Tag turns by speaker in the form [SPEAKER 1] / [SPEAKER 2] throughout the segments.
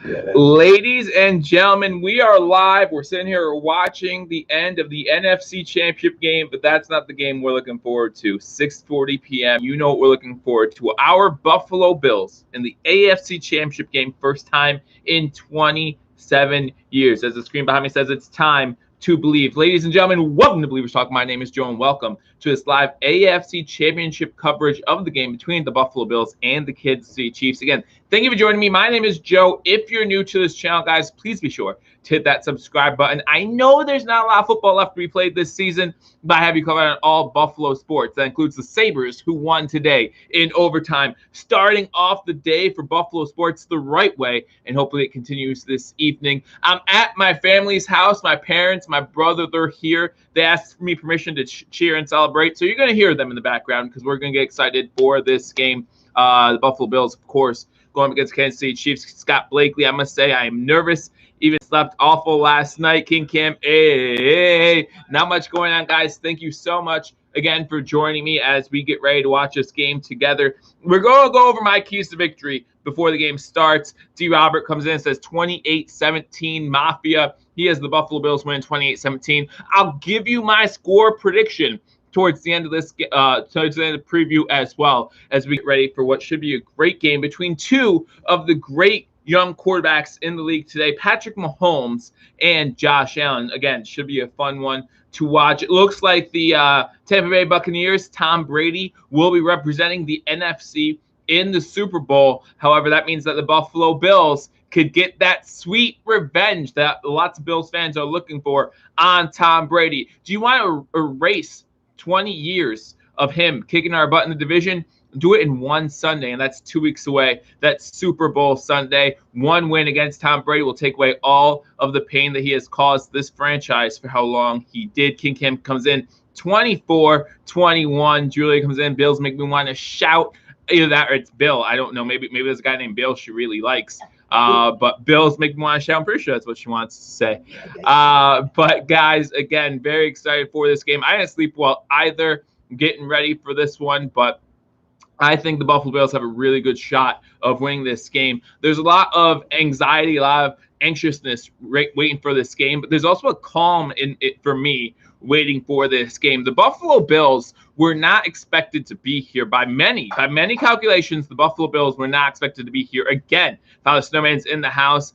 [SPEAKER 1] Ladies and gentlemen, we are live. We're sitting here watching the end of the NFC Championship game, but that's not the game we're looking forward to. 6:40 p.m. You know what we're looking forward to. Our Buffalo Bills in the AFC Championship game, first time in 27 years. As the screen behind me says, it's time to believe. Ladies and gentlemen, welcome to Billievers Talk. My name is Joe, and welcome to this live AFC Championship coverage of the game between the Buffalo Bills and the Kansas City Chiefs. Again, thank you for joining me. My name is Joe. If you're new to this channel, guys, please be sure to hit that subscribe button. I know there's not a lot of football left to be played this season, but I have you covered on all Buffalo sports. That includes the Sabres, who won today in overtime, starting off the day for Buffalo sports the right way, and hopefully it continues this evening. I'm at my family's house. My parents, my brother, they're here. They asked me permission to cheer and celebrate, so you're going to hear them in the background because we're going to get excited for this game. The Buffalo Bills, of course, going up against Kansas City Chiefs. Scott Blakely, I must say, I am nervous. Even slept awful last night. King Cam, hey, not much going on, guys. Thank you so much again for joining me as we get ready to watch this game together. We're going to go over my keys to victory before the game starts. D. Robert comes in and says 28-17 Mafia. He has the Buffalo Bills winning 28-17. I'll give you my score prediction towards the end of this, towards the end of the preview, as well as we get ready for what should be a great game between two of the great young quarterbacks in the league today, Patrick Mahomes and Josh Allen. Again, should be a fun one to watch. It looks like the Tampa Bay Buccaneers, Tom Brady, will be representing the NFC in the Super Bowl. However, that means that the Buffalo Bills could get that sweet revenge that lots of Bills fans are looking for on Tom Brady. Do you want to erase 20 years of him kicking our butt in the division? Do it in one Sunday, and that's 2 weeks away. That's Super Bowl Sunday. One win against Tom Brady will take away all of the pain that he has caused this franchise for how long he did. King Kim comes in 24-21. Julia comes in. Bills make me want to shout. Either that or it's Bill. I don't know. Maybe there's a guy named Bill she really likes. But Bills make me want to shout. I'm pretty sure that's what she wants to say. But guys, again, very excited for this game. I didn't sleep well either getting ready for this one, but I think the Buffalo Bills have a really good shot of winning this game. There's a lot of anxiety, a lot of anxiousness waiting for this game, but there's also a calm in it for me waiting for this game. The Buffalo Bills were not expected to be here by many calculations. The Buffalo Bills were not expected to be here again. Father Snowman's in the house.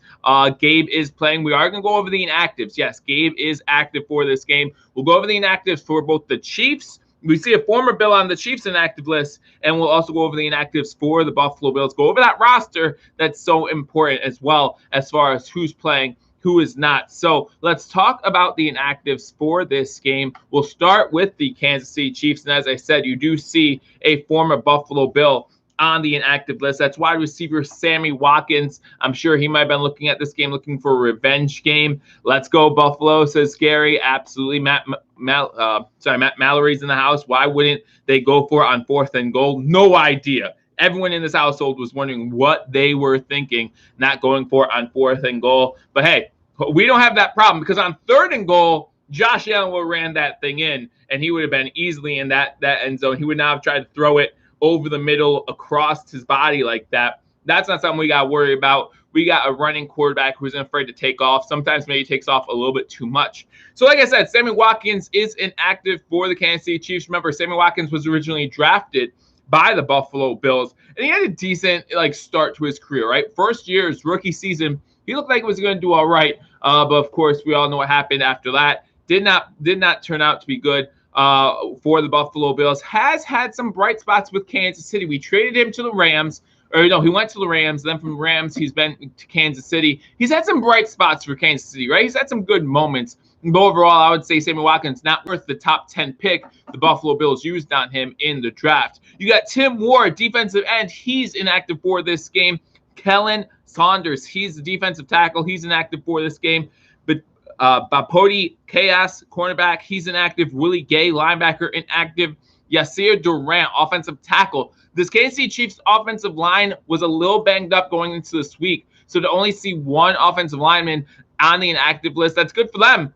[SPEAKER 1] Gabe is playing. We are going to go over the inactives. Yes, Gabe is active for this game. We'll go over the inactives for both the Chiefs. We see a former Bill on the Chiefs inactive list, and we'll also go over the inactives for the Buffalo Bills. Go over that roster that's so important as well as far as who's playing, who is not. So let's talk about the inactives for this game. We'll start with the Kansas City Chiefs, and as I said, you do see a former Buffalo Bill on the inactive list. That's wide receiver Sammy Watkins. I'm sure he might have been looking at this game, looking for a revenge game. Let's go Buffalo, says Gary. Absolutely. Matt Mallory's in the house. Why wouldn't they go for it on 4th and goal? No idea. Everyone in this household was wondering what they were thinking, not going for it on 4th and goal. But hey, we don't have that problem because on 3rd and goal, Josh Allen would have ran that thing in, and he would have been easily in that end zone. He would not have tried to throw it over the middle across his body like that. That's not something we got to worry about. We got a running quarterback who's afraid to take off. Sometimes maybe takes off a little bit too much. So like I said, Sammy Watkins is inactive for the Kansas City Chiefs. Remember, Sammy Watkins was originally drafted by the Buffalo Bills, and he had a decent start to his career, right? First year, his rookie season, he looked like he was going to do all right. But of course, we all know what happened after that. Did not turn out to be good. For the Buffalo Bills, has had some bright spots with Kansas City. We traded him to the Rams, or no, he went to the Rams. Then from the Rams, he's been to Kansas City. He's had some bright spots for Kansas City, right? He's had some good moments. But overall, I would say Sammy Watkins not worth the top 10 pick the Buffalo Bills used on him in the draft. You got Tim Ward, defensive end. He's inactive for this game. Kellen Saunders, he's the defensive tackle. He's inactive for this game. But Bapodi Chaos, cornerback, he's inactive. Willie Gay, linebacker, inactive. Yasir Durant, offensive tackle. This Kansas City Chiefs offensive line was a little banged up going into this week. So to only see one offensive lineman on the inactive list, that's good for them.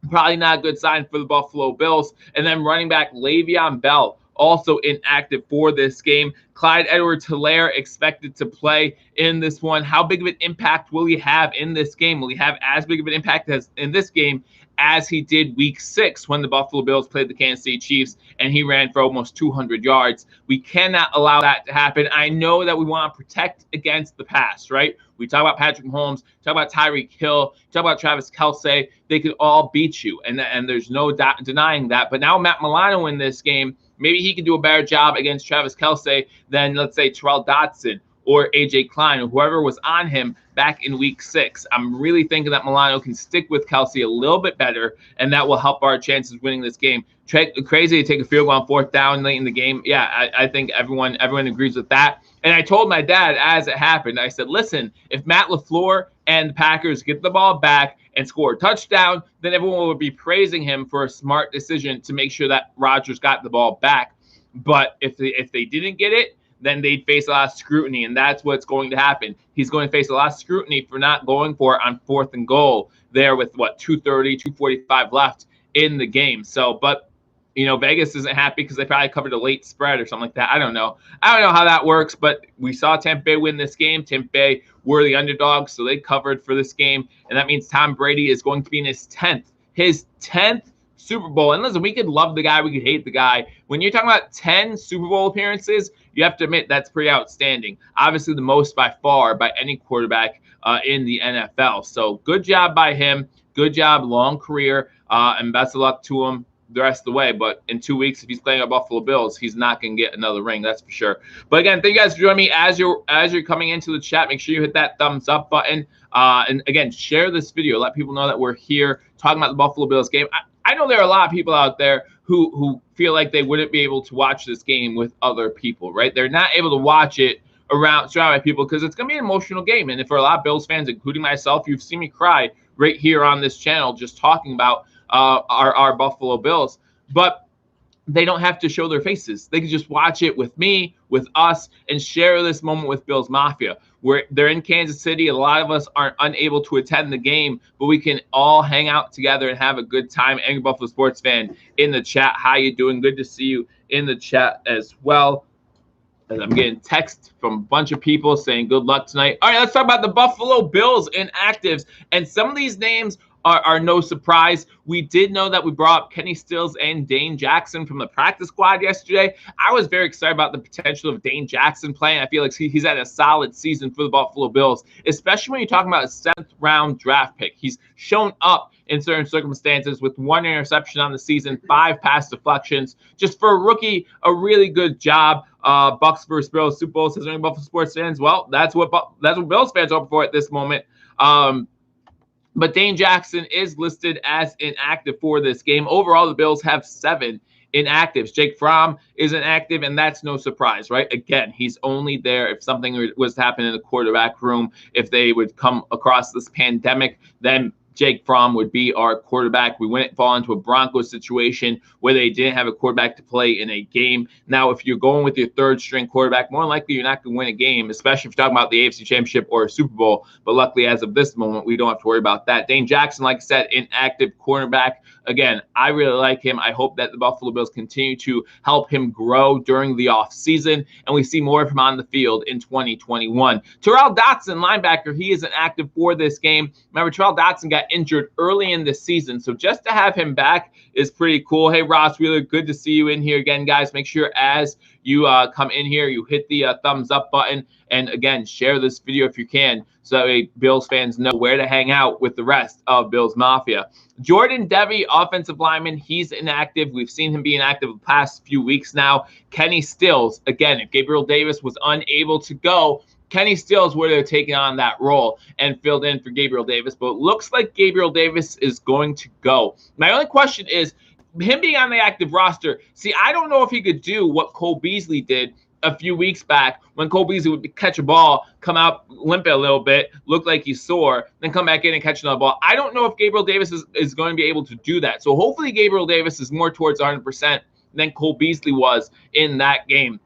[SPEAKER 1] Probably not a good sign for the Buffalo Bills. And then running back Le'Veon Bell, also inactive for this game. Clyde Edwards-Helaire expected to play in this one. How big of an impact will he have in this game? Will he have as big of an impact as in this game as he did week 6 when the Buffalo Bills played the Kansas City Chiefs and he ran for almost 200 yards? We cannot allow that to happen. I know that we want to protect against the pass, right? We talk about Patrick Mahomes, talk about Tyreek Hill, talk about Travis Kelce. They could all beat you, and there's no denying that. But now Matt Milano in this game, maybe he can do a better job against Travis Kelce than, let's say, Terrell Dotson or A.J. Klein or whoever was on him back in week 6. I'm really thinking that Milano can stick with Kelce a little bit better, and that will help our chances winning this game. Crazy to take a field goal on 4th down late in the game. Yeah, I think everyone agrees with that. And I told my dad as it happened, I said, listen, if Matt LaFleur and the Packers get the ball back and score a touchdown, then everyone would be praising him for a smart decision to make sure that Rodgers got the ball back. But if they didn't get it, then they'd face a lot of scrutiny, and that's what's going to happen. He's going to face a lot of scrutiny for not going for it on 4th and goal there with, 2:45 left in the game. So, but, Vegas isn't happy because they probably covered a late spread or something like that. I don't know how that works, but we saw Tampa Bay win this game. Tampa Bay were the underdogs, so they covered for this game, and that means Tom Brady is going to be in his 10th Super Bowl. And listen, we could love the guy, we could hate the guy. When you're talking about 10 Super Bowl appearances, you have to admit that's pretty outstanding. Obviously, the most by far by any quarterback in the NFL. So good job by him. Good job, long career, and best of luck to him the rest of the way. But in 2 weeks, if he's playing at Buffalo Bills, he's not going to get another ring, that's for sure. But again, thank you guys for joining me. As you're coming into the chat, make sure you hit that thumbs up button. And again, share this video. Let people know that we're here talking about the Buffalo Bills game. I know there are a lot of people out there who feel like they wouldn't be able to watch this game with other people, right? They're not able to watch it surrounded by people because it's going to be an emotional game. And for a lot of Bills fans, including myself, you've seen me cry right here on this channel just talking about our Buffalo Bills. But they don't have to show their faces. They can just watch it with me, with us, and share this moment with Bills Mafia. They're in Kansas City. A lot of us aren't unable to attend the game, but we can all hang out together and have a good time. Angry Buffalo Sports fan in the chat, how you doing? Good to see you in the chat as well. As I'm getting text from a bunch of people saying good luck tonight. All right, let's talk about the Buffalo Bills inactives. And some of these names are no surprise. We did know that we brought up Kenny Stills and Dane Jackson from the practice squad yesterday. I was very excited about the potential of Dane Jackson playing. I feel like he's had a solid season for the Buffalo Bills, especially when you're talking about a 7th-round draft pick. He's shown up in certain circumstances with 1 interception on the season, 5 pass deflections. Just for a rookie, a really good job. Bucks versus Bills, Super Bowl, says Buffalo Sports fans. Well, that's what Bills fans are up for at this moment. But Dane Jackson is listed as inactive for this game. Overall, the Bills have 7 inactives. Jake Fromm is inactive, and that's no surprise, right? Again, he's only there if something was to happen in the quarterback room. If they would come across this pandemic, then Jake Fromm would be our quarterback. We wouldn't fall into a Broncos situation where they didn't have a quarterback to play in a game. Now, if you're going with your 3rd-string quarterback, more likely you're not going to win a game, especially if you're talking about the AFC Championship or a Super Bowl. But luckily, as of this moment, we don't have to worry about that. Dane Jackson, like I said, inactive cornerback. Again, I really like him. I hope that the Buffalo Bills continue to help him grow during the offseason, and we see more of him on the field in 2021. Terrell Dotson, linebacker, he is inactive for this game. Remember, Terrell Dotson got injured early in the season, so just to have him back is pretty cool. Hey, Ross Wheeler, good to see you in here again, guys. Make sure as you come in here, you hit the thumbs up button, and again, share this video if you can, so that way Bills fans know where to hang out with the rest of Bills Mafia. Jordan Devey, offensive lineman, he's inactive. We've seen him be inactive the past few weeks now. Kenny Stills, again, if Gabriel Davis was unable to go, Kenny Stills would have taken on that role and filled in for Gabriel Davis, but it looks like Gabriel Davis is going to go. My only question is, him being on the active roster, see, I don't know if he could do what Cole Beasley did a few weeks back when Cole Beasley would catch a ball, come out, limp it a little bit, look like he's sore, then come back in and catch another ball. I don't know if Gabriel Davis is going to be able to do that. So hopefully Gabriel Davis is more towards 100% than Cole Beasley was in that game.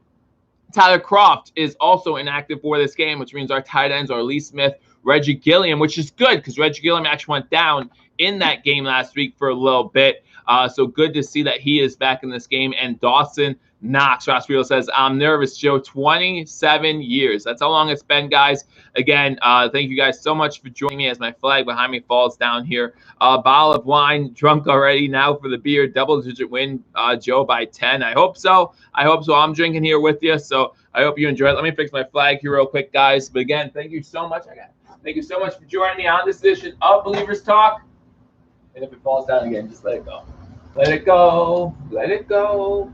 [SPEAKER 1] Tyler Kroft is also inactive for this game, which means our tight ends are Lee Smith, Reggie Gilliam, which is good because Reggie Gilliam actually went down in that game last week for a little bit. So good to see that he is back in this game. And Dawson Knox. Ross Wheel says, I'm nervous, Joe. 27 years. That's how long it's been, guys. Again, thank you guys so much for joining me as my flag behind me falls down here. Bottle of wine, drunk already. Now for the beer. Double-digit win, Joe, by 10. I hope so. I'm drinking here with you, so I hope you enjoy it. Let me fix my flag here real quick, guys. But again, thank you so much. Thank you so much for joining me on this edition of Believers Talk. And if it falls down again, just let it go. Let it go. Let it go.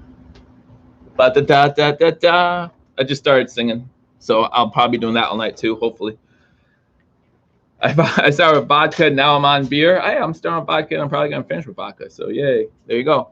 [SPEAKER 1] Ba-da-da-da-da-da. I just started singing, so I'll probably be doing that all night too, hopefully. I started with vodka, now I'm on beer. I'm starting with vodka, and I'm probably going to finish with vodka, so yay. There you go.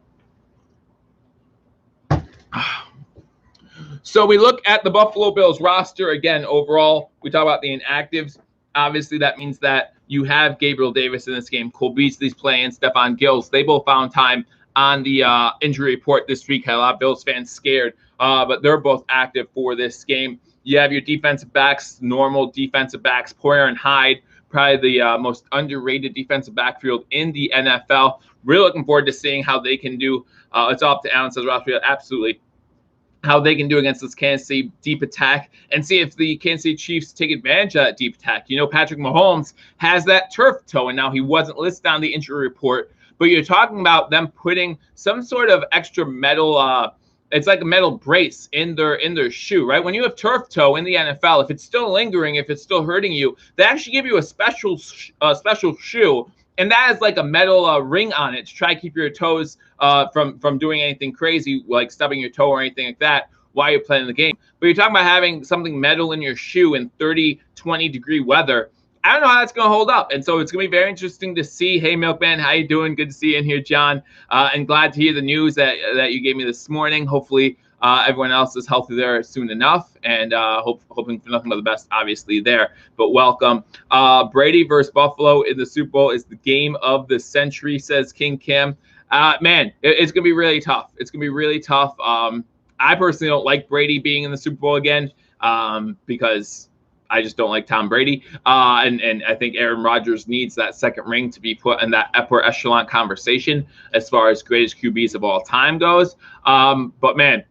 [SPEAKER 1] So we look at the Buffalo Bills roster again. Overall, we talk about the inactives. Obviously, that means that you have Gabriel Davis in this game. Cole Beasley's playing, Stephon Gills. They both found time on the injury report this week. Had a lot of Bills fans scared, but they're both active for this game. You have your defensive backs, normal defensive backs, Poyer and Hyde, probably the most underrated defensive backfield in the NFL. Really looking forward to seeing how they can do. It's all up to Allen, says Ross. Absolutely. How they can do against this Kansas City deep attack and see if the Kansas City Chiefs take advantage of that deep attack. You know, Patrick Mahomes has that turf toe, and now he wasn't listed on the injury report. But you're talking about them putting some sort of extra metal, it's like a metal brace in their shoe, right? When you have turf toe in the NFL, if it's still lingering, if it's still hurting you, they actually give you a special shoe. And that has like a metal ring on it to try to keep your toes from doing anything crazy, like stubbing your toe or anything like that while you're playing the game. But you're talking about having something metal in your shoe in 30, 20-degree weather. I don't know how that's going to hold up. And so it's going to be very interesting to see. Hey, Milkman, how you doing? Good to see you in here, John. And glad to hear the news that you gave me this morning. Hopefully everyone else is healthy there soon enough, and hoping for nothing but the best, obviously, there. But welcome. Brady versus Buffalo in the Super Bowl is the game of the century, says King Kim. Man, it's going to be really tough. It's going to be really tough. I personally don't like Brady being in the Super Bowl again because I just don't like Tom Brady. And I think Aaron Rodgers needs that second ring to be put in that upper echelon conversation as far as greatest QBs of all time goes. But, man,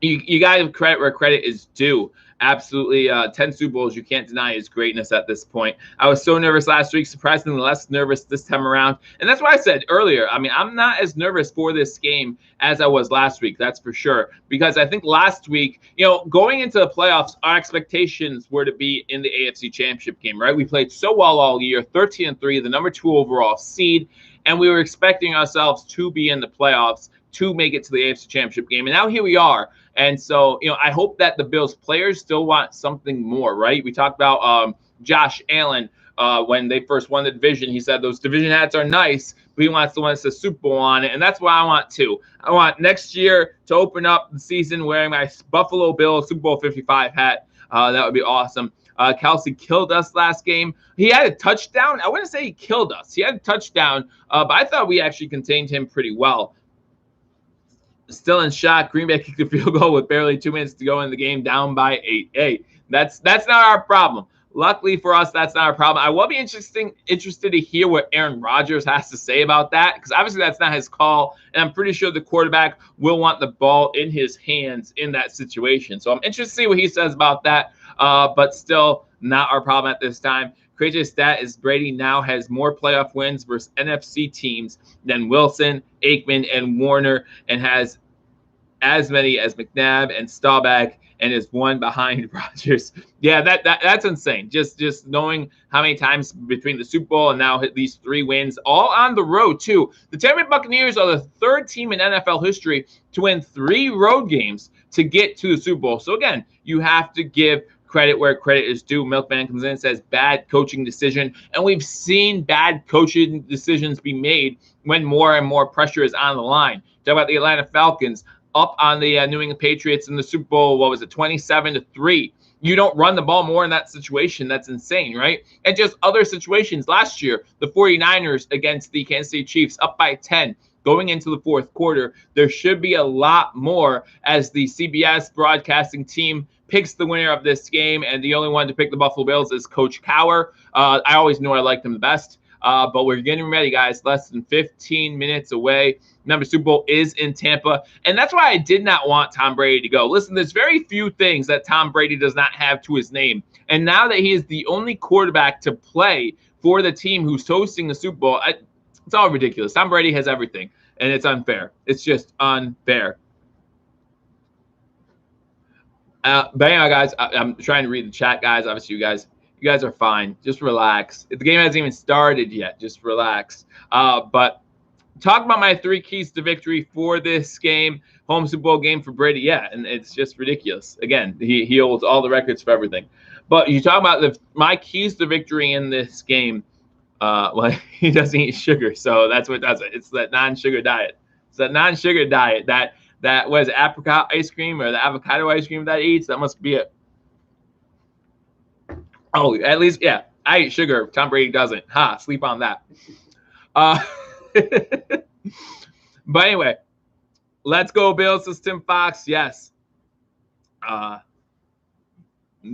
[SPEAKER 1] you got to give credit where credit is due. Absolutely. 10 Super Bowls, you can't deny his greatness at this point. I was so nervous last week, surprisingly less nervous this time around. And that's what I said earlier. I mean, I'm not as nervous for this game as I was last week, that's for sure. Because I think last week, going into the playoffs, our expectations were to be in the AFC Championship game, right? We played so well all year, 13-3, the number 2 overall seed. And we were expecting ourselves to be in the playoffs to make it to the AFC Championship game. And now here we are. And so, I hope that the Bills players still want something more, right? We talked about Josh Allen when they first won the division. He said those division hats are nice, but he wants to win the Super Bowl on it. And that's what I want too. I want next year to open up the season wearing my Buffalo Bills Super Bowl 55 hat. That would be awesome. Kelsey killed us last game. He had a touchdown. I wouldn't say he killed us. He had a touchdown, but I thought we actually contained him pretty well. Still in shock. Green Bay kicked a field goal with barely 2 minutes to go in the game, down by 8. Hey, that's not our problem. Luckily for us, that's not our problem. I will be interested to hear what Aaron Rodgers has to say about that, because obviously that's not his call, and I'm pretty sure the quarterback will want the ball in his hands in that situation. So I'm interested to see what he says about that, but still not our problem at this time. Craziest stat is Brady now has more playoff wins versus NFC teams than Wilson, Aikman, and Warner, and has as many as McNabb and Staubach, and is one behind Rodgers. Yeah, that's insane. Just knowing how many times between the Super Bowl and now these 3 wins, all on the road too. The Tampa Bay Buccaneers are the 3rd team in NFL history to win 3 road games to get to the Super Bowl. So again, you have to give credit where credit is due. Milkman comes in and says bad coaching decision. And we've seen bad coaching decisions be made when more and more pressure is on the line. Talk about the Atlanta Falcons up on the New England Patriots in the Super Bowl. What was it? 27-3. You don't run the ball more in that situation. That's insane, right? And just other situations. Last year, the 49ers against the Kansas City Chiefs up by 10. Going into the 4th quarter, there should be a lot more as the CBS broadcasting team picks the winner of this game, and the only one to pick the Buffalo Bills is Coach Cowher. I always knew I liked him the best. But we're getting ready, guys. Less than 15 minutes away. Remember, Super Bowl is in Tampa, and that's why I did not want Tom Brady to go. Listen, there's very few things that Tom Brady does not have to his name, and now that he is the only quarterback to play for the team who's hosting the Super Bowl, it's all ridiculous. Tom Brady has everything, and it's unfair. It's just unfair. But anyway, guys, I'm trying to read the chat, guys. Obviously, you guys are fine. Just relax. If the game hasn't even started yet, just relax. But talk about my 3 keys to victory for this game, home Super Bowl game for Brady. Yeah, and it's just ridiculous. Again, he holds all the records for everything. But you talk about my keys to victory in this game. Well, he doesn't eat sugar, so that's what does it. It's that non-sugar diet. It's that non-sugar diet that was apricot ice cream or the avocado ice cream that he eats. That must be it. Oh, at least, yeah, I eat sugar. Tom Brady doesn't. Sleep on that. But anyway, let's go Bills, says Tim Fox. Yes.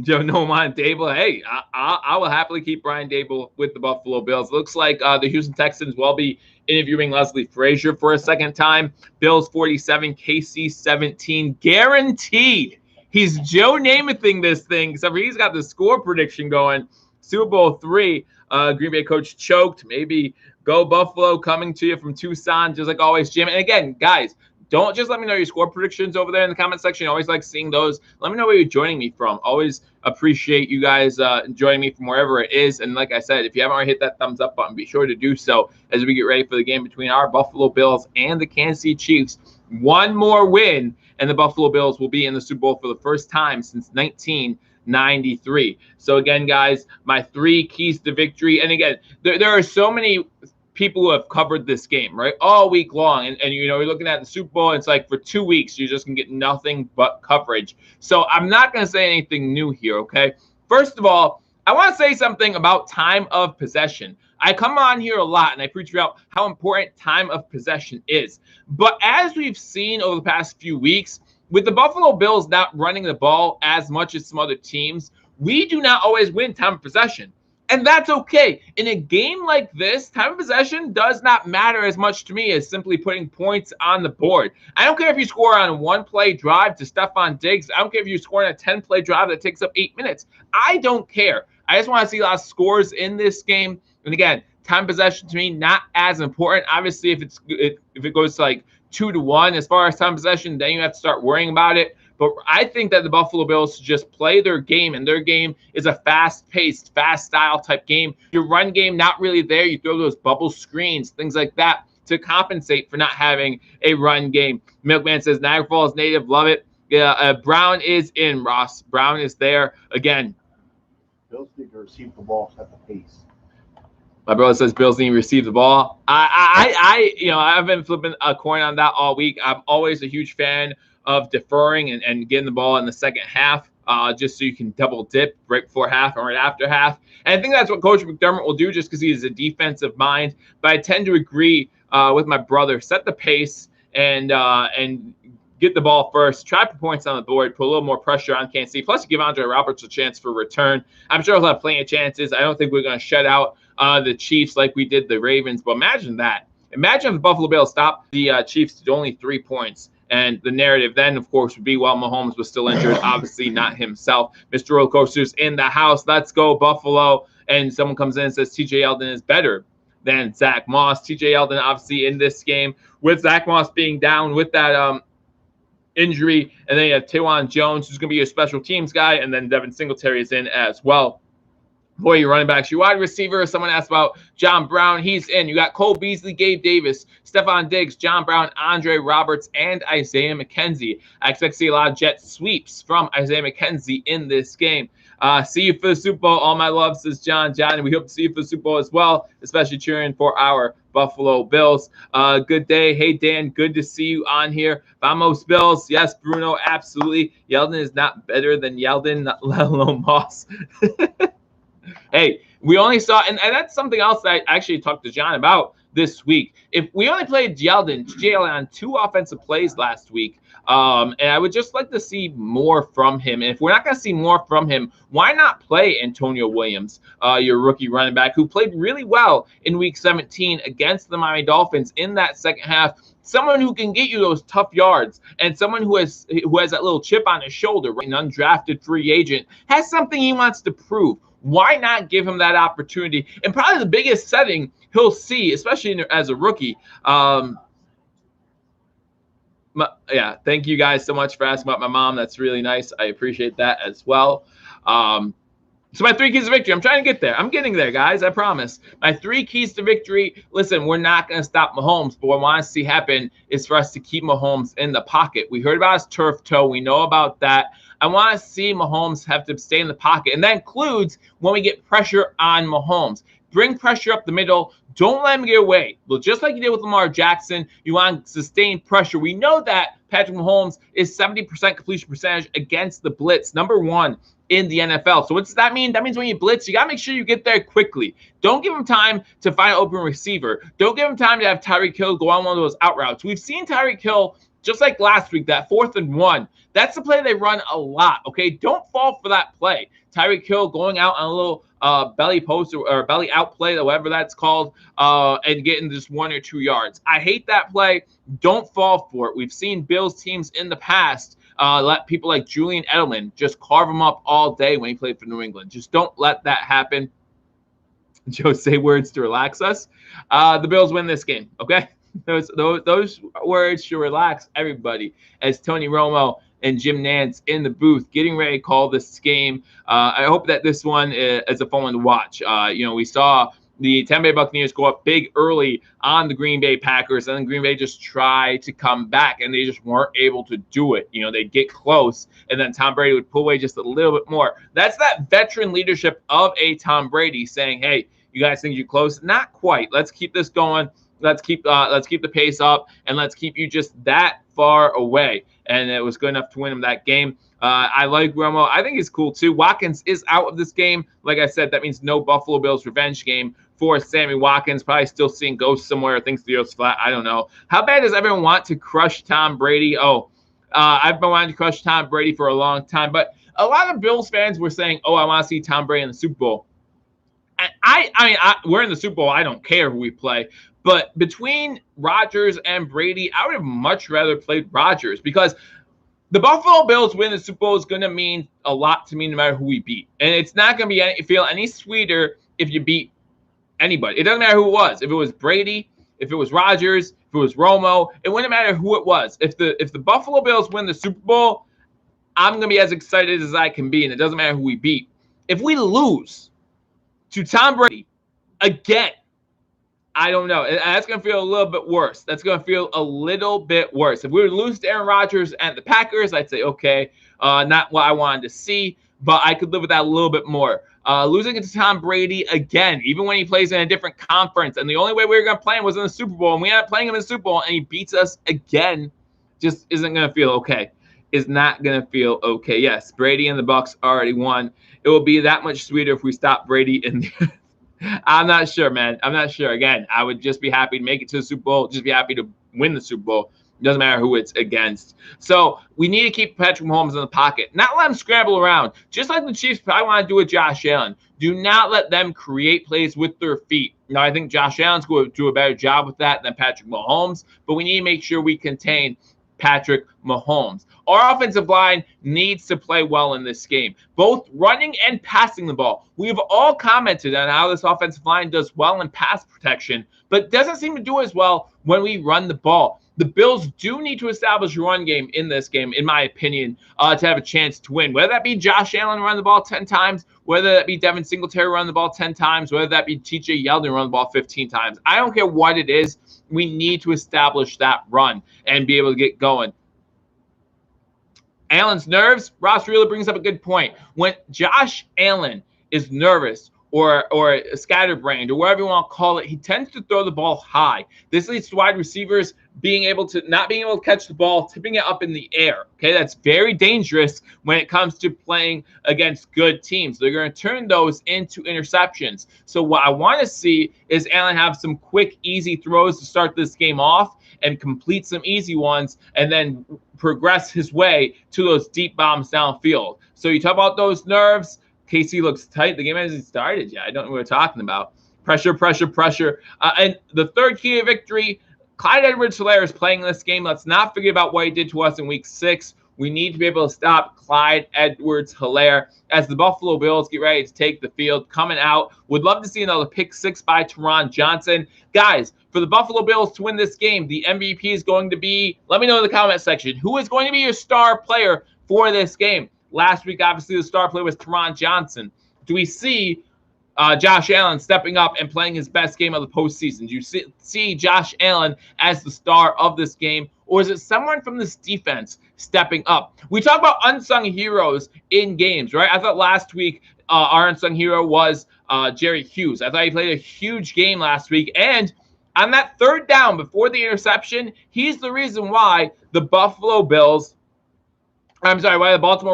[SPEAKER 1] Joe Nomon Dable. Hey, I will happily keep Brian Dable with the Buffalo Bills. Looks like the Houston Texans will be interviewing Leslie Frazier for a second time. Bills 47, KC 17, guaranteed. He's Joe Namathing this thing, except for he's got the score prediction going. Super Bowl 3, Green Bay coach choked. Maybe go Buffalo, coming to you from Tucson, just like always, Jim. And again, guys, don't just let me know your score predictions over there in the comment section. I always like seeing those. Let me know where you're joining me from. Always appreciate you guys joining me from wherever it is. And like I said, if you haven't already hit that thumbs up button, be sure to do so as we get ready for the game between our Buffalo Bills and the Kansas City Chiefs. One more win, and the Buffalo Bills will be in the Super Bowl for the first time since 1993. So again, guys, my 3 keys to victory. And again, there are so many people who have covered this game, right, all week long. And you know, you're looking at the Super Bowl, it's like for 2 weeks, you're just going to get nothing but coverage. So I'm not going to say anything new here, okay? First of all, I want to say something about time of possession. I come on here a lot and I preach about how important time of possession is. But as we've seen over the past few weeks, with the Buffalo Bills not running the ball as much as some other teams, we do not always win time of possession. And that's okay. In a game like this, time of possession does not matter as much to me as simply putting points on the board. I don't care if you score on a 1-play drive to Stephon Diggs. I don't care if you score on a 10-play drive that takes up 8 minutes. I don't care. I just want to see a lot of scores in this game. And again, time possession to me, not as important. Obviously, if it goes to like 2-1 as far as time possession, then you have to start worrying about it. But I think that the Buffalo Bills should just play their game, and their game is a fast-paced, fast-style type game. Your run game, not really there. You throw those bubble screens, things like that, to compensate for not having a run game. Milkman says, Niagara Falls native, love it. Yeah, Brown is in, Ross. Brown is there. Again,
[SPEAKER 2] Bills need to receive the ball at the pace.
[SPEAKER 1] My brother says Bills need to receive the ball. I've been flipping a coin on that all week. I'm always a huge fan of deferring and getting the ball in the second half, just so you can double dip right before half and right after half. And I think that's what Coach McDermott will do just because he is a defensive mind. But I tend to agree with my brother. Set the pace and get the ball first. Try to put points on the board. Put a little more pressure on Kansas City. Plus, you give Andre Roberts a chance for return. I'm sure he'll have plenty of chances. I don't think we're going to shut out the Chiefs like we did the Ravens. But imagine that. Imagine if the Buffalo Bills stopped the Chiefs to only 3 points. And the narrative then, of course, would be, well, Mahomes was still injured. Obviously not himself. Mr. Roller Coaster's in the house. Let's go, Buffalo. And someone comes in and says TJ Yeldon is better than Zach Moss. TJ Yeldon, obviously, in this game, with Zach Moss being down with that injury. And then you have Tawan Jones, who's going to be your special teams guy. And then Devin Singletary is in as well. Boy, your running backs, your wide receiver. Someone asked about John Brown. He's in. You got Cole Beasley, Gabe Davis, Stephon Diggs, John Brown, Andre Roberts, and Isaiah McKenzie. I expect to see a lot of jet sweeps from Isaiah McKenzie in this game. See you for the Super Bowl. All my love, says John. And we hope to see you for the Super Bowl as well, especially cheering for our Buffalo Bills. Good day. Hey, Dan, good to see you on here. Vamos Bills. Yes, Bruno, absolutely. Yeldon is not better than Yeldon, let alone Moss. Hey, we only saw, and that's something else that I actually talked to John about. this week. If we only played Jalen on 2 offensive plays last week, and I would just like to see more from him. And if we're not going to see more from him, why not play Antonio Williams, your rookie running back, who played really well in Week 17 against the Miami Dolphins in that second half? Someone who can get you those tough yards, and someone who has that little chip on his shoulder, right? An undrafted free agent, has something he wants to prove. Why not give him that opportunity? And probably the biggest setting he'll see, especially as a rookie. Yeah, thank you guys so much for asking about my mom. That's really nice. I appreciate that as well. So my 3 keys to victory, I'm trying to get there. I'm getting there, guys. I promise. My 3 keys to victory, listen, we're not going to stop Mahomes, but what I want to see happen is for us to keep Mahomes in the pocket. We heard about his turf toe. We know about that. I want to see Mahomes have to stay in the pocket, and that includes when we get pressure on Mahomes. Bring pressure up the middle. Don't let him get away. Well, just like you did with Lamar Jackson, you want sustained pressure. We know that Patrick Mahomes is 70% completion percentage against the blitz, #1 in the NFL. So what does that mean? That means when you blitz, you got to make sure you get there quickly. Don't give him time to find an open receiver. Don't give him time to have Tyreek Hill go on one of those out routes. We've seen Tyreek Hill, just like last week, that 4th and 1. That's the play they run a lot, okay? Don't fall for that play. Tyreek Hill going out on a little belly post or belly out play, whatever that's called, and getting just 1 or 2 yards. I hate that play. Don't fall for it. We've seen Bills teams in the past let people like Julian Edelman just carve him up all day when he played for New England. Just don't let that happen. Joe, say words to relax us. The Bills win this game, okay? Those words should relax everybody, as Tony Romo and Jim Nantz in the booth getting ready to call this game. I hope that this one is a fun one to watch. We saw the Tampa Bay Buccaneers go up big early on the Green Bay Packers, and then Green Bay just tried to come back, and they just weren't able to do it. They'd get close, and then Tom Brady would pull away just a little bit more. That's that veteran leadership of a Tom Brady saying, hey, you guys think you're close? Not quite. Let's keep this going. Let's keep the pace up, and let's keep you just that far away. And it was good enough to win him that game. I like Romo. I think he's cool too. Watkins is out of this game. Like I said, that means no Buffalo Bills revenge game for Sammy Watkins. Probably still seeing ghosts somewhere. Thinks the earth's flat. I don't know. How bad does everyone want to crush Tom Brady? I've been wanting to crush Tom Brady for a long time. But a lot of Bills fans were saying, I want to see Tom Brady in the Super Bowl. And we're in the Super Bowl. I don't care who we play. But between Rodgers and Brady, I would have much rather played Rodgers, because the Buffalo Bills win the Super Bowl is going to mean a lot to me no matter who we beat. And it's not going to feel any sweeter if you beat anybody. It doesn't matter who it was. If it was Brady, if it was Rodgers, if it was Romo, it wouldn't matter who it was. If the Buffalo Bills win the Super Bowl, I'm going to be as excited as I can be, and it doesn't matter who we beat. If we lose to Tom Brady again, I don't know. That's going to feel a little bit worse. That's going to feel a little bit worse. If we were to lose to Aaron Rodgers and the Packers, I'd say, okay, not what I wanted to see, but I could live with that a little bit more. Losing it to Tom Brady again, even when he plays in a different conference, and the only way we were going to play him was in the Super Bowl, and we ended up playing him in the Super Bowl, and he beats us again, just isn't going to feel okay. Is not going to feel okay. Yes, Brady and the Bucs already won. It will be that much sweeter if we stop Brady in there. I'm not sure, man. I'm not sure. Again, I would just be happy to make it to the Super Bowl, just be happy to win the Super Bowl. It doesn't matter who it's against. So we need to keep Patrick Mahomes in the pocket, not let him scramble around, just like the Chiefs probably want to do with Josh Allen. Do not let them create plays with their feet. Now, I think Josh Allen's going to do a better job with that than Patrick Mahomes, but we need to make sure we contain Patrick Mahomes. Our offensive line needs to play well in this game, both running and passing the ball. We've all commented on how this offensive line does well in pass protection, but doesn't seem to do as well when we run the ball. The Bills do need to establish a run game in this game, in my opinion, to have a chance to win. Whether that be Josh Allen run the ball 10 times, whether that be Devin Singletary run the ball 10 times, whether that be TJ Yeldon run the ball 15 times. I don't care what it is. We need to establish that run and be able to get going. Allen's nerves, Ross really brings up a good point. When Josh Allen is nervous or scatterbrained or whatever you want to call it, he tends to throw the ball high. This leads to wide receivers not being able to catch the ball, tipping it up in the air. Okay, that's very dangerous when it comes to playing against good teams. They're going to turn those into interceptions. So what I want to see is Allen have some quick, easy throws to start this game off and complete some easy ones, and then progress his way to those deep bombs downfield. So you talk about those nerves. KC looks tight. The game hasn't started yet. I don't know what we're talking about. Pressure. And the third key to victory, Clyde Edwards-Helaire is playing this game. Let's not forget about what he did to us in week 6. We need to be able to stop Clyde Edwards-Helaire as the Buffalo Bills get ready to take the field. Coming out, would love to see another pick 6 by Teron Johnson. Guys, for the Buffalo Bills to win this game, the MVP is going to be, let me know in the comment section, who is going to be your star player for this game? Last week, obviously, the star player was Teron Johnson. Do we see Josh Allen stepping up and playing his best game of the postseason? Do you see Josh Allen as the star of this game? Or is it someone from this defense stepping up? We talk about unsung heroes in games, right? I thought last week our unsung hero was Jerry Hughes. I thought he played a huge game last week. And on that third down before the interception, he's the reason why the Baltimore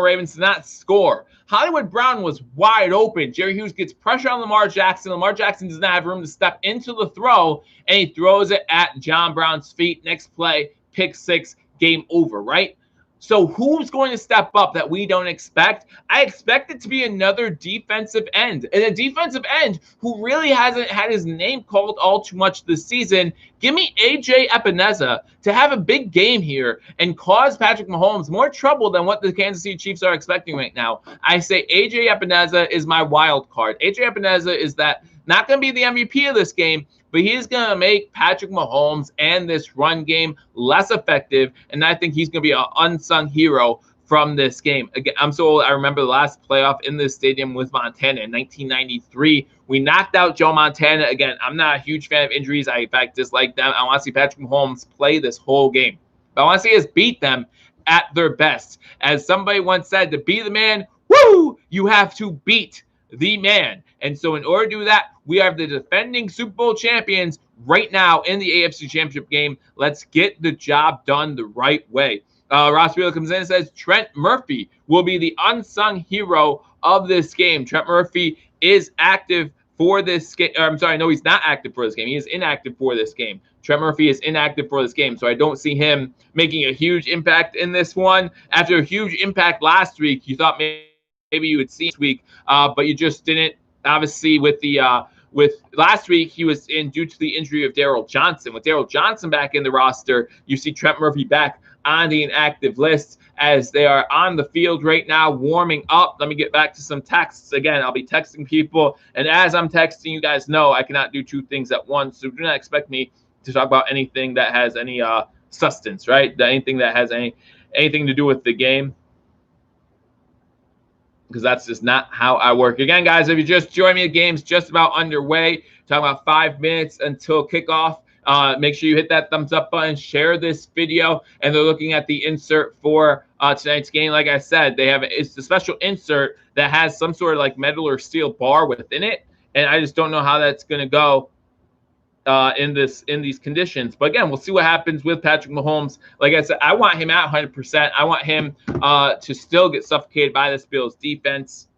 [SPEAKER 1] Ravens did not score. Hollywood Brown was wide open. Jerry Hughes gets pressure on Lamar Jackson. Lamar Jackson does not have room to step into the throw, and he throws it at John Brown's feet. Next play, pick 6, game over, right? So who's going to step up that we don't expect? I expect it to be another defensive end. And a defensive end who really hasn't had his name called all too much this season. Give me A.J. Epineza to have a big game here and cause Patrick Mahomes more trouble than what the Kansas City Chiefs are expecting right now. I say A.J. Epineza is my wild card. A.J. Epineza is that not going to be the MVP of this game, but he's going to make Patrick Mahomes and this run game less effective, and I think he's going to be an unsung hero from this game. Again, I'm so old. I remember the last playoff in this stadium with Montana in 1993. We knocked out Joe Montana. Again, I'm not a huge fan of injuries. I, in fact, dislike them. I want to see Patrick Mahomes play this whole game. But I want to see us beat them at their best. As somebody once said, to be the man, you have to beat the man. And so in order to do that, we have the defending Super Bowl champions right now in the AFC Championship game. Let's get the job done the right way. Ross Wheeler comes in and says Trent Murphy will be the unsung hero of this game. Trent Murphy is active for this game. I'm sorry, no, he's not active for this game. He is inactive for this game. Trent Murphy is inactive for this game, so I don't see him making a huge impact in this one. After a huge impact last week, you thought maybe you would see this week, but you just didn't. Obviously, with last week, he was in due to the injury of Darryl Johnson. With Darryl Johnson back in the roster, you see Trent Murphy back on the inactive list as they are on the field right now, warming up. Let me get back to some texts. Again, I'll be texting people, and as I'm texting, you guys know I cannot do 2 things at once, so do not expect me to talk about anything that has any substance, right? Anything that has anything to do with the game, because that's just not how I work. Again, guys, if you just joined me, the game's just about underway. Talking about 5 minutes until kickoff. Make sure you hit that thumbs up button, share this video, and they're looking at the insert for tonight's game. Like I said, it's a special insert that has some sort of like metal or steel bar within it, and I just don't know how that's going to go in these conditions. But again, we'll see what happens with Patrick Mahomes. Like I said, I want him at 100%. I want him to still get suffocated by this Bills defense.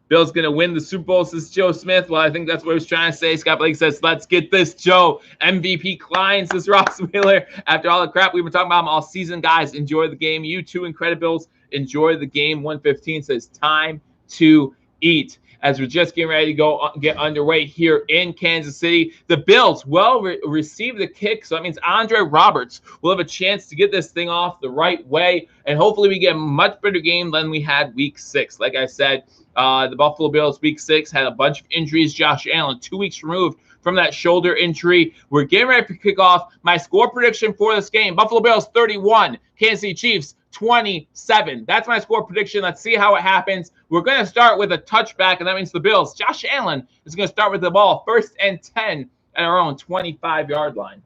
[SPEAKER 1] Bill's going to win the Super Bowl, says Joe Smith. Well, I think that's what he was trying to say. Scott Blake says, let's get this, Joe. MVP Klein, says Ross Wheeler. After all the crap we've been talking about him all season, guys, enjoy the game. You too, Incredibles, enjoy the game. 115 says, time to eat. As we're just getting ready to get underway here in Kansas City, the Bills will receive the kick. So that means Andre Roberts will have a chance to get this thing off the right way. And hopefully we get a much better game than we had week 6. Like I said, the Buffalo Bills week 6 had a bunch of injuries. Josh Allen, 2 weeks removed from that shoulder injury. We're getting ready for kickoff. My score prediction for this game, Buffalo Bills 31, Kansas City Chiefs 27. That's my score prediction. Let's see how it happens. We're going to start with a touchback, and that means the Bills. Josh Allen is going to start with the ball, 1st and 10 at our own 25-yard line.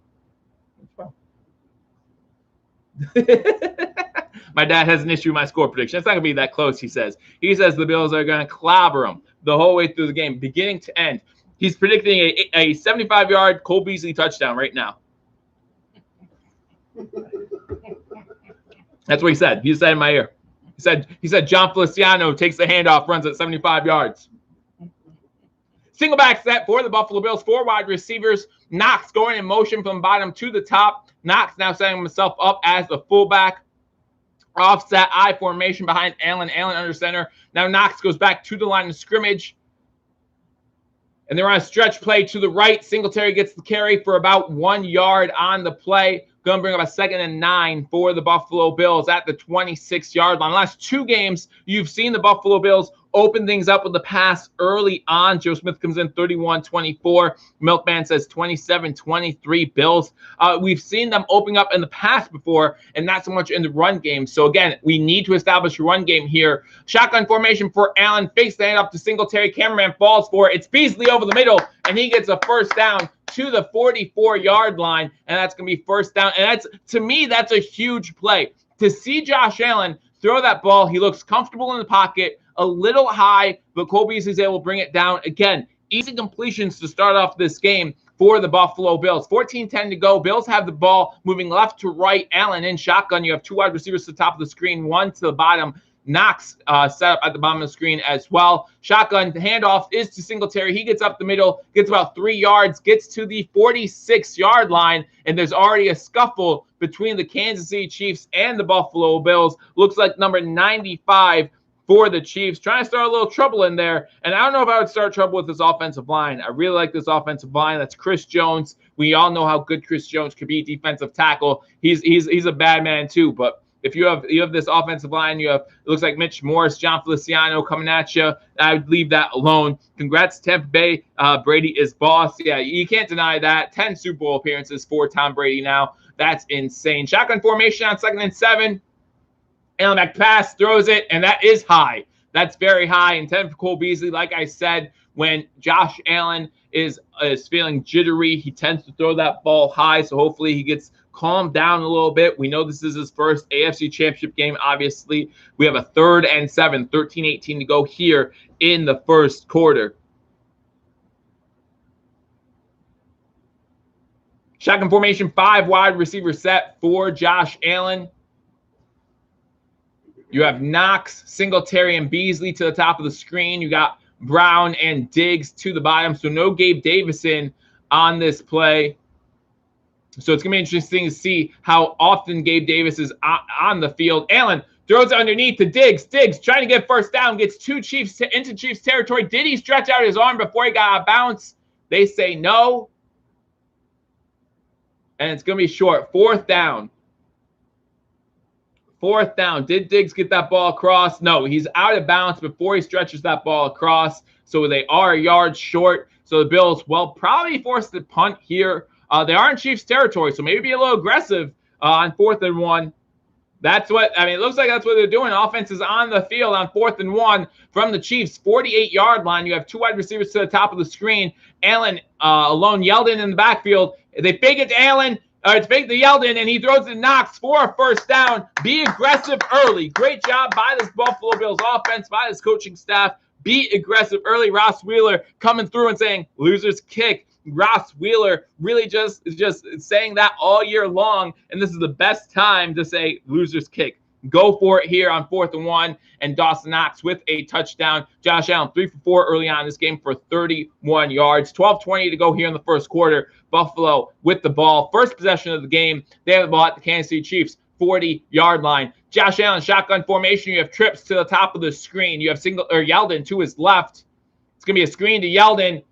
[SPEAKER 1] My dad has an issue with my score prediction. It's not going to be that close, he says. He says the Bills are going to clobber them. the whole way through the game, beginning to end. He's predicting a 75-yard Cole Beasley touchdown right now. That's what he said. He said in my ear. He said John Feliciano takes the handoff, runs at 75 yards. Single back set for the Buffalo Bills. 4 wide receivers. Knox going in motion from bottom to the top. Knox now setting himself up as the fullback. Offset I formation behind Allen. Allen under center. Now Knox goes back to the line of scrimmage. And they're on a stretch play to the right. Singletary gets the carry for about 1 yard on the play. Going to bring up a 2nd and 9 for the Buffalo Bills at the 26-yard line. Last 2 games, you've seen the Buffalo Bills open things up with the pass early on. Joe Smith comes in 31-24. Milkman says 27-23 Bills. We've seen them opening up in the pass before and not so much in the run game. So, again, we need to establish a run game here. Shotgun formation for Allen. Fakes the handoff to Singletary. Cameraman falls for it. It's Beasley over the middle, and he gets a first down to the 44-yard line, and that's going to be first down. And that's, to me, that's a huge play. To see Josh Allen throw that ball, he looks comfortable in the pocket, a little high, but Cole Beasley's able to bring it down. Again, easy completions to start off this game for the Buffalo Bills. 14-10 to go. Bills have the ball moving left to right. Allen in shotgun. You have 2 wide receivers to the top of the screen, 1 to the bottom. Knox set up at the bottom of the screen as well. Shotgun, the handoff is to Singletary. He gets up the middle, gets about 3 yards, gets to the 46-yard line, and there's already a scuffle between the Kansas City Chiefs and the Buffalo Bills. Looks like number 95 for the Chiefs, trying to start a little trouble in there. And I don't know if I would start trouble with this offensive line. I really like this offensive line. That's Chris Jones. We all know how good Chris Jones could be, defensive tackle. He's a bad man too, but if you have this offensive line, it looks like Mitch Morse, John Feliciano coming at you. I would leave that alone. Congrats, Tampa Bay. Brady is boss. Yeah, you can't deny that. 10 Super Bowl appearances for Tom Brady now. That's insane. Shotgun formation on 2nd and 7. Allen back pass, throws it, and that is high. That's very high. And 10 for Cole Beasley. Like I said, when Josh Allen is feeling jittery, he tends to throw that ball high. So hopefully he gets calmed down a little bit. We know this is his first AFC Championship game, obviously. We have a 3rd and 7, 13-18 to go here in the first quarter. Shotgun formation, 5 wide receiver set for Josh Allen. You have Knox, Singletary, and Beasley to the top of the screen. You got Brown and Diggs to the bottom. So no Gabe Davison on this play. So it's going to be interesting to see how often Gabe Davis is on the field. Allen throws it underneath to Diggs. Diggs trying to get first down, gets 2 Chiefs into Chiefs territory. Did he stretch out his arm before he got a bounce? They say no. And it's going to be short. 4th down. 4th down. Did Diggs get that ball across? No, he's out of bounds before he stretches that ball across. So they are a yard short. So the Bills will probably force the punt here. They are in Chiefs territory, so maybe be a little aggressive on 4th and 1. That's what, I mean, it looks like that's what they're doing. Offense is on the field on 4th and 1 from the Chiefs, 48-yard line. You have 2 wide receivers to the top of the screen. Allen alone, Yeldon in the backfield. They fake it to Allen. It's fake to Yeldon, and he throws it to Knox for a first down. Be aggressive early. Great job by this Buffalo Bills offense, by this coaching staff. Be aggressive early. Ross Wheeler coming through and saying, loser's kick. Ross Wheeler really just saying that all year long, and this is the best time to say loser's kick. Go for it here on 4th and 1, and Dawson Knox with a touchdown. Josh Allen 3 for 4 early on in this game for 31 yards. 12:20 to go here in the first quarter. Buffalo with the ball. First possession of the game. They have the ball at the Kansas City Chiefs 40-yard line. Josh Allen shotgun formation. You have trips to the top of the screen. You have Yeldon to his left. It's gonna be a screen to Yeldon.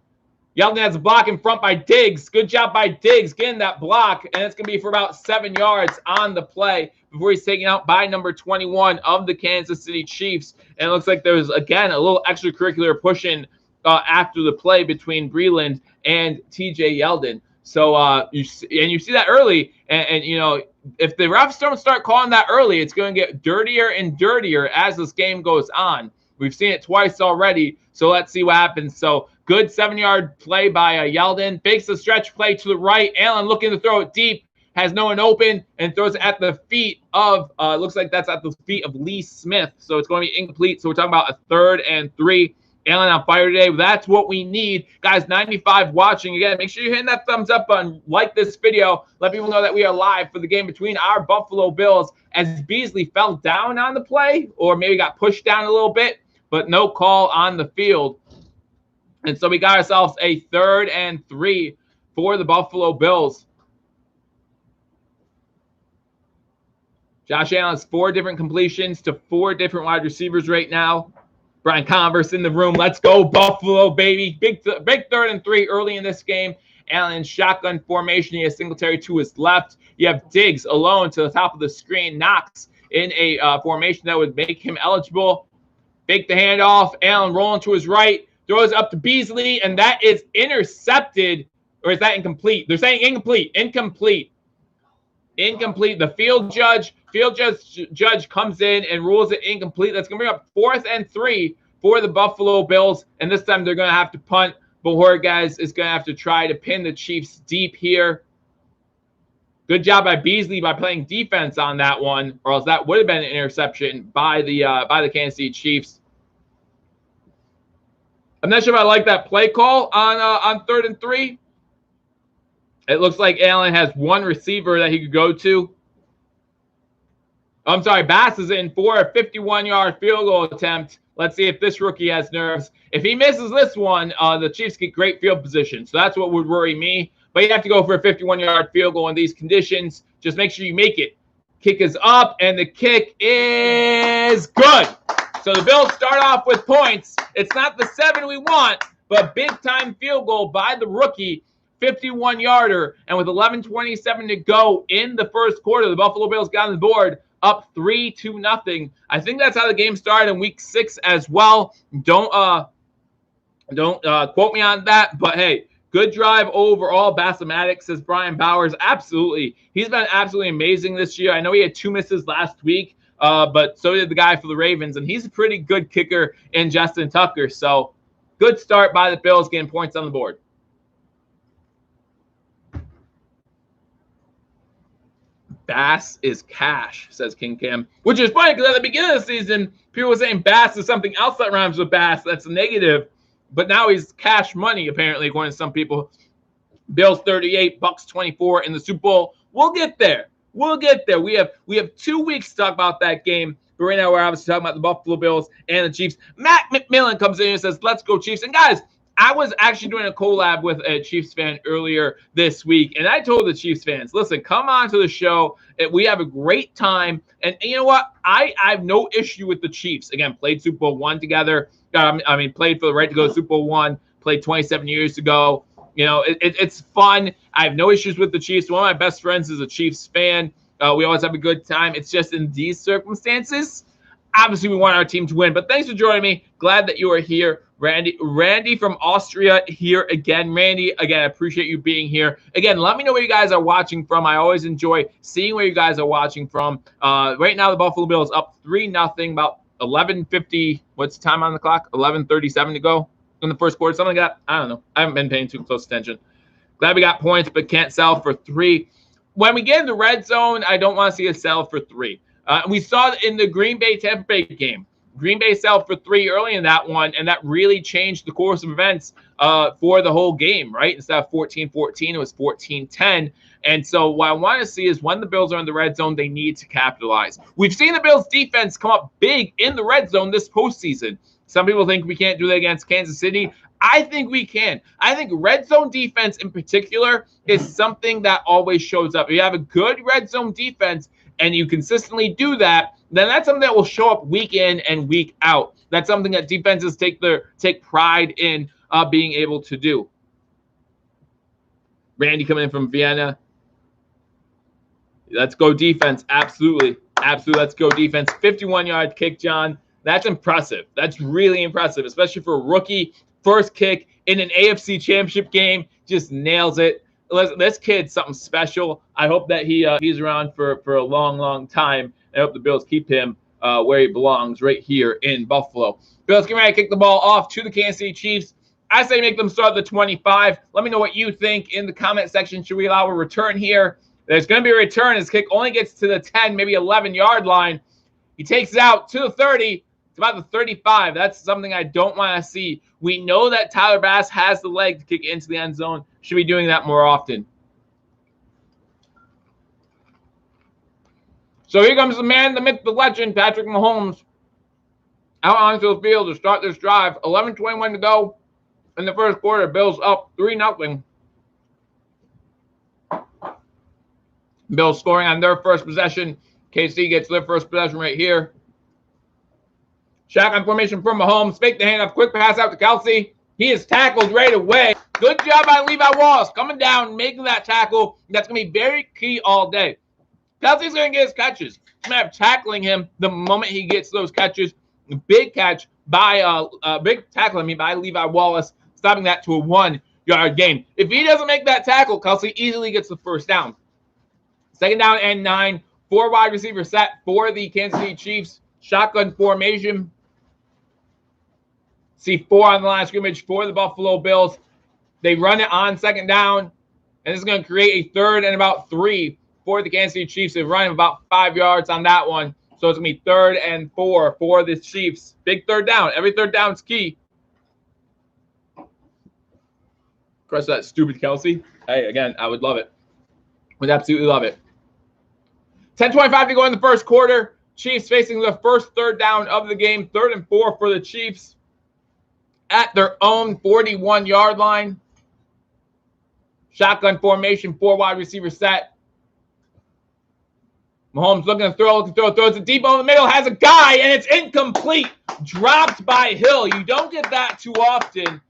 [SPEAKER 1] Yeldon has a block in front by Diggs. Good job by Diggs getting that block. And it's going to be for about 7 yards on the play before he's taken out by number 21 of the Kansas City Chiefs. And it looks like there's, again, a little extracurricular pushing after the play between Breland and TJ Yeldon. So you see that early. And, you know, if the refs don't start calling that early, it's going to get dirtier and dirtier as this game goes on. We've seen it twice already. So let's see what happens. So good 7-yard play by Yeldon. Fakes the stretch play to the right. Allen looking to throw it deep. Has no one open and throws it at the feet of, looks like that's at the feet of Lee Smith. So it's going to be incomplete. So we're talking about a 3rd and 3. Allen on fire today. That's what we need. Guys, 95 watching. Again, make sure you're hitting that thumbs up button. Like this video. Let people know that we are live for the game between our Buffalo Bills as Beasley fell down on the play or maybe got pushed down a little bit, but no call on the field. And so we got ourselves a 3rd and 3 for the Buffalo Bills. Josh Allen's 4 different completions to 4 different wide receivers right now. Brian Converse in the room. Let's go, Buffalo, baby. Big 3rd and 3 early in this game. Allen shotgun formation. He has Singletary to his left. You have Diggs alone to the top of the screen. Knox in a formation that would make him eligible. Fake the handoff. Allen rolling to his right. Throws up to Beasley, and that is intercepted. Or is that incomplete? They're saying incomplete. Incomplete. The field judge comes in and rules it incomplete. That's going to bring up 4th and 3 for the Buffalo Bills. And this time they're going to have to punt. But guys, is going to have to try to pin the Chiefs deep here. Good job by Beasley by playing defense on that one, or else that would have been an interception by the Kansas City Chiefs. I'm not sure if I like that play call on 3rd and 3. It looks like Allen has 1 receiver that he could go to. I'm sorry, Bass is in for a 51-yard field goal attempt. Let's see if this rookie has nerves. If he misses this one, the Chiefs get great field position. So that's what would worry me. But you have to go for a 51-yard field goal in these conditions. Just make sure you make it. Kick is up, and the kick is good. So the Bills start off with points. It's not the 7 we want, but big-time field goal by the rookie, 51-yarder. And with 11:27 to go in the first quarter, the Buffalo Bills got on the board up 3-0. I think that's how the game started in Week 6 as well. Don't quote me on that, but hey, good drive overall. Bassomatic, says Brian Bowers. Absolutely. He's been absolutely amazing this year. I know he had 2 misses last week. But so did the guy for the Ravens, and he's a pretty good kicker in Justin Tucker. So good start by the Bills, getting points on the board. Bass is cash, says King Kim, which is funny because at the beginning of the season, people were saying Bass is something else that rhymes with Bass. That's a negative, but now he's cash money, apparently, according to some people. Bills 38, Bucks 24 in the Super Bowl. We'll get there. We'll get there. We have 2 weeks to talk about that game. But right now, we're obviously talking about the Buffalo Bills and the Chiefs. Matt McMillan comes in and says, let's go Chiefs. And guys, I was actually doing a collab with a Chiefs fan earlier this week. And I told the Chiefs fans, listen, come on to the show. We have a great time. And you know what? I have no issue with the Chiefs. Again, played Super Bowl I together. Played for the right to go to Super Bowl I. Played 27 years ago. You know, it's fun. I have no issues with the Chiefs. One of my best friends is a Chiefs fan. We always have a good time. It's just in these circumstances, obviously we want our team to win. But thanks for joining me. Glad that you are here. Randy from Austria here again. Randy, again, I appreciate you being here. Again, let me know where you guys are watching from. I always enjoy seeing where you guys are watching from. Right now, the Buffalo Bills up 3-0, about 11:50. What's the time on the clock? 11:37 to go in the first quarter, something like that. I don't know. I haven't been paying too close attention. Glad we got points, but can't sell for 3. When we get in the red zone, I don't want to see a sell for 3. We saw it in the Green Bay-Tampa Bay game. Green Bay sold for 3 early in that one, and that really changed the course of events for the whole game, right? Instead of 14-14, it was 14-10. And so what I want to see is when the Bills are in the red zone, they need to capitalize. We've seen the Bills defense come up big in the red zone this postseason. Some people think we can't do that against Kansas City. I think we can. I think red zone defense in particular is something that always shows up. If you have a good red zone defense and you consistently do that, then that's something that will show up week in and week out. That's something that defenses take pride in being able to do. Randy coming in from Vienna. Let's go defense. Absolutely. Absolutely. Let's go defense. 51-yard kick, John. That's impressive. That's really impressive, especially for a rookie. First kick in an AFC Championship game. Just nails it. This kid's something special. I hope that he's around for a long, long time. I hope the Bills keep him where he belongs, right here in Buffalo. Bills getting ready to kick the ball off to the Kansas City Chiefs. I say make them start at the 25. Let me know what you think in the comment section. Should we allow a return here? There's going to be a return. His kick only gets to the 10, maybe 11-yard line. He takes it out to the 30. It's about the 35. That's something I don't want to see. We know that Tyler Bass has the leg to kick into the end zone. Should be doing that more often. So here comes the man, the myth, the legend, Patrick Mahomes, out onto the field to start this drive. 11:21 to go in the first quarter. Bills up 3-0. Bills scoring on their first possession. KC gets their first possession right here. Shotgun formation from Mahomes. Fake the handoff. Quick pass out to Kelsey. He is tackled right away. Good job by Levi Wallace coming down, making that tackle. That's going to be very key all day. Kelsey's going to get his catches. He's going to have tackling him the moment he gets those catches. Big catch by big tackle, by Levi Wallace, stopping that to a 1-yard gain. If he doesn't make that tackle, Kelsey easily gets the first down. Second down and 9. 4 wide receiver set for the Kansas City Chiefs. Shotgun formation. See 4 on the line of scrimmage for the Buffalo Bills. They run it on second down, and this is going to create a 3rd and about 3 for the Kansas City Chiefs. They're running about 5 yards on that one. So it's going to be 3rd and 4 for the Chiefs. Big 3rd down. Every 3rd down is key. Crush that stupid Kelsey. Hey, again, I would love it. Would absolutely love it. 10:25 to go in the first quarter. Chiefs facing the first 3rd down of the game. 3rd and 4 for the Chiefs at their own 41-yard line. Shotgun formation, 4 wide receiver set. Mahomes looking to throw, throws it deep over the middle, has a guy, and it's incomplete. Dropped by Hill. You don't get that too often,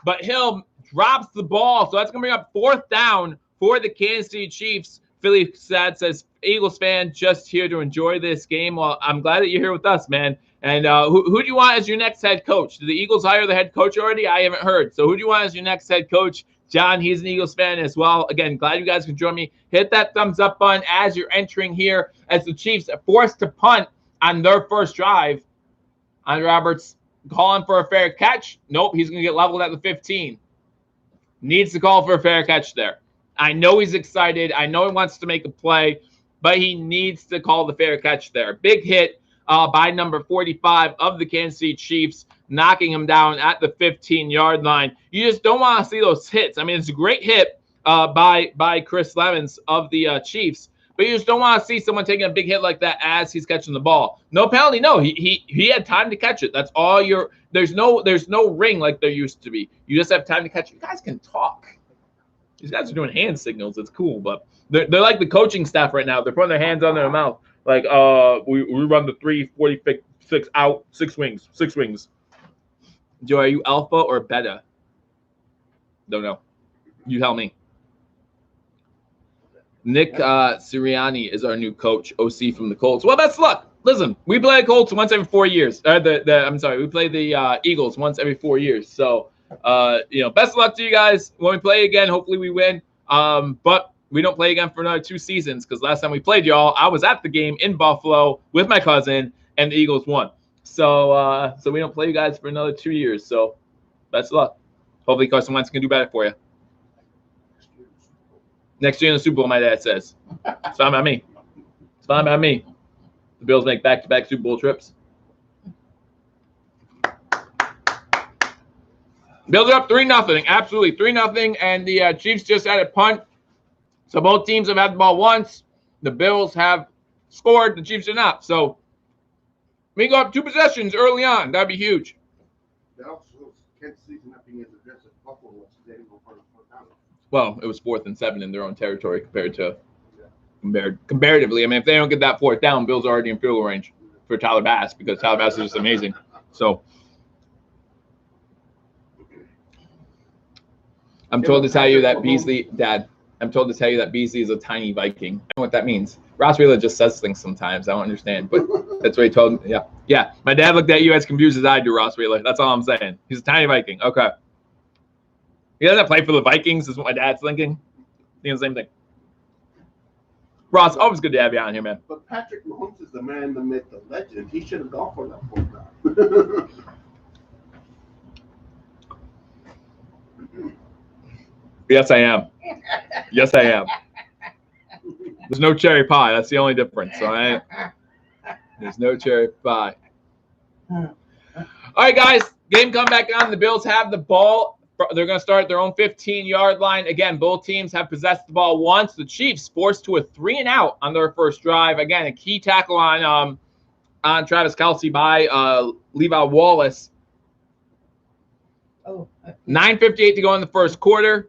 [SPEAKER 1] but Hill drops the ball. So that's going to bring up 4th down for the Kansas City Chiefs. Philly says, Eagles fan, just here to enjoy this game. Well, I'm glad that you're here with us, man. And who do you want as your next head coach? Did the Eagles hire the head coach already? I haven't heard. So who do you want as your next head coach? John, he's an Eagles fan as well. Again, glad you guys can join me. Hit that thumbs up button as you're entering here as the Chiefs are forced to punt on their first drive. Andre Roberts calling for a fair catch. Nope, he's going to get leveled at the 15. Needs to call for a fair catch there. I know he's excited. I know he wants to make a play, but he needs to call the fair catch there. Big hit by number 45 of the Kansas City Chiefs, knocking him down at the 15-yard line. You just don't want to see those hits. I mean, it's a great hit by Chris Lemons of the Chiefs, but you just don't want to see someone taking a big hit like that as he's catching the ball. No penalty. No, he had time to catch it. That's all your. There's no ring like there used to be. You just have time to catch it. You guys can talk. These guys are doing hand signals. It's cool, but they're like the coaching staff right now. They're putting their hands on their mouth. Like, we run the 3-46 out, 6 wings. Joe, are you alpha or beta? Don't know. You tell me. Nick Sirianni is our new coach, OC from the Colts. Well, best of luck. Listen, we play the Colts once every 4 years. We play the Eagles once every 4 years. So, best of luck to you guys. When we play again, hopefully we win. But we don't play again for another 2 seasons because last time we played y'all, I was at the game in Buffalo with my cousin, and the Eagles won. So we don't play you guys for another 2 years. So best of luck. Hopefully Carson Wentz can do better for you. Next year in the Super Bowl, my dad says. It's fine by me. It's fine by me. The Bills make back-to-back Super Bowl trips. Bills are up 3-0. Absolutely 3-0. And the Chiefs just had a punt. So both teams have had the ball once. The Bills have scored. The Chiefs did not. So we go up 2 possessions early on. That'd be huge. Well, it was 4th and 7 in their own territory comparatively. I mean, if they don't get that 4th down, Bills are already in field goal range for Tyler Bass because Tyler Bass is just amazing. So I'm told to tell you that Beasley, Dad. I'm told to tell you that Beasley is a tiny Viking. I don't know what that means. Ross Wheeler just says things sometimes. I don't understand, but that's what he told me. Yeah. My dad looked at you as confused as I do, Ross Wheeler. That's all I'm saying. He's a tiny Viking. Okay. He doesn't play for the Vikings, is what my dad's thinking. Thinking the same thing. Ross, always good to have you on here, man.
[SPEAKER 2] But Patrick Mahomes is the man, the myth, the legend. He should have gone for that 4th down.
[SPEAKER 1] Yes, I am. Yes, I am. There's no cherry pie. That's the only difference, all right? There's no cherry pie. All right, guys. Game come back on. The Bills have the ball. They're going to start at their own 15-yard line. Again, both teams have possessed the ball once. The Chiefs forced to a 3-and-out on their first drive. Again, a key tackle on Travis Kelce by Levi Wallace. 9:58 to go in the first quarter.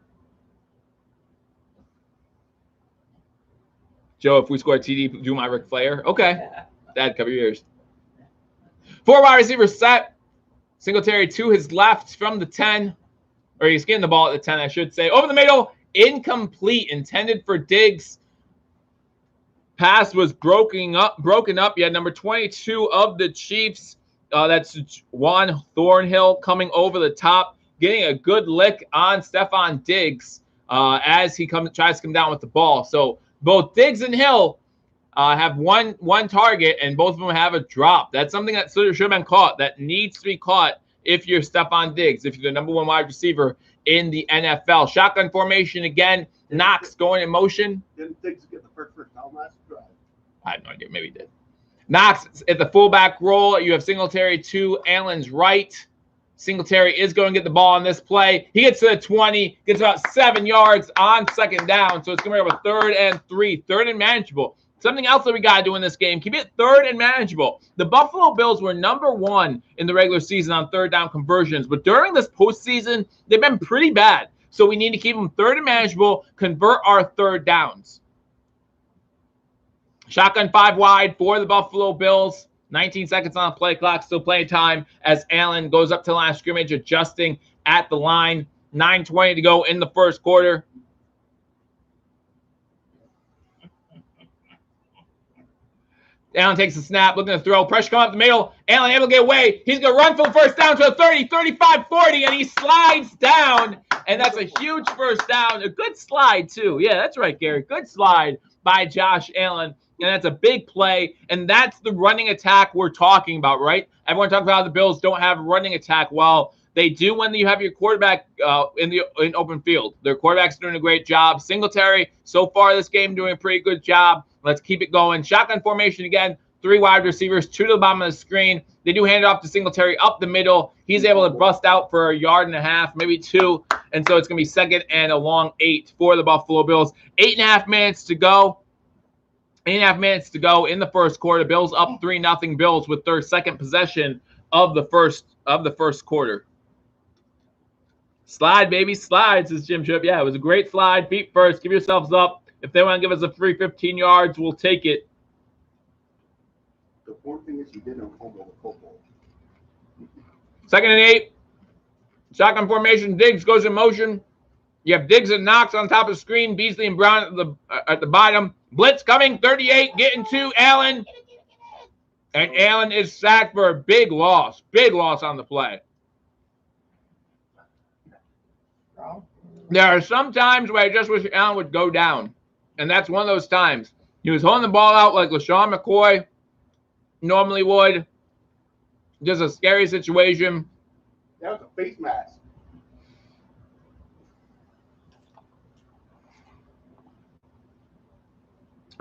[SPEAKER 1] Joe, if we score a TD, do my Ric Flair. Okay. Dad, cover your ears. 4 wide receivers set. Singletary to his left from the 10. Or he's getting the ball at the 10, I should say. Over the middle, incomplete, intended for Diggs. Pass was broken up. You had number 22 of the Chiefs. That's Juan Thornhill coming over the top, getting a good lick on Stephon Diggs as he tries to come down with the ball. So both Diggs and Hill have one target, and both of them have a drop. That's something that should have been caught, that needs to be caught if you're Stephon Diggs, if you're the number 1 wide receiver in the NFL. Shotgun formation again. Knox going in motion.
[SPEAKER 2] Didn't Diggs get the first down last drive?
[SPEAKER 1] I have no idea. Maybe he did. Knox at the fullback role. You have Singletary to Allen's right. Singletary is going to get the ball on this play. He gets to the 20, gets about 7 yards on second down. So it's going to be a 3rd and 3, 3rd and manageable. Something else that we got to do in this game, keep it 3rd and manageable. The Buffalo Bills were number 1 in the regular season on 3rd down conversions, but during this postseason, they've been pretty bad. So we need to keep them 3rd and manageable, convert our 3rd downs. Shotgun 5 wide for the Buffalo Bills. 19 seconds on the play clock, still playing time as Allen goes up to the line of scrimmage, adjusting at the line. 9:20 to go in the first quarter. Allen takes the snap, looking to throw. Pressure coming up the middle. Allen able to get away. He's going to run for the first down to a 30, 35, 40, and he slides down. And that's a huge first down. A good slide, too. Yeah, that's right, Gary. Good slide by Josh Allen. And that's a big play. And that's the running attack we're talking about, right? Everyone talks about how the Bills don't have a running attack. Well, they do when you have your quarterback in open field. Their quarterback's doing a great job. Singletary, so far this game, doing a pretty good job. Let's keep it going. Shotgun formation again. 3 wide receivers, 2 to the bottom of the screen. They do hand it off to Singletary up the middle. He's able to bust out for a 1.5 yards, maybe 2. And so it's going to be 2nd and a long 8 for the Buffalo Bills. 8.5 minutes to go. 8.5 minutes to go in the first quarter. Bills up 3-0. Bills with their 2nd possession of the first quarter. Slide, baby, slide, says Jim Tripp. Yeah, it was a great slide. Feet first. Give yourselves up. If they want to give us a free 15 yards, we'll take it.
[SPEAKER 2] The important thing is he didn't fumble the football.
[SPEAKER 1] 2nd and 8. Shotgun formation. Diggs goes in motion. You have Diggs and Knox on top of the screen. Beasley and Brown at the bottom. Blitz coming. 38 getting to Allen. And Allen is sacked for a big loss. Big loss on the play. There are some times where I just wish Allen would go down. And that's one of those times. He was holding the ball out like LaShawn McCoy normally would. Just a scary situation.
[SPEAKER 2] That was a face mask.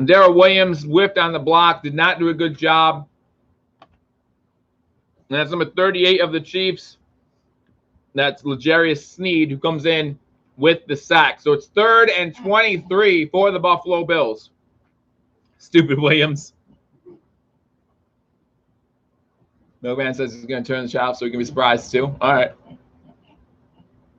[SPEAKER 1] Darrell Williams whiffed on the block, did not do a good job. And that's number 38 of the Chiefs. That's L'Jarius Sneed who comes in with the sack. So it's 3rd and 23 for the Buffalo Bills. Stupid Williams. Milgram says he's going to turn the shot off so we can be surprised too. All right.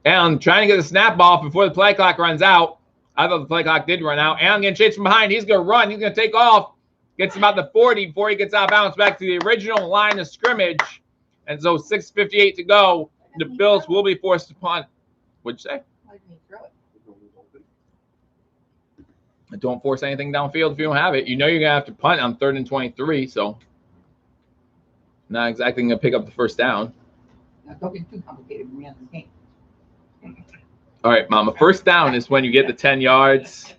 [SPEAKER 1] Allen trying to get the snap off before the play clock runs out. I thought the play clock did run out. Allen getting chased from behind. He's going to run. He's going to take off. Gets about the 40 before he gets out of bounds back to the original line of scrimmage. And so 6:58 to go. The Bills will be forced to punt. What'd you say?
[SPEAKER 3] Why didn't he throw it?
[SPEAKER 1] Don't force anything downfield if you don't have it. You know you're going to have to punt on 3rd and 23, so not exactly going to pick up the first down.
[SPEAKER 3] Now, don't get too complicated when we have this game.
[SPEAKER 1] All right, Mama. First down is when you get the 10 yards.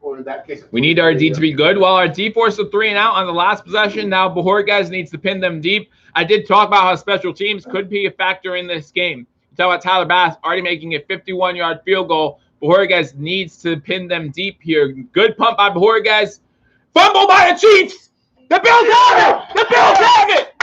[SPEAKER 2] Or in that case,
[SPEAKER 1] We need our D to be good. Well, our D forced a 3 and out on the last possession. Now, Bohorquez needs to pin them deep. I did talk about how special teams could be a factor in this game. You talk about Tyler Bass already making a 51-yard field goal. Bohorquez needs to pin them deep here. Good pump by Bohorquez. Fumble by the Chiefs. The Bills have it. The Bills have it.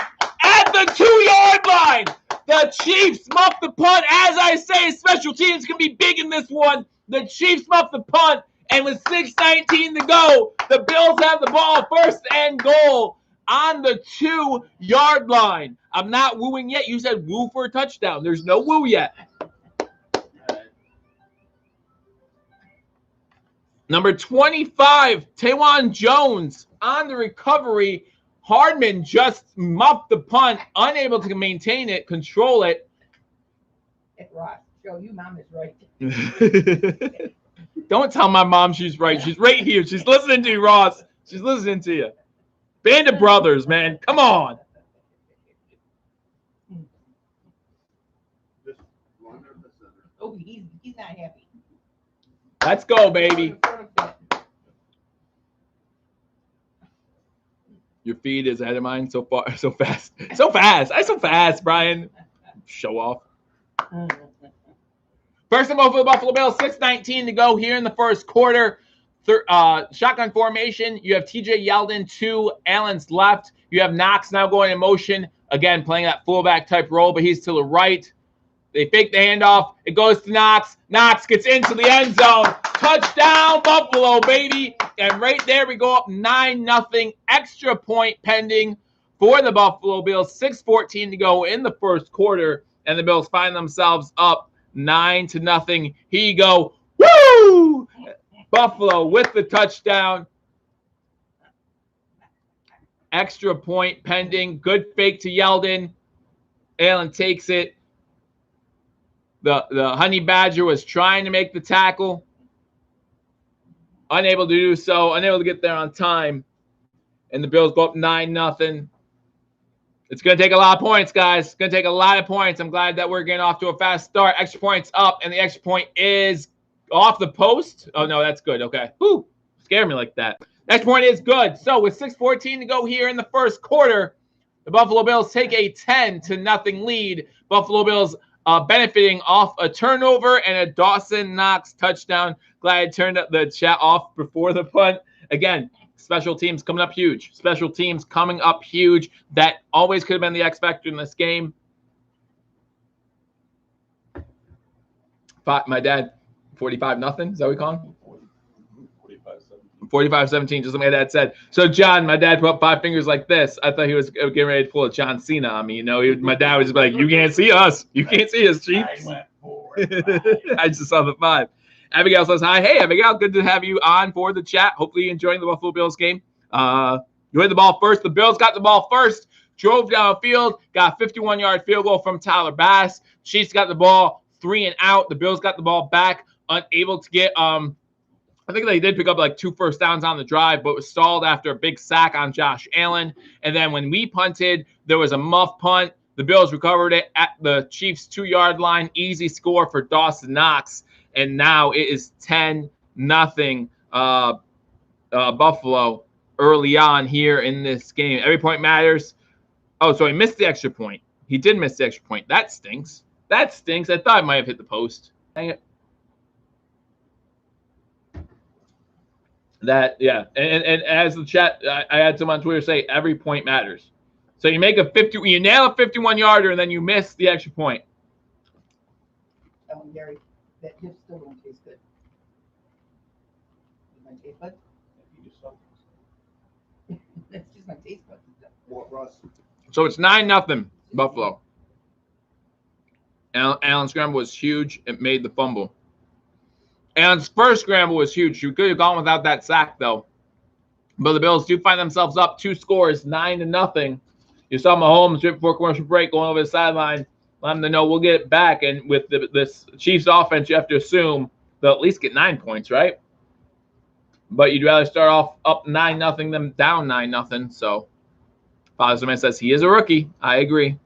[SPEAKER 1] at the 2-yard line. The Chiefs muff the punt. As I say, special teams can be big in this one. The Chiefs muff the punt, and with 6:19 to go, the Bills have the ball, first and goal on the 2-yard line. I'm not wooing yet. You said woo for a touchdown. There's no woo yet. Number 25, Tawan Jones on the recovery. Hardman just muffed the punt, unable to maintain it, control it.
[SPEAKER 3] Hey, Ross, show you mom is right.
[SPEAKER 1] Don't tell my mom she's right. She's right here. She's listening to you, Ross. She's listening to you. Band of brothers, man. Come on.
[SPEAKER 3] Oh, he's not happy.
[SPEAKER 1] Let's go, baby. Your feed is ahead of mine so far, so fast. So fast, Brian. Show off. First and goal for the Buffalo Bills, 6:19 to go here in the first quarter. Shotgun formation. You have TJ Yeldon to Allen's left. You have Knox now going in motion. Again, playing that fullback type role, but he's to the right. They fake the handoff. It goes to Knox. Knox gets into the end zone. Touchdown, Buffalo, baby. And right there, we go up 9-0. Extra point pending for the Buffalo Bills. 6:14 to go in the first quarter. And the Bills find themselves up 9-0. Here you go. Woo! Buffalo with the touchdown. Extra point pending. Good fake to Yeldon. Allen takes it. The Honey Badger was trying to make the tackle. Unable to do so. Unable to get there on time. And the Bills go up 9-0. It's going to take a lot of points, guys. It's going to take a lot of points. I'm glad that we're getting off to a fast start. Extra points up, and the extra point is off the post. Oh, no, that's good. Okay. Whew. Scared me like that. Extra point is good. So with 6:14 to go here in the first quarter, the Buffalo Bills take a 10-0 lead. Buffalo Bills benefiting off a turnover and a Dawson Knox touchdown. Glad I turned the chat off before the punt. Again, special teams coming up huge. Special teams coming up huge. That always could have been the X factor in this game. My dad, 45-0. Is that what we call him? 45-17, just like my dad said. So, John, my dad put up 5 fingers like this. I thought he was getting ready to pull a John Cena on me. You know, my dad was just like, you can't see us. You can't see us, Chief. I just saw the 5. Abigail says, hi. Hey, Abigail, good to have you on for the chat. Hopefully you're enjoying the Buffalo Bills game. You had the ball first. The Bills got the ball first. Drove downfield. Got a 51-yard field goal from Tyler Bass. Chiefs got the ball 3 and out. The Bills got the ball back. Unable to get I think they did pick up like 2 first downs on the drive, but was stalled after a big sack on Josh Allen. And then when we punted, there was a muff punt. The Bills recovered it at the Chiefs' 2-yard line. Easy score for Dawson Knox. And now it is 10-0 Buffalo early on here in this game. Every point matters. Oh, so he missed the extra point. He did miss the extra point. That stinks. That stinks. I thought I might have hit the post. Dang it. That, yeah. And as the chat, I had someone on Twitter say every point matters. So you make you nail a 51-yarder and then you miss the extra point.
[SPEAKER 3] Oh, Gary, that dip still don't taste good. My taste buds? That's just my taste buds.
[SPEAKER 2] What, Russ?
[SPEAKER 1] So it's 9-0 Buffalo. Allen's scramble was huge. It made the fumble. Allen's first scramble was huge. You could have gone without that sack, though. But the Bills do find themselves up 2 scores, 9-0. You saw Mahomes right before commercial break going over the sideline. Let them know we'll get it back. And with this Chiefs offense, you have to assume they'll at least get 9 points, right? But you'd rather start off up 9-0 than down 9-0. So Father Zimmerman says he is a rookie. I agree.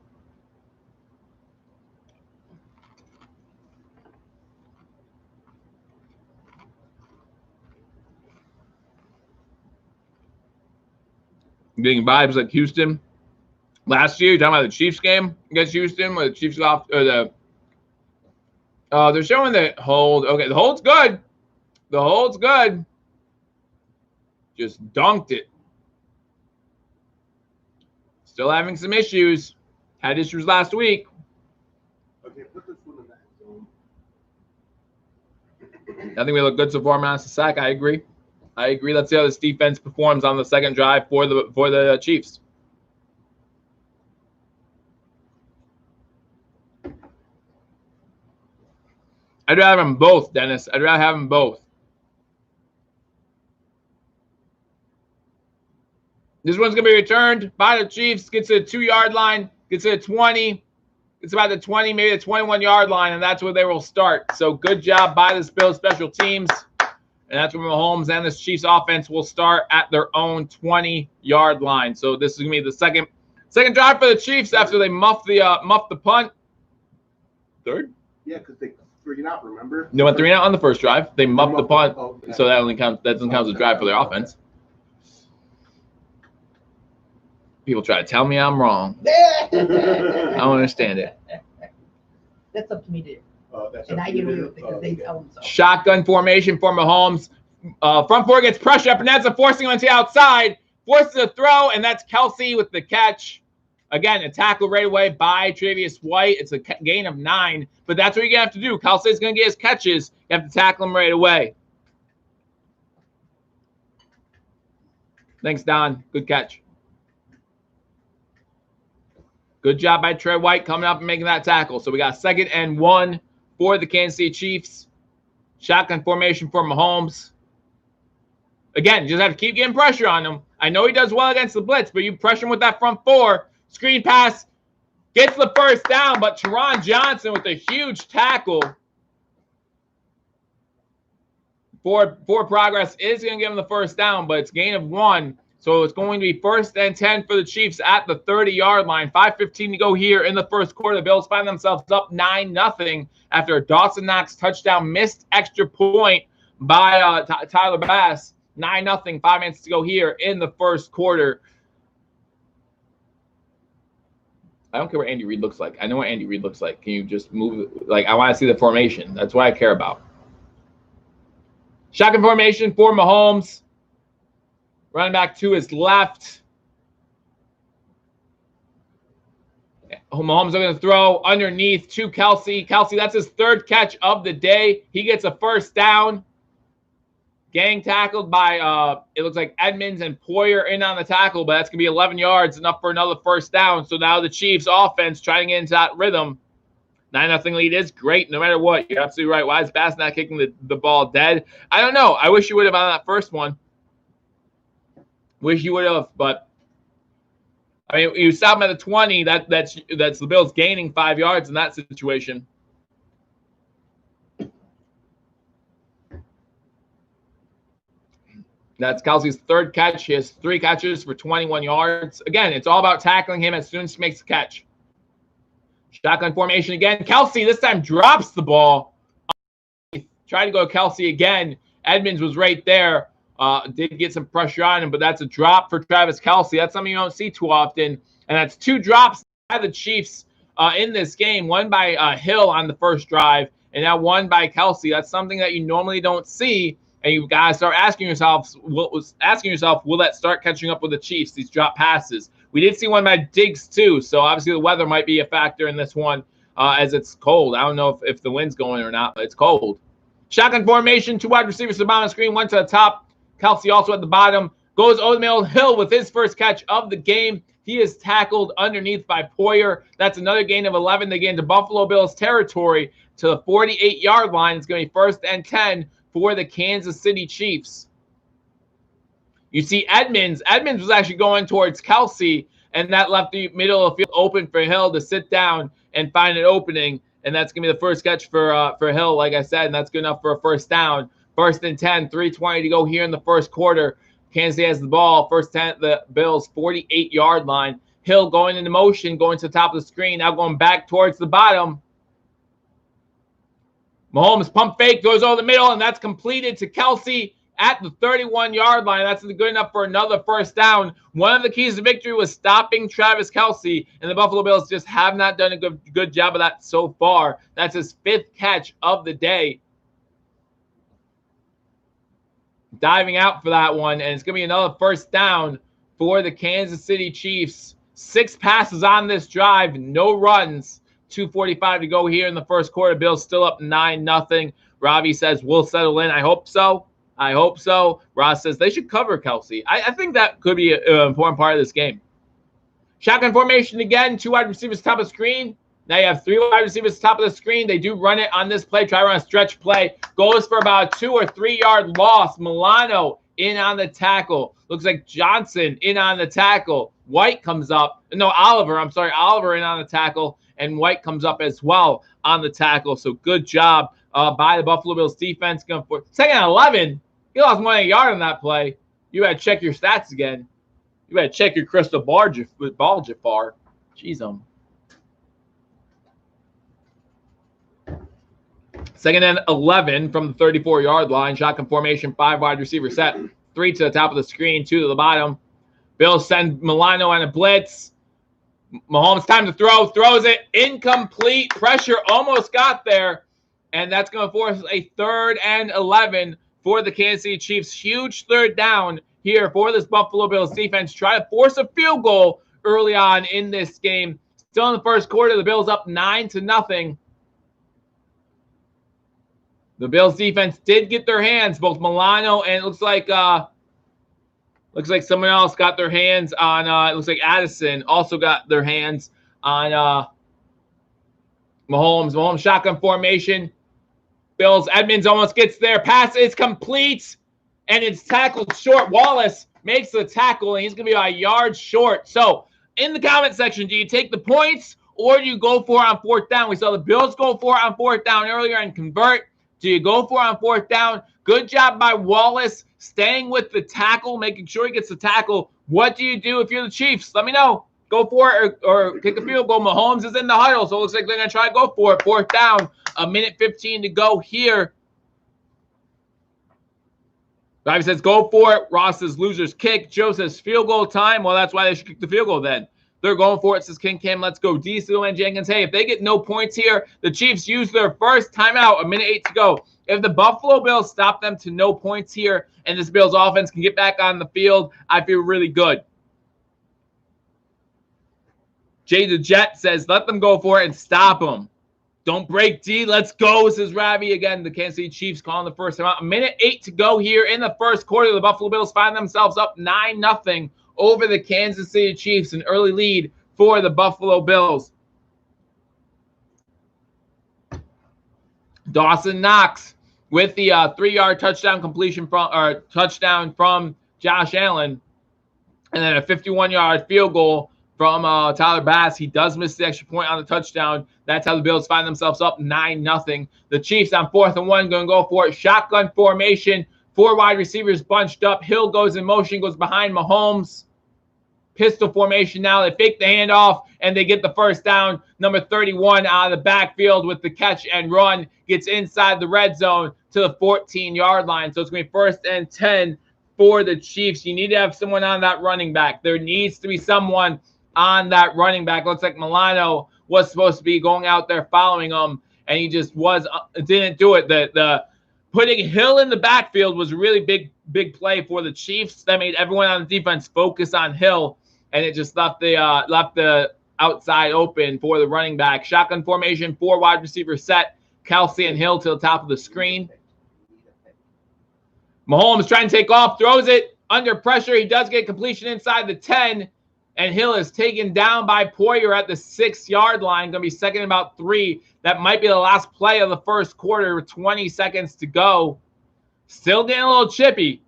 [SPEAKER 1] Getting vibes like Houston. Last year, you're talking about the Chiefs game against Houston, where the Chiefs got they're showing the hold. Okay, the hold's good. The hold's good. Just dunked it. Still having some issues. Had issues last week.
[SPEAKER 2] Okay, put this one in that zone.
[SPEAKER 1] I think we look good so far, man. It's a sack. I agree. Let's see how this defense performs on the second drive for the Chiefs. I'd rather have them both, Dennis. I'd rather have them both. This one's going to be returned by the Chiefs. Gets to the 2-yard line. Gets to the 20. It's about the 20, maybe the 21-yard line, and that's where they will start. So good job by this Bills special teams. And that's where Mahomes and this Chiefs offense will start at their own 20-yard line. So this is going to be the second drive for the Chiefs after they muff the punt. Third?
[SPEAKER 2] Yeah, because they 3-and-out, remember?
[SPEAKER 1] They went 3-and-out on the first drive. They muffed the punt, so that only counts. That doesn't count as a drive for their offense. People try to tell me I'm wrong. I don't understand it.
[SPEAKER 3] That's up to me, dude.
[SPEAKER 2] That's
[SPEAKER 3] And I get away with it because they tell them so.
[SPEAKER 1] Shotgun formation for Mahomes. Front four gets pressure up, and that's forcing him into the outside. Forces a throw, and that's Kelsey with the catch. Again, a tackle right away by Tre'Davious White. It's a gain of 9, but that's what you're going to have to do. Kelsey's going to get his catches. You have to tackle him right away. Thanks, Don. Good catch. Good job by Trey White coming up and making that tackle. So we got 2nd and 1 for the Kansas City Chiefs. Shotgun formation for Mahomes. Again, you just have to keep getting pressure on him. I know he does well against the blitz, but you pressure him with that front four. Screen pass gets the first down, but Teron Johnson with a huge tackle for progress is going to give him the first down, but it's gain of 1. So it's going to be 1st and 10 for the Chiefs at the 30-yard line. 5:15 to go here in the first quarter. The Bills find themselves up 9-0 after a Dawson Knox touchdown, missed extra point by Tyler Bass. 9-0, 5 minutes to go here in the first quarter. I don't care what Andy Reid looks like. I know what Andy Reid looks like. Can you just move? Like, I want to see the formation. That's what I care about. Shotgun formation for Mahomes. Running back to his left. Mahomes are going to throw underneath to Kelsey. Kelsey, that's his 3rd catch of the day. He gets a first down. Gang tackled by, it looks like Edmonds and Poyer in on the tackle, but that's going to be 11 yards, enough for another first down. So now the Chiefs offense trying to get into that rhythm. 9-0 lead is great no matter what. You're absolutely right. Why is Bass not kicking the ball dead? I don't know. I wish you would have on that first one. Wish you would have, but I mean, you stop him at the 20. That's the Bills gaining 5 yards in that situation. That's Kelsey's 3rd catch. He has 3 catches for 21 yards. Again, it's all about tackling him as soon as he makes the catch. Shotgun formation again. Kelsey this time drops the ball. Tried to go Kelsey again. Edmonds was right there. Did get some pressure on him, but that's a drop for Travis Kelsey. That's something you don't see too often. And that's 2 drops by the Chiefs in this game. One by Hill on the first drive, and now one by Kelsey. That's something that you normally don't see. And you've got to start asking yourself, will that start catching up with the Chiefs, these drop passes? We did see one by Diggs too, so obviously the weather might be a factor in this one as it's cold. I don't know if the wind's going or not, but it's cold. Shotgun formation, 2 wide receivers to the bottom of the screen, 1 to the top. Kelsey also at the bottom. Goes over the middle. Hill with his first catch of the game. He is tackled underneath by Poyer. That's another gain of 11. They get into Buffalo Bills territory to the 48-yard line. It's going to be 1st and 10 for the Kansas City Chiefs. You see Edmonds. Edmonds was actually going towards Kelsey, and that left the middle of the field open for Hill to sit down and find an opening. And that's going to be the first catch for Hill, like I said, and that's good enough for a first down. 1st and 10, 3:20 to go here in the first quarter. Kansas City has the ball. 1st 10, the Bills' 48-yard line. Hill going into motion, going to the top of the screen, now going back towards the bottom. Mahomes pump fake, goes over the middle, and that's completed to Kelsey at the 31-yard line. That's good enough for another first down. One of the keys to victory was stopping Travis Kelsey, and the Buffalo Bills just have not done a good job of that so far. That's his 5th catch of the day. Diving out for that one, and it's going to be another first down for the Kansas City Chiefs 6 passes on this drive, no runs. 2:45 to go here in the first quarter. Bills still up 9-0. Ravi says, we'll settle in. I hope so. I hope so. Ross says they should cover Kelsey. I think that could be an important part of this game. Shotgun formation again. 2 wide receivers top of the screen. Now you have 3 wide receivers top of the screen. They do run it on this play. Try to run a stretch play. Goes for about a 2 or 3 yard loss. Milano in on the tackle. Looks like Johnson in on the tackle. White comes up. No, Oliver. I'm sorry. Oliver in on the tackle. And White comes up as well on the tackle. So good job by the Buffalo Bills defense. Going for 2nd and 11. You lost more than a yard on that play. You got to check your stats again. You got to check your crystal ball, Jafar. Jeez, 2nd and 11 from the 34-yard line. Shotgun formation, 5 wide receiver set. 3 to the top of the screen, 2 to the bottom. Bills send Milano on a blitz. Mahomes time to throw. Throws it. Incomplete. Pressure almost got there. And that's going to force a 3rd and 11 for the Kansas City Chiefs. Huge 3rd down here for this Buffalo Bills defense. Try to force a field goal early on in this game. Still in the first quarter, the Bills up 9-0. The Bills defense did get their hands, both Milano and it looks like someone else got their hands on, it looks like Addison also got their hands on Mahomes. Mahomes shotgun formation. Bills, Edmonds almost gets there. Pass is complete, and it's tackled short. Wallace makes the tackle, and he's going to be about a yard short. So, in the comment section, do you take the points, or do you go for it on 4th down? We saw the Bills go for it on 4th down earlier and convert. Do you go for it on 4th down? Good job by Wallace staying with the tackle, making sure he gets the tackle. What do you do if you're the Chiefs? Let me know. Go for it or kick a field goal. Mahomes is in the huddle, so it looks like they're going to try to go for it. 4th down, 1:15 to go here. Bobby says, go for it. Ross says, loser's kick. Joe says, field goal time. Well, that's why they should kick the field goal then. They're going for it, says King Cam. Let's go. DC and Jenkins. Hey, if they get no points here, the Chiefs use their first timeout, 1:08 to go. If the Buffalo Bills stop them to no points here and this Bills offense can get back on the field, I feel really good. Jay the Jet says, let them go for it and stop them. Don't break D. Let's go, says Ravi. Again, the Kansas City Chiefs calling the first timeout. 1:08 to go here in the first quarter. The Buffalo Bills find themselves up 9-0 over the Kansas City Chiefs. An early lead for the Buffalo Bills. Dawson Knox with the 3-yard touchdown completion from Josh Allen. And then a 51-yard field goal from Tyler Bass. He does miss the extra point on the touchdown. That's how the Bills find themselves up 9-0. The Chiefs on 4th and 1 going to go for it. Shotgun formation. 4 wide receivers bunched up. Hill goes in motion, goes behind Mahomes. Pistol formation now. They fake the handoff, and they get the first down. Number 31 out of the backfield with the catch and run. Gets inside the red zone to the 14-yard line. So it's going to be 1st and 10 for the Chiefs. You need to have someone on that running back. There needs to be someone on that running back. Looks like Milano was supposed to be going out there following him, and he just didn't do it. The putting Hill in the backfield was a really big play for the Chiefs. That made everyone on the defense focus on Hill, and it just left the outside open for the running back. Shotgun formation, 4 wide receivers set. Kelsey and Hill to the top of the screen. Mahomes trying to take off, throws it under pressure. He does get completion inside the 10. And Hill is taken down by Poyer at the 6-yard line. Going to be 2nd and about 3. That might be the last play of the first quarter with 20 seconds to go. Still getting a little chippy.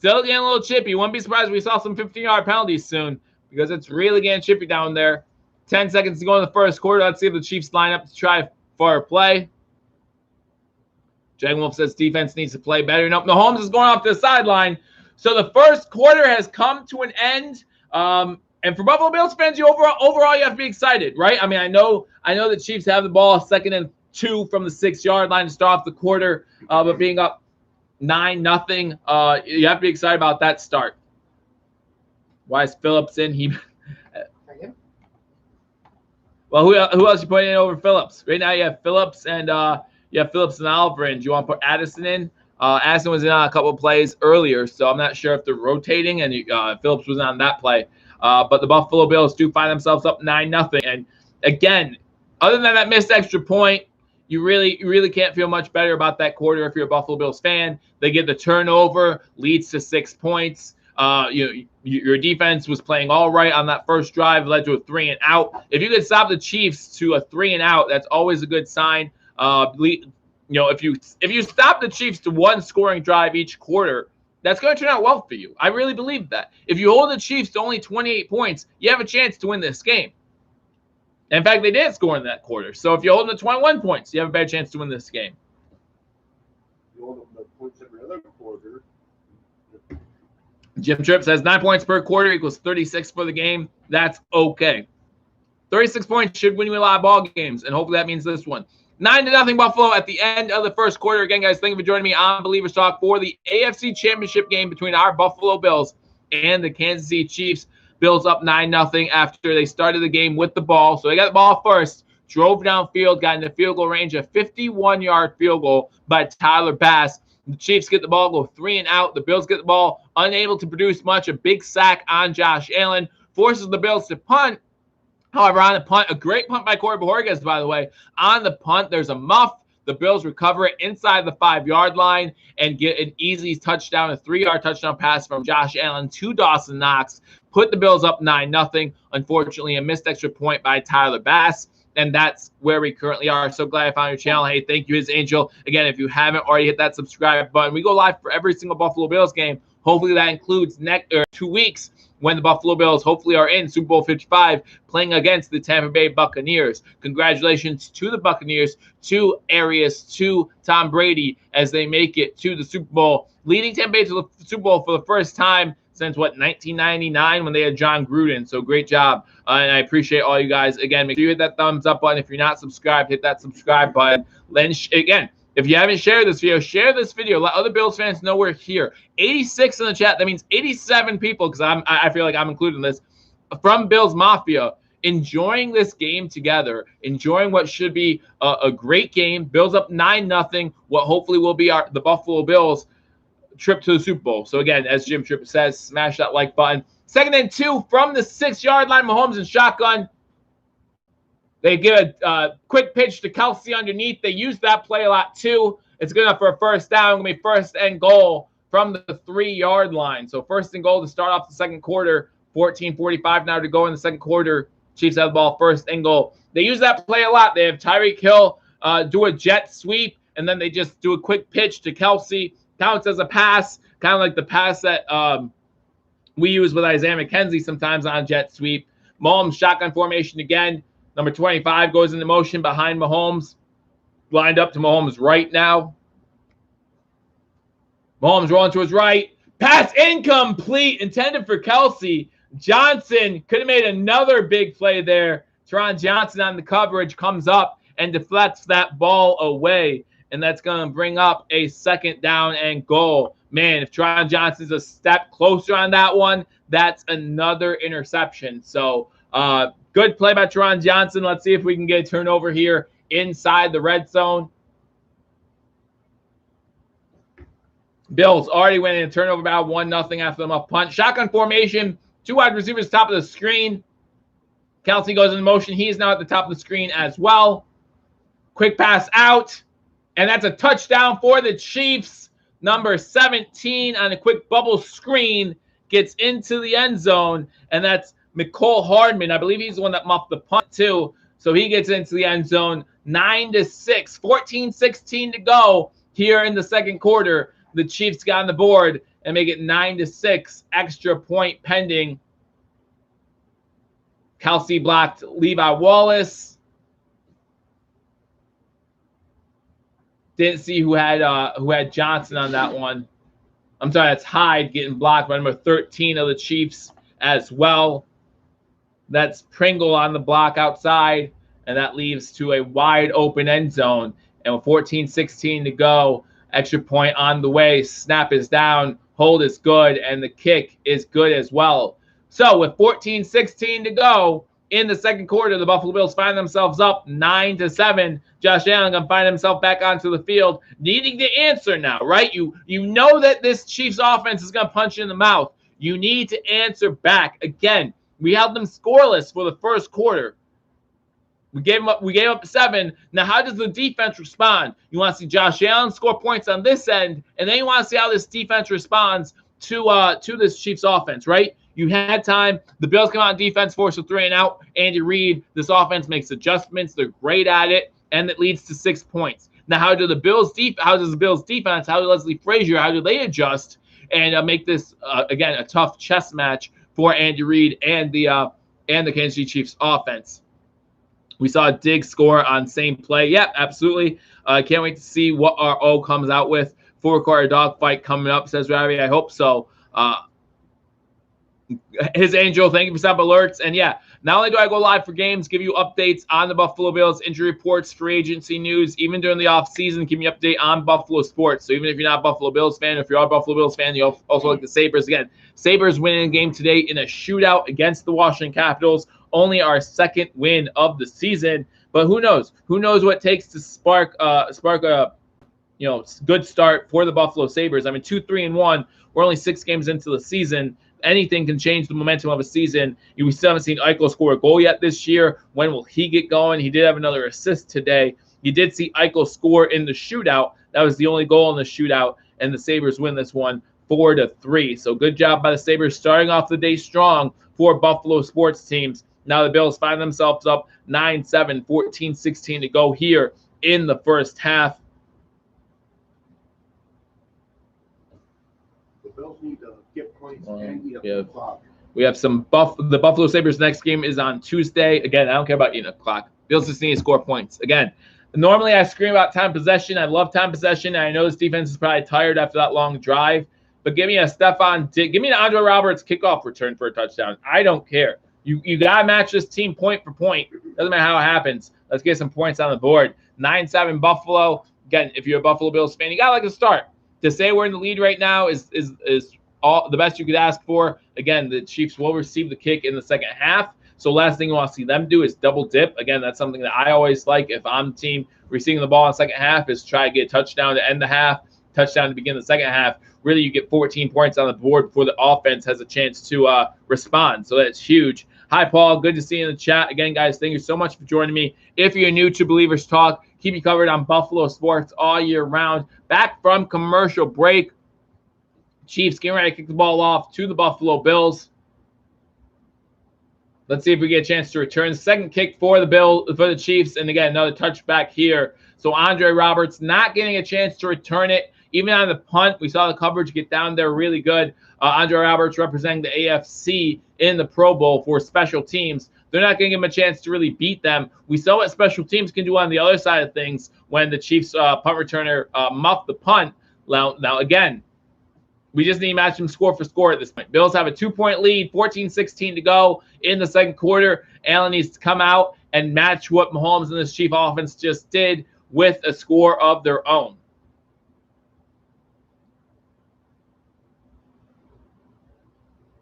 [SPEAKER 1] Wouldn't be surprised if we saw some 15-yard penalties soon because it's really getting chippy down there. 10 seconds to go in the first quarter. Let's see if the Chiefs line up to try for a play. Jang Wolf says defense needs to play better. Nope, Mahomes is going off to the sideline. So the first quarter has come to an end. And for Buffalo Bills fans, overall you have to be excited, right? I mean, I know the Chiefs have the ball 2nd and 2 from the 6-yard line to start off the quarter, but being up 9-0, you have to be excited about that start. Why is Phillips in? Well, who else you putting in over Phillips? Right now you have Phillips and Oliver in. Do you want to put Addison in? Addison was in on a couple of plays earlier, so I'm not sure if they're rotating, and Phillips was on that play. But the Buffalo Bills do find themselves up 9-0. And again, other than that missed extra point, you really can't feel much better about that quarter if you're a Buffalo Bills fan. They get the turnover, leads to 6 points. Your defense was playing all right on that first drive, led to a 3-and-out. If you could stop the Chiefs to a 3-and-out, that's always a good sign. If you stop the Chiefs to one scoring drive each quarter, that's going to turn out well for you. I really believe that. If you hold the Chiefs to only 28 points, you have a chance to win this game. In fact, they did score in that quarter. So if you hold them to 21 points, you have a better chance to win this game.
[SPEAKER 2] You hold them to points every other quarter.
[SPEAKER 1] Jim Tripp says 9 points per quarter equals 36 for the game. That's okay. 36 points should win you a lot of ball games, and hopefully that means this one. 9-0 Buffalo at the end of the first quarter. Again, guys, thank you for joining me on Billievers Talk for the AFC Championship game between our Buffalo Bills and the Kansas City Chiefs. Bills up 9-0 after they started the game with the ball. So they got the ball first, drove downfield, got into field goal range, a 51-yard field goal by Tyler Bass. The Chiefs get the ball, go 3-and-out. The Bills get the ball, unable to produce much. A big sack on Josh Allen forces the Bills to punt. However, on the punt, a great punt by Corey Bojorquez, by the way. On the punt, there's a muff. The Bills recover it inside the 5-yard line and get an easy touchdown, a 3-yard touchdown pass from Josh Allen to Dawson Knox. Put the Bills up 9-0. Unfortunately, a missed extra point by Tyler Bass. And that's where we currently are. So glad I found your channel. Hey, thank you, His Angel. Again, if you haven't already hit that subscribe button, we go live for every single Buffalo Bills game. Hopefully that includes 2 weeks when the Buffalo Bills hopefully are in Super Bowl 55 playing against the Tampa Bay Buccaneers. Congratulations to the Buccaneers, to Arias, to Tom Brady as they make it to the Super Bowl, leading Tampa Bay to the Super Bowl for the first time since, 1999 when they had John Gruden. So great job. And I appreciate all you guys. Again, make sure you hit that thumbs up button. If you're not subscribed, hit that subscribe button. Again, if you haven't shared this video, share this video. Let other Bills fans know we're here. 86 in the chat. That means 87 people, because I feel like I'm included in this, from Bills Mafia, enjoying this game together, enjoying what should be a great game. Bills up 9-0. What hopefully will be the Buffalo Bills trip to the Super Bowl. So again, as Jim Tripp says, smash that like button. 2nd and 2 from the 6-yard line. Mahomes in shotgun. They give a quick pitch to Kelsey underneath. They use that play a lot too. It's good enough for a first down. It's going to be 1st and goal from the 3-yard line. So 1st and goal to start off the second quarter. 14:45 now to go in the second quarter. Chiefs have the ball, 1st and goal. They use that play a lot. They have Tyreek Hill do a jet sweep, and then they just do a quick pitch to Kelsey. Counts as a pass, kind of like the pass that we use with Isaiah McKenzie sometimes on jet sweep. Mahomes shotgun formation again. Number 25 goes into motion behind Mahomes. Lined up to Mahomes' right now. Mahomes rolling to his right. Pass incomplete. Intended for Kelsey. Johnson could have made another big play there. Teron Johnson on the coverage comes up and deflects that ball away. And that's going to bring up a 2nd down and goal. Man, if Teron Johnson's a step closer on that one, that's another interception. So, good play by Teron Johnson. Let's see if we can get a turnover here inside the red zone. Bills already went in a turnover about 1-0 after them up punt. Shotgun formation, 2 wide receivers top of the screen. Kelsey goes in motion. He is now at the top of the screen as well. Quick pass out. And that's a touchdown for the Chiefs. Number 17 on a quick bubble screen gets into the end zone. And that's Mecole Hardman. I believe he's the one that muffed the punt too. So he gets into the end zone. 9-6. 14-16 to go here in the second quarter. The Chiefs got on the board and make it 9-6. Extra point pending. Kelsey blocked Levi Wallace. Didn't see who had Johnson on that one. I'm sorry, that's Hyde getting blocked by number 13 of the Chiefs as well. That's Pringle on the block outside, and that leaves to a wide open end zone. And with 14-16 to go, extra point on the way. Snap is down, hold is good, and the kick is good as well. So with 14-16 to go in the second quarter, the Buffalo Bills find themselves up 9-7. Josh Allen gonna find himself back onto the field, needing to answer now, right? You know that this Chiefs offense is gonna punch you in the mouth. You need to answer back. Again, We held them scoreless for the first quarter. We gave up 7. Now, how does the defense respond? You want to see Josh Allen score points on this end, and then you want to see how this defense responds to this Chiefs offense, right? You had time. The Bills come out on defense, force a 3 and out. Andy Reid, this offense makes adjustments. They're great at it, and it leads to 6 points. Now, how does the Bills defense, how does Leslie Frazier, how do they adjust and make this again a tough chess match for Andy Reid and the Kansas City Chiefs offense? We saw Diggs score on same play. Yep, absolutely. Can't wait to see what our O comes out with. 4-quarter dogfight coming up, says Ravi. I hope so. His Angel, thank you for sub alerts. And yeah, not only do I go live for games, give you updates on the Buffalo Bills, injury reports, free agency news, even during the offseason, give me an update on Buffalo sports. So even if you're not a Buffalo Bills fan, if you are a Buffalo Bills fan, you also like the Sabres. Again, Sabres winning a game today in a shootout against the Washington Capitals. Only our second win of the season. But who knows? Who knows what it takes to spark a good start for the Buffalo Sabres. I mean, 2-3-1. We're only 6 games into the season. Anything can change the momentum of a season. We still haven't seen Eichel score a goal yet this year. When will he get going? He did have another assist today. You did see Eichel score in the shootout. That was the only goal in the shootout, and the Sabres win this one 4-3. So good job by the Sabres starting off the day strong for Buffalo sports teams. Now the Bills find themselves up 9-7, 14-16 to go here in the first half.
[SPEAKER 2] The Bills need to get points and eat up the clock.
[SPEAKER 1] We have some the Buffalo Sabres next game is on Tuesday. Again, I don't care about eating up the clock. Bills just need to score points. Again, normally I scream about time possession. I love time possession. And I know this defense is probably tired after that long drive. But give me a give me an Andre Roberts kickoff return for a touchdown. I don't care. You got to match this team point for point. Doesn't matter how it happens. Let's get some points on the board. 9-7 Buffalo. Again, if you're a Buffalo Bills fan, you got to like to start. To say we're in the lead right now is all the best you could ask for. Again, the Chiefs will receive the kick in the second half. So last thing you want to see them do is double dip. Again, that's something that I always like. If I'm the team receiving the ball in the second half, is try to get a touchdown to end the half, touchdown to begin the second half. Really, you get 14 points on the board before the offense has a chance to respond. So that's huge. Hi, Paul. Good to see you in the chat. Again, guys, thank you so much for joining me. If you're new to Believers Talk, keep you covered on Buffalo sports all year round. Back from commercial break. Chiefs getting ready to kick the ball off to the Buffalo Bills. Let's see if we get a chance to return. Second kick for the Chiefs. And again, another touchback here. So Andre Roberts not getting a chance to return it. Even on the punt, we saw the coverage get down there really good. Andre Roberts representing the AFC in the Pro Bowl for special teams. They're not going to give him a chance to really beat them. We saw what special teams can do on the other side of things when the Chiefs punt returner muffed the punt. Now, again, we just need to match them score for score at this point. Bills have a 2-point lead, 14-16 to go in the second quarter. Allen needs to come out and match what Mahomes and this Chief offense just did with a score of their own.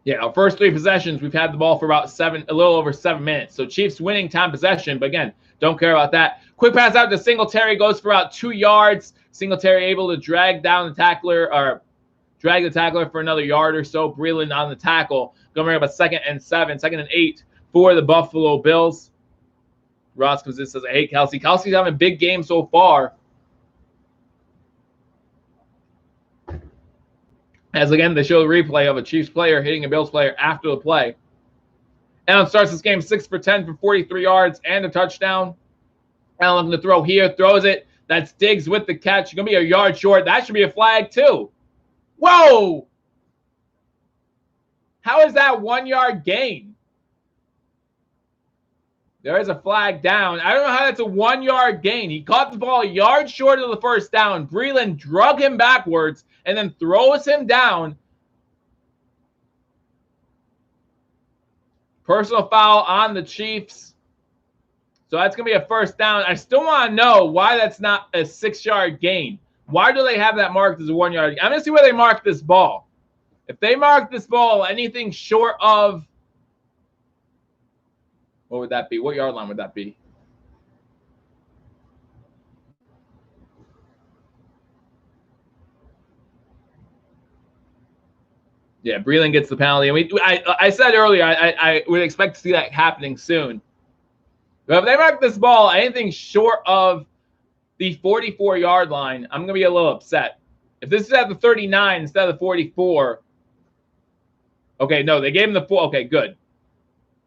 [SPEAKER 1] Yeah, our first 3 possessions, we've had the ball for about a little over 7 minutes. So Chiefs winning time possession, but again, don't care about that. Quick pass out to Singletary, goes for about 2 yards. Singletary able to drag down the tackler, or drag the tackler for another yard or so. Breland on the tackle. Going to bring up a 2nd and 8 for the Buffalo Bills. Ross comes in and says, I hate Kelsey. Kelsey's having a big game so far. As again, they show the replay of a Chiefs player hitting a Bills player after the play. Allen starts this game 6 for 10 for 43 yards and a touchdown. Allen looking to throw here, throws it. That's Diggs with the catch. Going to be a yard short. That should be a flag too. Whoa! How is that 1 yard gain? There is a flag down. I don't know how that's a 1 yard gain. He caught the ball a yard short of the first down. Breland drug him backwards and then throws him down. Personal foul on the Chiefs. So that's going to be a first down. I still want to know why that's not a 6 yard gain. Why do they have that marked as a 1 yard gain? I'm going to see where they mark this ball. If they mark this ball anything short of, what would that be? What yard line would that be? Yeah, Breland gets the penalty. And I said earlier, I would expect to see that happening soon. But if they mark this ball anything short of the 44-yard line, I'm going to be a little upset. If this is at the 39 instead of the 44, okay, no, they gave him the 4. Okay, good.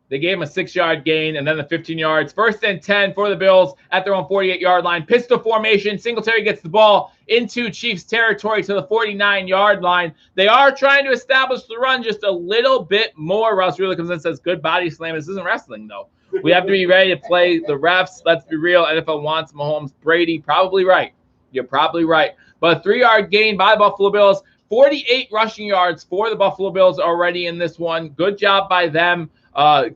[SPEAKER 1] They gave him a 6-yard gain and then the 15 yards. 1st and 10 for the Bills at their own 48-yard line. Pistol formation. Singletary gets the ball into Chiefs territory to the 49-yard line. They are trying to establish the run just a little bit more. Ross really comes in and says, good body slam. This isn't wrestling, though. We have to be ready to play the refs. Let's be real. NFL wants Mahomes. Brady, probably right. You're probably right. But a 3-yard gain by the Buffalo Bills. 48 rushing yards for the Buffalo Bills already in this one. Good job by them.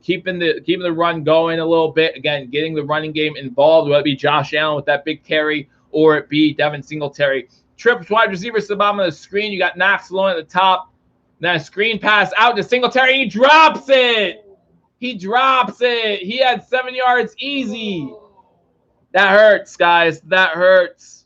[SPEAKER 1] Keeping the run going a little bit. Again, getting the running game involved, whether it be Josh Allen with that big carry or it be Devin Singletary. Trips wide receiver to the bottom of the screen. You got Knox alone at the top. Then a screen pass out to Singletary. He drops it. He drops it. He had 7 yards easy. That hurts, guys. That hurts.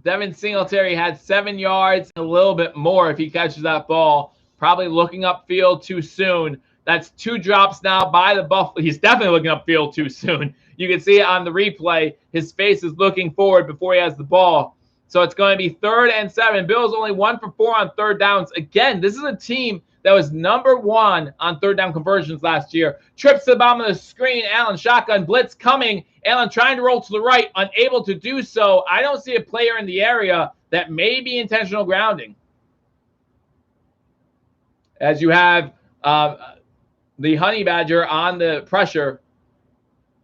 [SPEAKER 1] Devin Singletary had 7 yards, a little bit more if he catches that ball. Probably looking upfield too soon. That's 2 drops now by the Buffalo. He's definitely looking upfield too soon. You can see it on the replay. His face is looking forward before he has the ball. So it's going to be 3rd and 7. Bills only 1 for 4 on 3rd downs. Again, this is a team that was number 1 on 3rd down conversions last year. Trips to the bottom of the screen. Allen shotgun blitz coming. Allen trying to roll to the right, unable to do so. I don't see a player in the area that may be intentional grounding. As you have the Honey Badger on the pressure.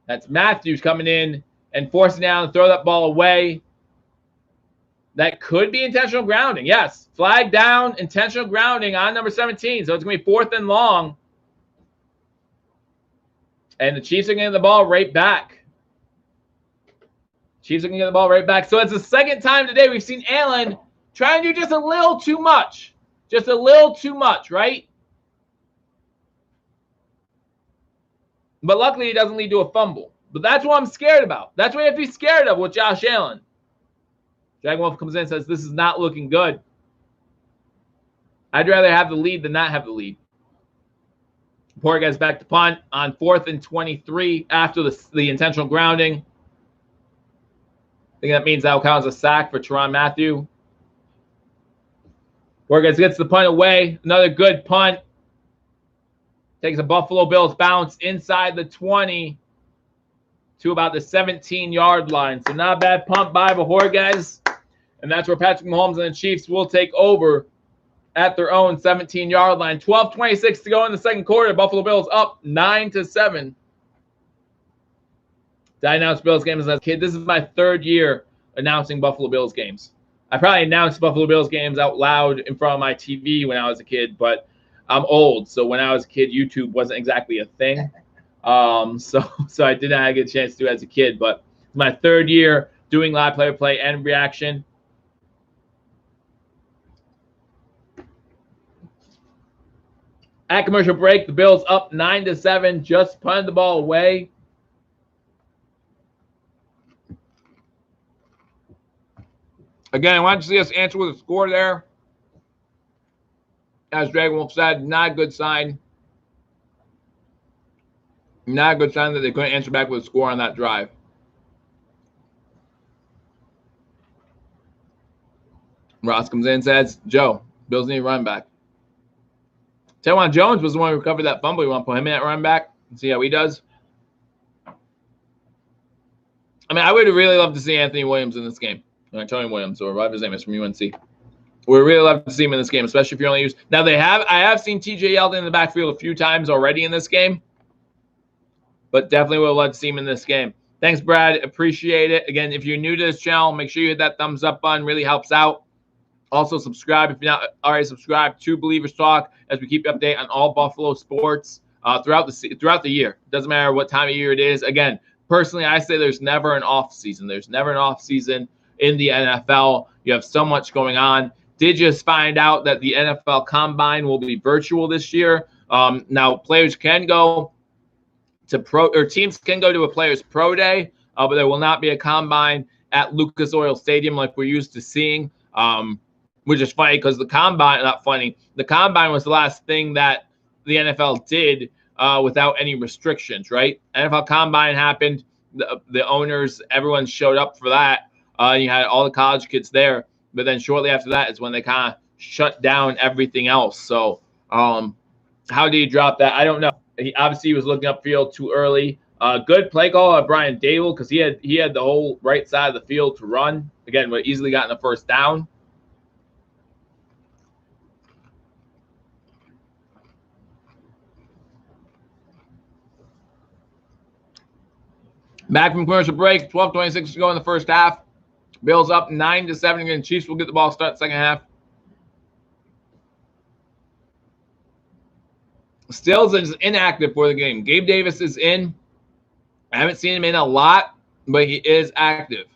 [SPEAKER 1] That's Matthews coming in and forcing down to throw that ball away. That could be intentional grounding. Yes, flag down, intentional grounding on number 17. So it's going to be 4th and long. And the Chiefs are going to get the ball right back. Chiefs are going to get the ball right back. So it's the 2nd time today we've seen Allen try and do just a little too much. Just a little too much, right? But luckily, it doesn't lead to a fumble. But that's what I'm scared about. That's what you have to be scared of with Josh Allen. Dragon Wolf comes in and says, this is not looking good. I'd rather have the lead than not have the lead. Poor guy's back to punt on 4th and 23 after the intentional grounding. I think that means that will count as a sack for Tyrann Mathieu. Borges gets the punt away. Another good punt. Takes a Buffalo Bills bounce inside the 20 to about the 17-yard line. So not a bad punt by Borges. And that's where Patrick Mahomes and the Chiefs will take over at their own 17-yard line. 12:26 to go in the 2nd quarter. Buffalo Bills up 9-7. I announced Bills games as a kid. This is my 3rd year announcing Buffalo Bills games. I probably announced Buffalo Bills games out loud in front of my TV when I was a kid, but I'm old. So when I was a kid, YouTube wasn't exactly a thing. So I did not get a chance to do it as a kid. But it's my 3rd year doing live play-by-play and reaction. At commercial break, the Bills up 9-7, just punted the ball away. Again, I wanted to see us answer with a score there. As Dragon Wolf said, not a good sign. Not a good sign that they couldn't answer back with a score on that drive. Ross comes in and says, Joe, Bills need a run back. Tawan Jones was the one who recovered that fumble. You want to put him in at run back and see how he does? I mean, I would really love to see Anthony Williams in this game. Tony Williams, or whatever his name is from UNC. We really love to see him in this game, especially if you're only used. Now I have seen TJ Yeldon in the backfield a few times already in this game, but definitely would love to see him in this game. Thanks, Brad. Appreciate it. Again, if you're new to this channel, make sure you hit that thumbs up button. Really helps out. Also, subscribe if you're not already subscribed to Billievers Talk, as we keep you updated on all Buffalo sports throughout the year. Doesn't matter what time of year it is. Again, personally, I say there's never an off season. There's never an off season in the NFL. You have so much going on. Did just find out that the NFL Combine will be virtual this year. Now, players can go to teams can go to a player's pro day, but there will not be a combine at Lucas Oil Stadium like we're used to seeing. which is funny because the combine, not funny, the combine was the last thing that the NFL did without any restrictions, right? NFL combine happened. The owners, everyone showed up for that. You had all the college kids there. But then shortly after that is when they kind of shut down everything else. So how did he drop that? I don't know. He obviously was looking upfield too early. Good play call by Brian Dable because he had the whole right side of the field to run. Again, would easily gotten the first down. Back from commercial break, 12:26 to go in the first half. Bills up 9-7 again. Chiefs will get the ball start second half. Stills is inactive for the game. Gabe Davis is in. I haven't seen him in a lot, but he is active.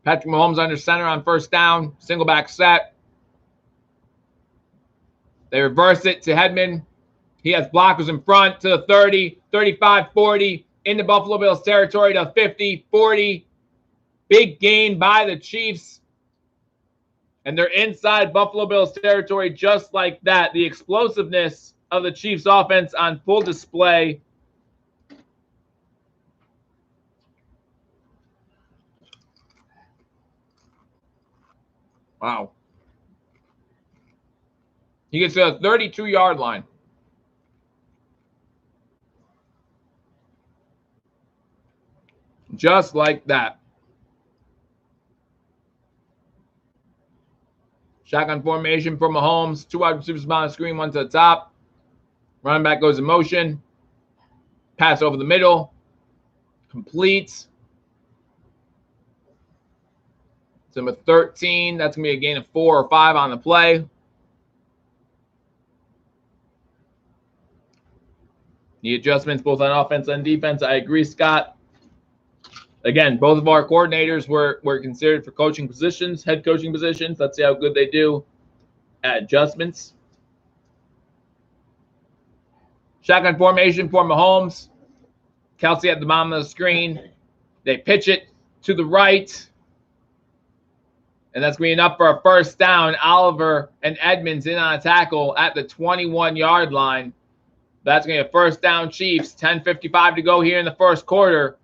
[SPEAKER 1] Patrick Mahomes under center on first down. Single back set. They reverse it to Hedman. He has blockers in front to the 30, 35, 40. Into Buffalo Bills territory to 50, 40. Big gain by the Chiefs. And they're inside Buffalo Bills territory just like that. The explosiveness of the Chiefs offense on full display. Wow. He gets to the 32-yard line. Just like that. Shotgun formation for Mahomes. 2 wide receivers behind the screen, one to the top. Running back goes in motion. Pass over the middle. Completes. It's number 13. That's going to be a gain of 4 or 5 on the play. The adjustments both on offense and defense. I agree, Scott. Again, both of our coordinators were considered for coaching positions, head coaching positions. Let's see how good they do at adjustments. Shotgun formation for Mahomes. Kelsey at the bottom of the screen. They pitch it to the right. And that's going to be enough for a first down. Oliver and Edmonds in on a tackle at the 21-yard line. That's going to be a first down Chiefs. 10:55 to go here in the first quarter.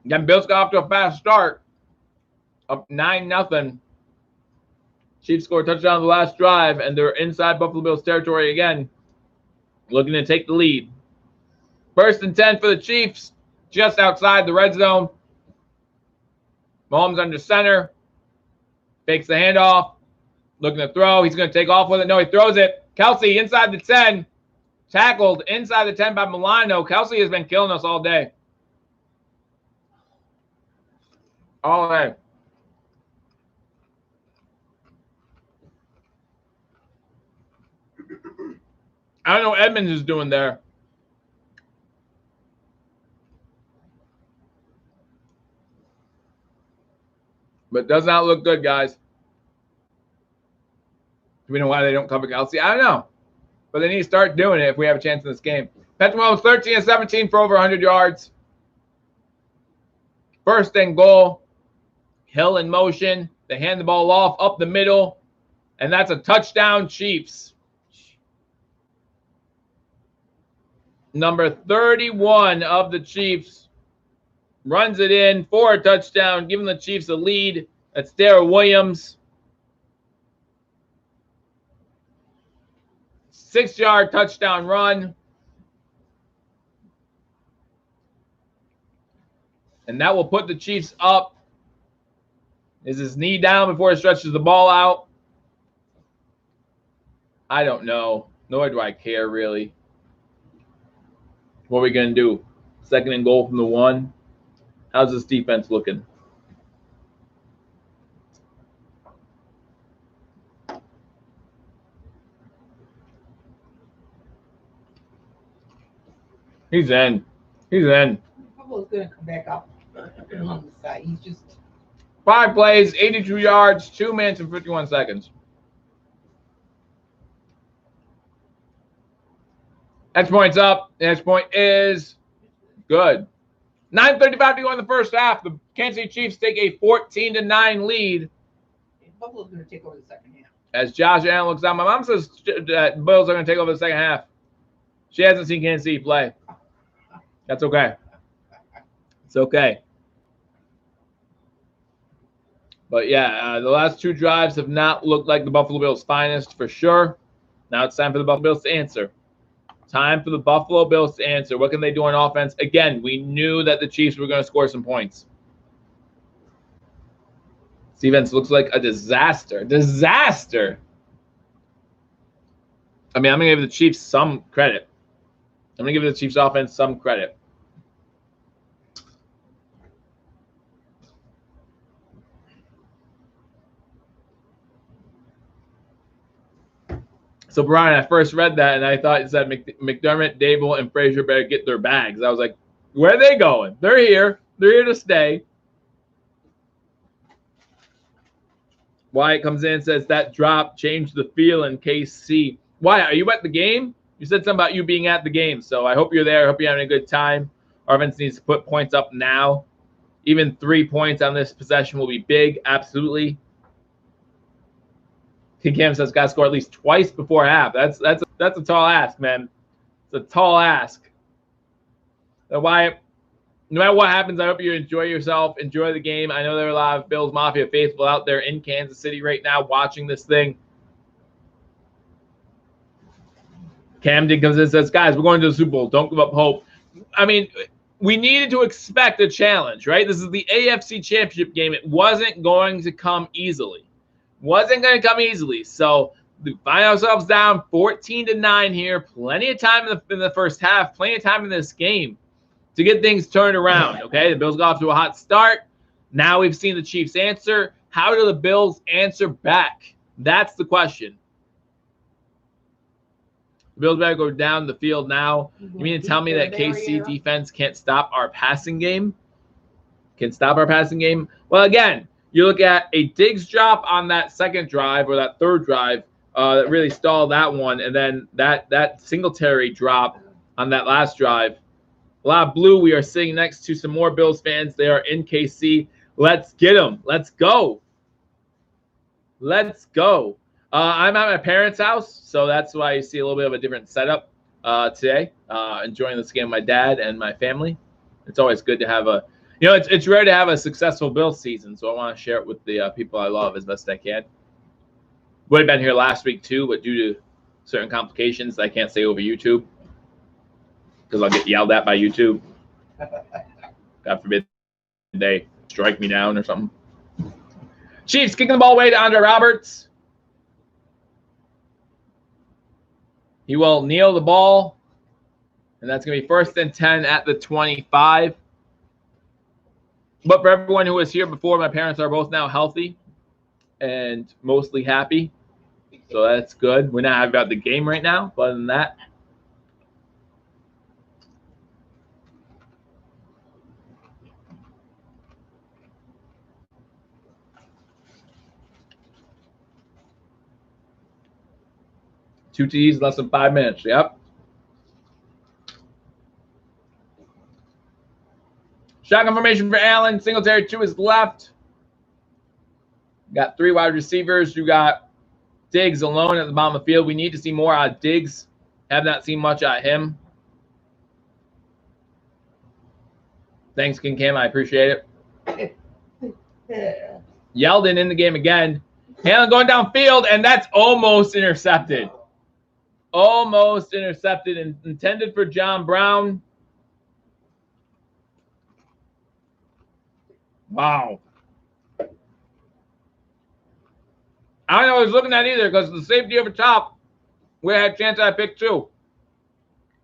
[SPEAKER 1] Again, Bills got off to a fast start. Up 9-0. Chiefs scored a touchdown on the last drive, and they're inside Buffalo Bills territory again, looking to take the lead. First and 10 for the Chiefs, just outside the red zone. Mahomes under center. Fakes the handoff. Looking to throw. He's going to take off with it. No, he throws it. Kelsey inside the 10. Tackled inside the 10 by Milano. Kelsey has been killing us all day. All day. I don't know what Edmonds is doing there. But does not look good, guys. Do we know why they don't cover Kelsey? I don't know. But they need to start doing it if we have a chance in this game. Patrick Mahomes 13-17 for over 100 yards. First and goal. Hill in motion. They hand the ball off up the middle. And that's a touchdown, Chiefs. Number 31 of the Chiefs runs it in for a touchdown, giving the Chiefs a lead. That's Darrell Williams. 6-yard touchdown run. And that will put the Chiefs up. Is his knee down before he stretches the ball out? I don't know. Nor do I care, really. What are we going to do? Second and goal from the 1. How's this defense looking? He's in. He's in.
[SPEAKER 3] Buffalo's going to come back up on the side. He's just
[SPEAKER 1] 5 plays, 82 yards, 2 minutes and 51 seconds. Next point's up. Next point is good. 9:35 to go in the first half. The Kansas City Chiefs take a 14-9 lead.
[SPEAKER 3] Buffalo's going to take over the second half.
[SPEAKER 1] As Josh Allen looks down, my mom says that Bills are going to take over the second half. She hasn't seen Kansas City play. That's okay. It's okay. But yeah, the last two drives have not looked like the Buffalo Bills' finest for sure. Now it's time for the Buffalo Bills to answer. Time for the Buffalo Bills to answer. What can they do on offense? Again, we knew that the Chiefs were going to score some points. This defense looks like a disaster. Disaster. I mean, I'm going to give the Chiefs some credit. I'm going to give the Chiefs offense some credit. So, Brian, I first read that, and I thought it said McDermott, Dable, and Frazier better get their bags. I was like, where are they going? They're here. They're here to stay. Wyatt comes in and says that drop changed the feel in KC. Wyatt, are you at the game? You said something about you being at the game, so I hope you're there. I hope you're having a good time. Our offense needs to put points up now. Even 3 points on this possession will be big, absolutely. King Cam says got to score at least twice before half. That's a tall ask, man. It's a tall ask. So Wyatt, no matter what happens, I hope you enjoy yourself, enjoy the game. I know there are a lot of Bills Mafia faithful out there in Kansas City right now watching this thing. Camden comes in and says, guys, we're going to the Super Bowl. Don't give up hope. I mean, we needed to expect a challenge, right? This is the AFC Championship game. It wasn't going to come easily. Wasn't going to come easily. So we find ourselves down 14-9 here. Plenty of time in the first half. Plenty of time in this game to get things turned around, okay? The Bills got off to a hot start. Now we've seen the Chiefs answer. How do the Bills answer back? That's the question. The Bills better go down the field now. You mean to tell me that KC defense can't stop our passing game? Can stop our passing game? Well, again, you look at a Diggs drop on that second drive or that third drive that really stalled that one, and then that Singletary drop on that last drive. A lot of blue. We are sitting next to some more Bills fans. They are in KC. Let's get them. Let's go. Let's go. I'm at my parents' house, so that's why you see a little bit of a different setup today. Enjoying this game with my dad and my family. It's always good to have a, it's rare to have a successful Bills season, so I want to share it with the people I love as best I can. Would have been here last week too, but due to certain complications, I can't stay over YouTube because I'll get yelled at by YouTube. God forbid they strike me down or something. Chiefs kicking the ball away to Andre Roberts. He will kneel the ball, and that's going to be 1st and 10 at the 25. But for everyone who was here before, my parents are both now healthy and mostly happy. So that's good. We're not happy about the game right now, but other than that. Two TDs, less than 5 minutes. Yep. Shotgun formation for Allen. Singletary to his left. Got 3 wide receivers. You got Diggs alone at the bottom of the field. We need to see more out of Diggs. Have not seen much out of him. Thanks, King Cam. I appreciate it. Yeldon in the game again. Allen going downfield, and that's almost intercepted. Almost intercepted and intended for John Brown. Wow. I don't know what I was looking at either because the safety over top, we had a chance I picked 2.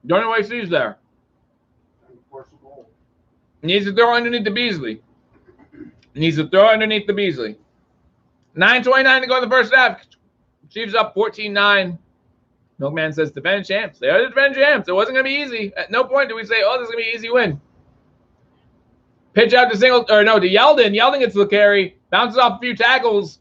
[SPEAKER 1] Don't know what he sees there. Needs to throw underneath the Beasley. 9:29 to go in the first half. Chiefs up 14-9. Milkman says defend champs. They are the defend champs. It wasn't going to be easy. At no point do we say, oh, this is going to be an easy win. Pitch out to Yeldon. Yeldon gets the carry. Bounces off a few tackles.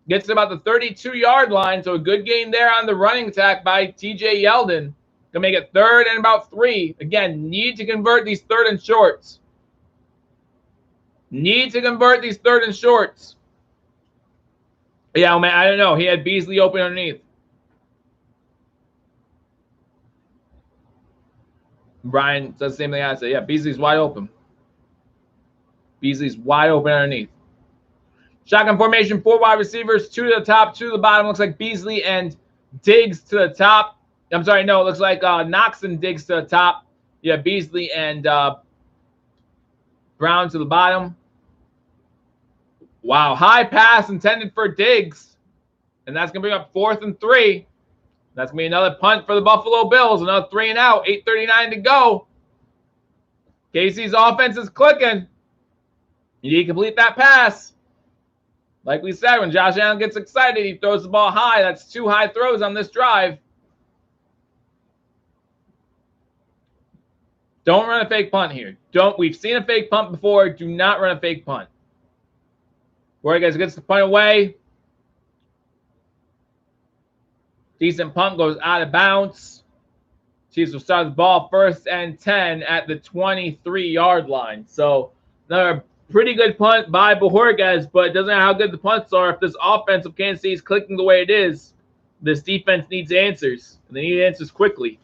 [SPEAKER 1] Gets to about the 32-yard line. So a good gain there on the running attack by TJ Yeldon. Gonna make it 3rd and about 3. Again, need to convert these 3rd and shorts. Need to convert these 3rd and shorts. Yeah, man, I don't know. He had Beasley open underneath. Brian says the same thing I said. Yeah, Beasley's wide open. Beasley's wide open underneath. Shotgun formation, 4 wide receivers, 2 to the top, 2 to the bottom. Looks like Beasley and Diggs to the top. I'm sorry, no, it looks like Knox and Diggs to the top. Yeah, Beasley and Brown to the bottom. Wow, high pass intended for Diggs. And that's going to bring up 4th and 3. That's going to be another punt for the Buffalo Bills. Another 3 and out, 8:39 to go. KC's offense is clicking. You need to complete that pass. Like we said, when Josh Allen gets excited, he throws the ball high. That's 2 high throws on this drive. Don't run a fake punt here. We've seen a fake punt before. Do not run a fake punt. Rodriguez gets the punt away. Decent punt, goes out of bounds. Chiefs will start the ball 1st and 10 at the 23-yard line. So another pretty good punt by Rodriguez, but it doesn't matter how good the punts are. If this offense of Kansas City is clicking the way it is, this defense needs answers. And they need answers quickly.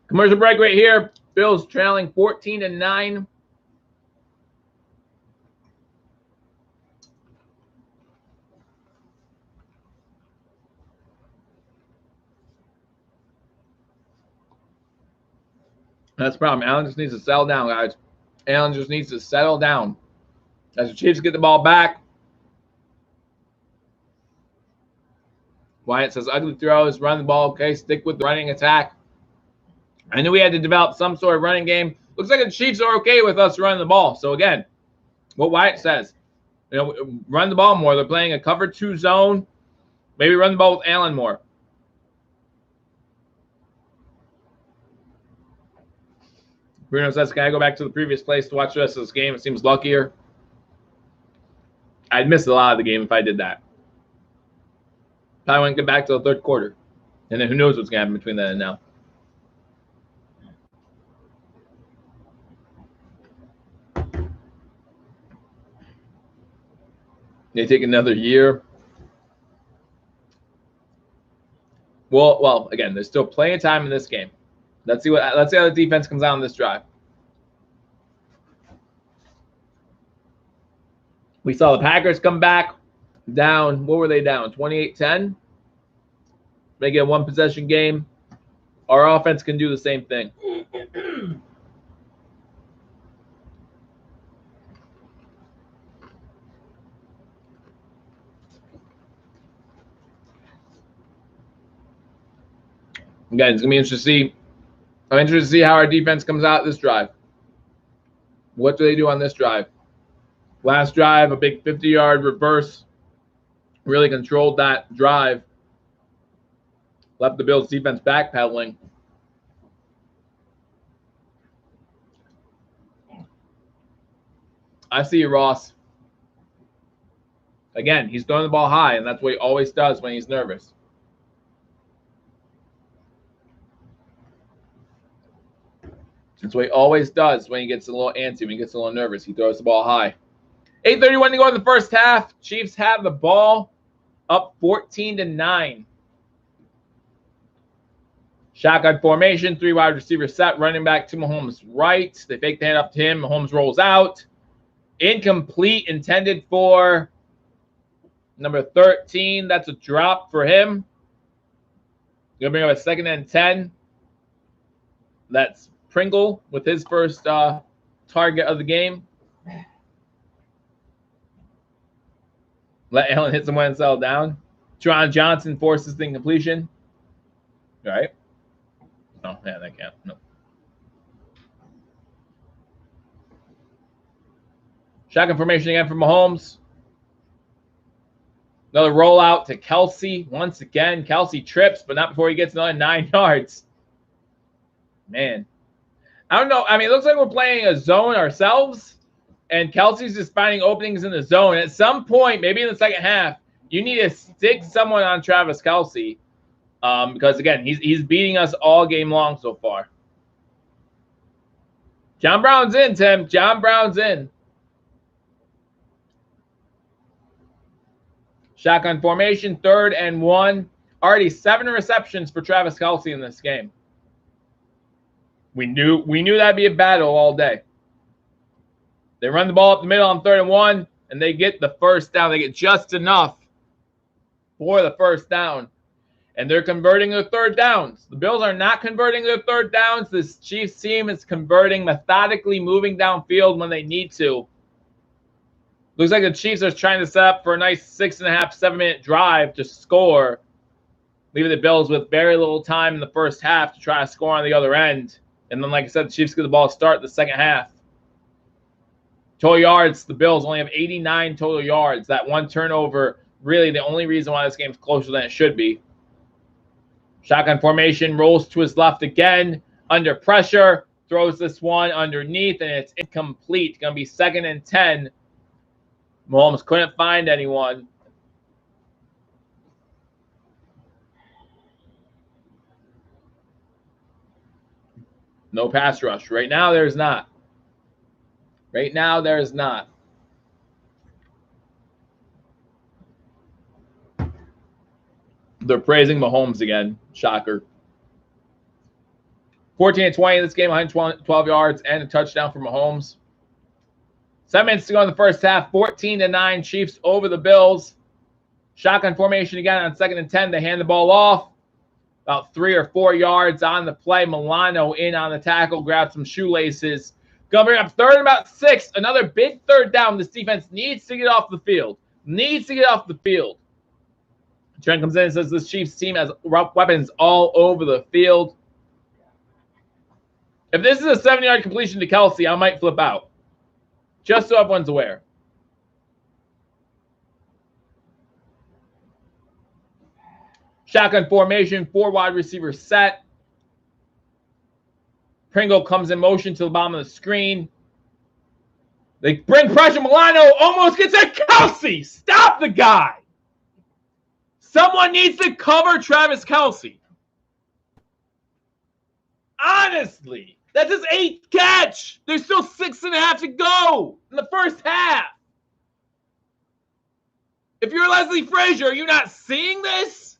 [SPEAKER 1] Commercial break right here. Bills trailing 14-9. That's the problem. Allen just needs to settle down, guys. Allen just needs to settle down. As the Chiefs get the ball back. Wyatt says, ugly throws, run the ball. Okay, stick with the running attack. I knew we had to develop some sort of running game. Looks like the Chiefs are okay with us running the ball. So, again, what Wyatt says, run the ball more. They're playing a cover 2 zone. Maybe run the ball with Allen more. Bruno says, can I go back to the previous place to watch the rest of this game? It seems luckier. I'd miss a lot of the game if I did that. Probably wouldn't get back to the 3rd quarter. And then who knows what's going to happen between then and now. They take another year. Well, again, there's still plenty of time in this game. Let's see how the defense comes out on this drive. We saw the Packers come back down. What were they down? 28-10. Make it a 1-possession game. Our offense can do the same thing. Again, it's going to be interesting to see. I'm interested to see how our defense comes out this drive. What do they do on this drive? Last drive, a big 50-yard reverse. Really controlled that drive. Left the Bills defense backpedaling. I see you, Ross. Again, he's throwing the ball high, and that's what he always does when he's nervous. That's what he always does when he gets a little antsy, when he gets a little nervous. He throws the ball high. 8:31 to go in the first half. Chiefs have the ball up 14-9. Shotgun formation, 3 wide receiver set, running back to Mahomes' right. They fake the hand up to him. Mahomes rolls out. Incomplete, intended for number 13. That's a drop for him. Going to bring up a 2nd and 10. That's Pringle with his first target of the game. Let Allen hit someone and settle down. Tron Johnson forces the incompletion. All right. Oh, yeah, that can't. No. Shotgun formation again for Mahomes. Another rollout to Kelsey. Once again, Kelsey trips, but not before he gets another 9 yards. Man. I don't know. I mean, it looks like we're playing a zone ourselves, and Kelsey's just finding openings in the zone. At some point, maybe in the second half, you need to stick someone on Travis Kelsey because, again, he's beating us all game long so far. John Brown's in, Tim. John Brown's in. Shotgun formation, 3rd and 1. Already 7 receptions for Travis Kelsey in this game. We knew that'd be a battle all day. They run the ball up the middle on 3rd and 1, and they get the first down. They get just enough for the first down. And they're converting their 3rd downs. The Bills are not converting their 3rd downs. This Chiefs team is converting, methodically moving downfield when they need to. Looks like the Chiefs are trying to set up for a nice 6.5, 7-minute drive to score, leaving the Bills with very little time in the first half to try to score on the other end. And then, like I said, the Chiefs get the ball to start the second half. Total yards, the Bills only have 89 total yards. That one turnover, really the only reason why this game's closer than it should be. Shotgun formation, rolls to his left again, under pressure, throws this one underneath, and it's incomplete. Going to be 2nd and 10. Mahomes couldn't find anyone. No pass rush. Right now, there's not. Right now, there's not. They're praising Mahomes again. Shocker. 14-20 in this game, 112 yards and a touchdown for Mahomes. 7 minutes to go in the first half. 14-9, Chiefs over the Bills. Shotgun formation again on 2nd and 10. They hand the ball off. About 3 or 4 yards on the play. Milano in on the tackle. Grabs some shoelaces. Going to bring up 3rd and about 6. Another big 3rd down. This defense needs to get off the field. Needs to get off the field. Trent comes in and says this Chiefs team has weapons all over the field. If this is a 7-yard completion to Kelsey, I might flip out. Just so everyone's aware. Shotgun formation, 4 wide receivers set. Pringle comes in motion to the bottom of the screen. They bring pressure. Milano almost gets a Kelsey. Stop the guy. Someone needs to cover Travis Kelsey. Honestly, that's his 8th catch. There's still 6.5 to go in the first half. If you're Leslie Frazier, are you not seeing this?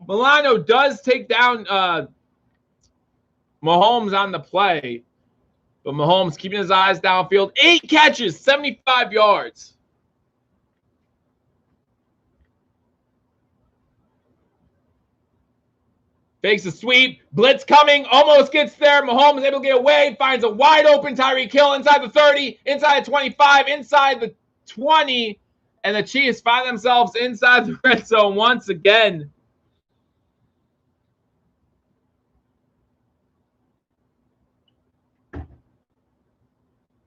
[SPEAKER 1] Milano does take down Mahomes on the play, but Mahomes keeping his eyes downfield. 8 catches, 75 yards. Fakes a sweep. Blitz coming. Almost gets there. Mahomes able to get away. Finds a wide open Tyreek Hill inside the 30, inside the 25, inside the 20. And the Chiefs find themselves inside the red zone once again.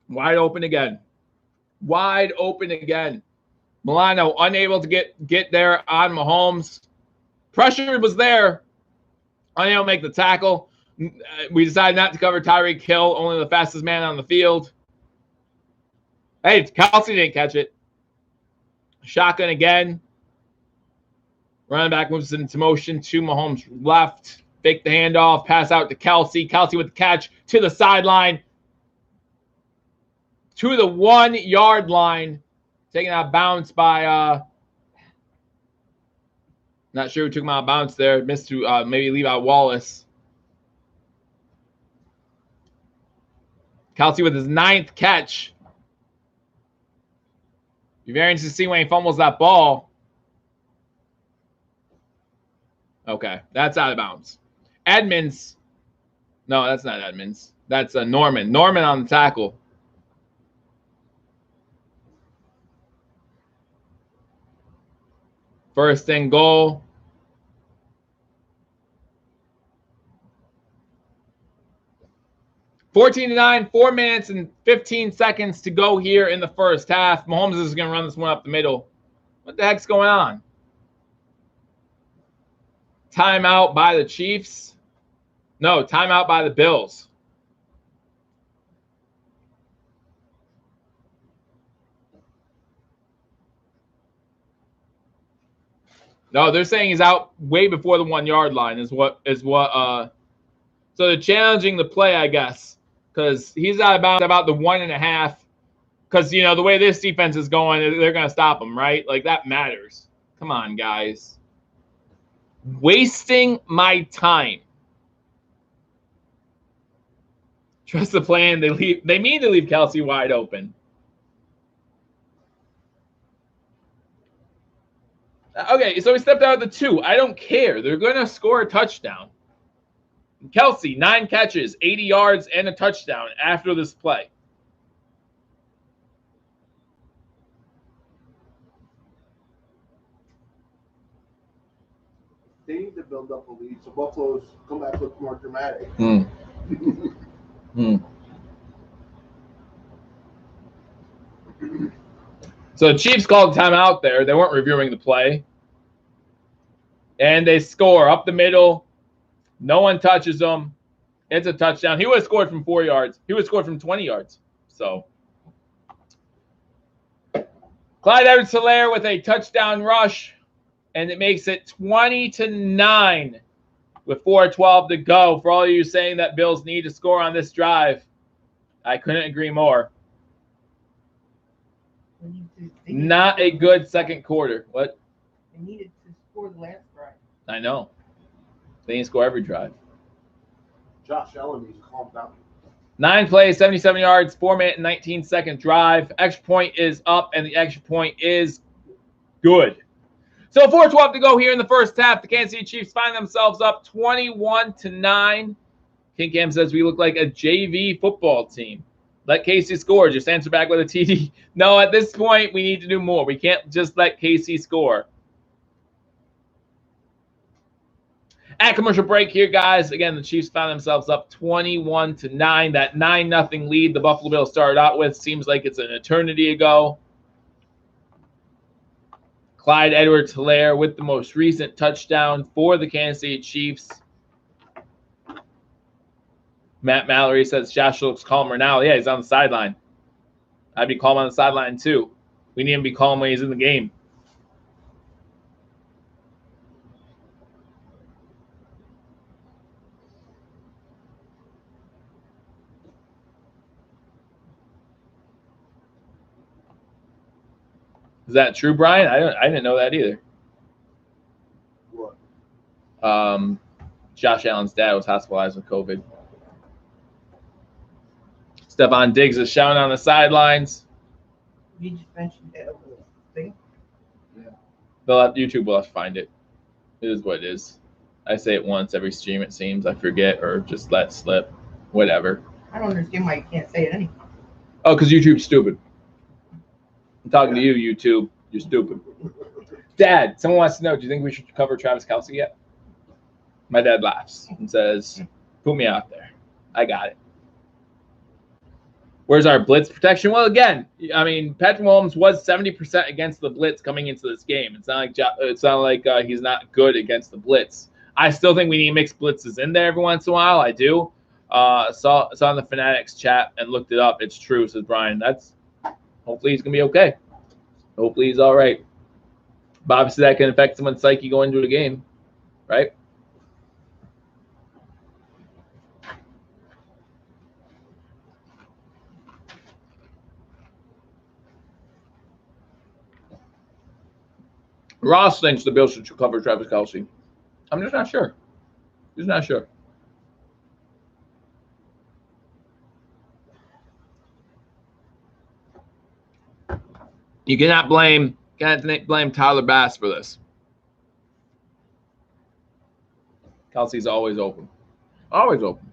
[SPEAKER 1] Wide open again. Wide open again. Milano unable to get there on Mahomes. Pressure was there. Unable to make the tackle. We decided not to cover Tyreek Hill, only the fastest man on the field. Hey, Kelsey didn't catch it. Shotgun again. Running back moves into motion to Mahomes' left. Fake the handoff. Pass out to Kelsey. Kelsey with the catch to the sideline. To the 1-yard line. Taken out of bounds by not sure who took him out of bounds there. Missed to maybe leave out Wallace. Kelsey with his 9th catch. Be very interesting to see when he fumbles that ball. Okay, that's out of bounds. Edmonds. No, that's not Edmonds. That's Norman. Norman on the tackle. First and goal. (14-9), 4 minutes and 15 seconds to go here in the first half. Mahomes is going to run this one up the middle. What the heck's going on? Timeout by the Chiefs. No, timeout by the Bills. No, they're saying he's out way before the 1 yard line so they're challenging the play, I guess, because he's out about the 1.5. Because, you know, the way this defense is going, they're going to stop him, right? Like, that matters. Come on, guys. Wasting my time. Trust the plan. They mean to leave Kelsey wide open. Okay, so he stepped out of the 2. I don't care. They're going to score a touchdown. Kelsey, 9 catches, 80 yards, and a touchdown after this play.
[SPEAKER 2] They need to build up a lead so Buffalo's comeback looks more dramatic.
[SPEAKER 1] So the Chiefs called timeout there. They weren't reviewing the play. And they score up the middle. No one touches them. It's a touchdown. He would have scored from 4 yards. He would have scored from 20 yards. So Clyde Edwards-Helaire with a touchdown rush. And it makes it 20-9 with 4:12 to go. For all of you saying that Bills need to score on this drive, I couldn't agree more. Not a good second quarter. What?
[SPEAKER 3] They needed to score the last drive.
[SPEAKER 1] I know. They need to score every drive.
[SPEAKER 2] Josh Allen needs to calm down.
[SPEAKER 1] 9 plays, 77 yards, 4-minute and 19-second drive. Extra point is up, and the extra point is good. So 4:12 to go here in the first half. The Kansas City Chiefs find themselves up 21-9. King Cam says we look like a JV football team. Let KC score. Just answer back with a TD. No, at this point, we need to do more. We can't just let KC score. At commercial break here, guys. Again, the Chiefs found themselves up 21-9. That 9-0 lead the Buffalo Bills started out with seems like it's an eternity ago. Clyde Edwards-Helaire with the most recent touchdown for the Kansas City Chiefs. Matt Mallory says Josh looks calmer now. Yeah, he's on the sideline. I'd be calm on the sideline too. We need him to be calm when he's in the game. Is that true, Brian? I didn't know that either.
[SPEAKER 2] What?
[SPEAKER 1] Josh Allen's dad was hospitalized with COVID. Stephon Diggs is shouting on the sidelines.
[SPEAKER 3] You just mentioned that over the thing.
[SPEAKER 2] Yeah.
[SPEAKER 1] YouTube will have to find it. It is what it is. I say it once every stream, it seems. I forget or just let slip. Whatever.
[SPEAKER 3] I don't understand why you can't say it anymore.
[SPEAKER 1] Oh, because YouTube's stupid. I'm talking to you, YouTube. You're stupid. Dad, someone wants to know, do you think we should cover Travis Kelce yet? My dad laughs and says, put me out there. I got it. Where's our blitz protection? Well, again, I mean, Patrick Mahomes was 70% against the blitz coming into this game. It's not like he's not good against the blitz. I still think we need to mix blitzes in there every once in a while. I do. Saw in the Fanatics chat and looked it up. It's true, says Brian. Hopefully he's gonna be okay. Hopefully he's all right. But obviously that can affect someone's psyche going into a game, right? Ross thinks the Bills should cover Travis Kelce. I'm just not sure. Just not sure. You cannot blame Tyler Bass for this. Kelsey's always open. Always open.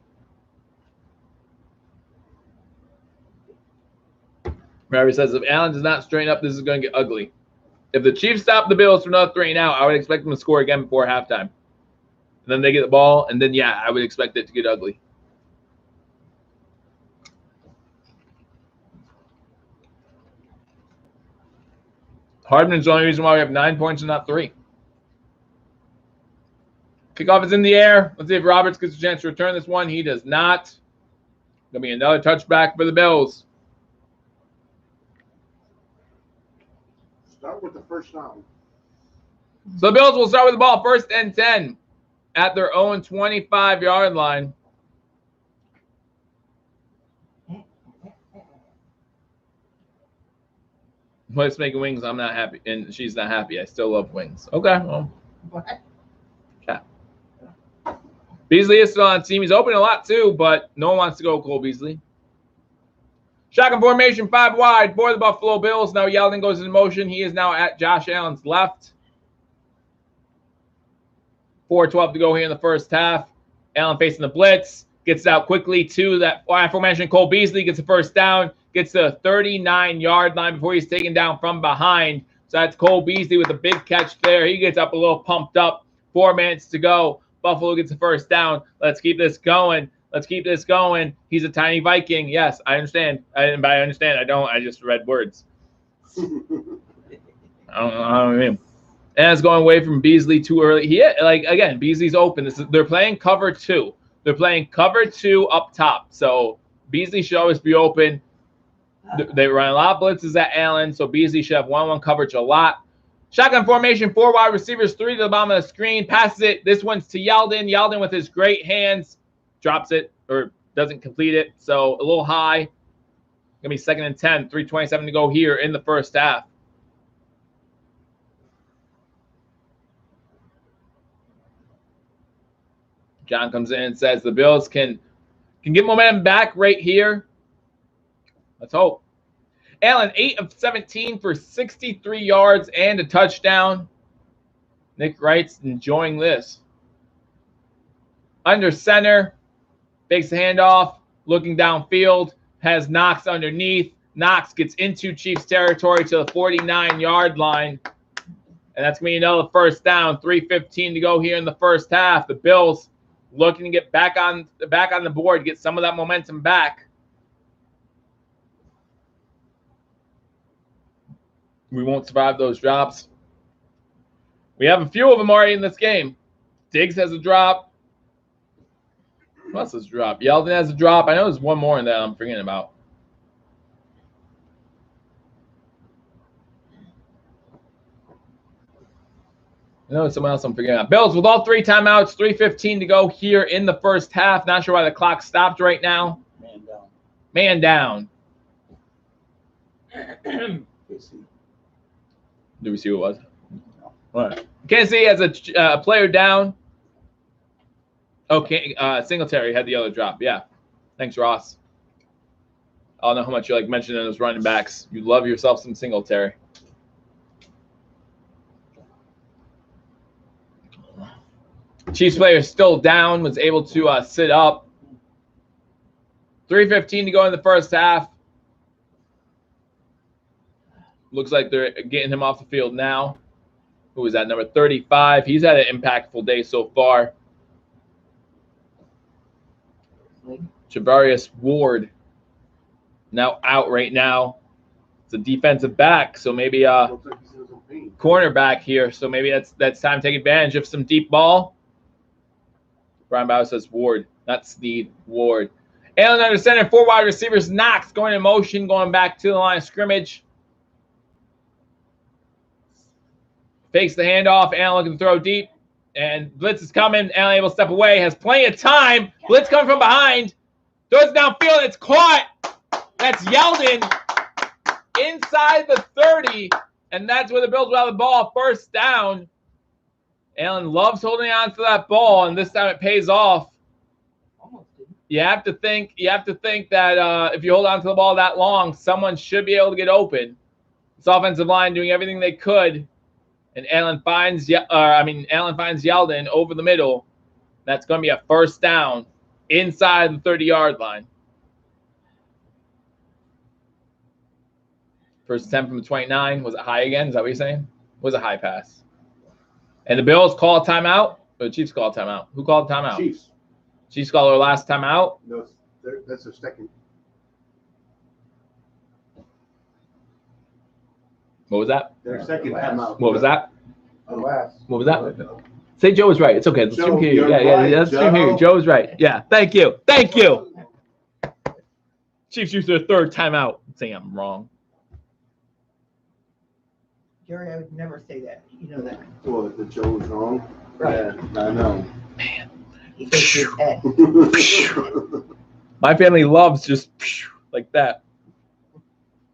[SPEAKER 1] Mary says, if Allen does not straighten up, this is going to get ugly. If the Chiefs stop the Bills from not 3-and-out, I would expect them to score again before halftime. And then they get the ball, and then, yeah, I would expect it to get ugly. Hardman's the only reason why we have 9 points and not 3. Kickoff is in the air. Let's see if Roberts gets a chance to return this one. He does not. Going to be another touchback for the Bills.
[SPEAKER 2] Start with the first down.
[SPEAKER 1] So the Bills will start with the ball, 1st and 10 at their own 25-yard line. What's making wings? I'm not happy, and she's not happy. I still love wings. Okay, well.
[SPEAKER 3] What?
[SPEAKER 1] Yeah. Beasley is still on the team. He's open a lot too, but no one wants to go Cole Beasley. Shotgun formation, 5 wide for the Buffalo Bills. Now Yeldon goes in motion. He is now at Josh Allen's left. 4:12 to go here in the first half. Allen facing the blitz. Gets out quickly to that aforementioned Cole Beasley. Gets a first down. Gets to the 39-yard line before he's taken down from behind. So that's Cole Beasley with a big catch there. He gets up a little pumped up. 4 minutes to go. Buffalo gets the first down. Let's keep this going. Let's keep this going. He's a tiny Viking. Yes, I understand. I understand. I don't. I just read words. I don't know what I mean. And it's going away from Beasley too early. Again, Beasley's open. They're playing cover 2. They're playing cover 2 up top. So Beasley should always be open. They run a lot of blitzes at Allen, so Beasley should have 1-1 coverage a lot. Shotgun formation, 4 wide receivers, 3 to the bottom of the screen. Passes it. This one's to Yeldon. Yeldon with his great hands drops it or doesn't complete it. So a little high. Gonna be 2nd and 10. 3:27 to go here in the first half. John comes in and says the Bills can get momentum back right here. Let's hope. Allen, 8 of 17 for 63 yards and a touchdown. Nick writes, enjoying this. Under center, fakes the handoff, looking downfield, has Knox underneath. Knox gets into Chiefs territory to the 49-yard line. And that's going to be another first down. 3:15 to go here in the first half. The Bills looking to get back on the board, get some of that momentum back. We won't survive those drops. We have a few of them already in this game. Diggs has a drop. Who else has a drop? Yeldon has a drop. I know there's one more in that I'm forgetting about. I know someone else I'm forgetting about. Bills with all 3 timeouts, 3:15 to go here in the first half. Not sure why the clock stopped right now. Man down. Do we see who it was? All right. Kansas City has a player down. Okay, Singletary had the other drop. Yeah. Thanks, Ross. I don't know how much you like mentioning those running backs. You love yourself some Singletary. Chiefs player still down, was able to sit up. 3:15 to go in the first half. Looks like they're getting him off the field now. Who is that? Number 35. He's had an impactful day so far. Javarius Ward now out right now. It's a defensive back, so maybe cornerback here. So maybe that's time to take advantage of some deep ball. Brian Bauer says Ward, not Snead, Ward. Allen under center, 4 wide receivers. Knox going in motion, going back to the line of scrimmage. Fakes the handoff. Allen looking to throw deep. And blitz is coming. Allen able to step away. Has plenty of time. Blitz coming from behind. Throws it downfield. It's caught. That's Yeldon inside the 30. And that's where the Bills will have the ball. First down. Allen loves holding on to that ball, and this time it pays off. You have to think that if you hold on to the ball that long, someone should be able to get open. This offensive line doing everything they could, and Allen finds Yeldon over the middle. That's going to be a first down inside the 30-yard line. First 10 from the 29. Was it high again? Is that what you're saying? Was a high pass. And the Bills call a timeout. Or the Chiefs call a timeout. Who called a timeout?
[SPEAKER 2] Chiefs.
[SPEAKER 1] Chiefs call their last timeout.
[SPEAKER 2] No, that's their second.
[SPEAKER 1] What was that?
[SPEAKER 2] Their second time out.
[SPEAKER 1] What was that?
[SPEAKER 4] Last.
[SPEAKER 1] What was that? Say Joe was right. It's okay. Let's
[SPEAKER 2] Joe,
[SPEAKER 1] hear you.
[SPEAKER 2] you're
[SPEAKER 1] Yeah,
[SPEAKER 2] right,
[SPEAKER 1] let's hear you.
[SPEAKER 2] Joe.
[SPEAKER 1] Joe was right. Yeah, thank you. Thank you. Chiefs use their third timeout. Saying I'm wrong.
[SPEAKER 3] Jerry, I would never say that. You know that.
[SPEAKER 2] Well, the Joe was wrong.
[SPEAKER 3] Right.
[SPEAKER 2] Yeah, I know.
[SPEAKER 3] He shakes his head.
[SPEAKER 1] My family loves just like that.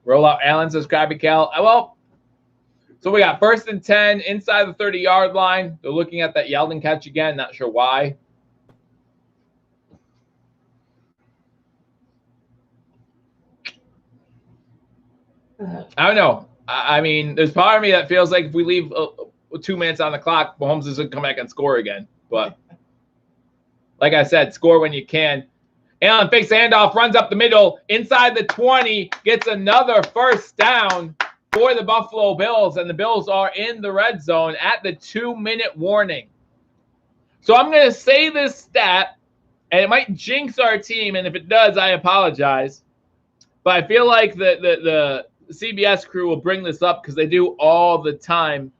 [SPEAKER 1] Roll out Allen, says Krabby Cal. Well, so we got 1st and 10 inside the 30-yard line. They're looking at that Yeldon catch again. Not sure why. I don't know. I mean, there's part of me that feels like if we leave 2 minutes on the clock, Mahomes is going to come back and score again. But like I said, score when you can. Allen fakes the handoff, runs up the middle, inside the 20, gets another first down for the Buffalo Bills, and the Bills are in the red zone at the 2-minute warning. So I'm going to say this stat, and it might jinx our team, and if it does, I apologize. But I feel like the CBS crew will bring this up because they do all the time.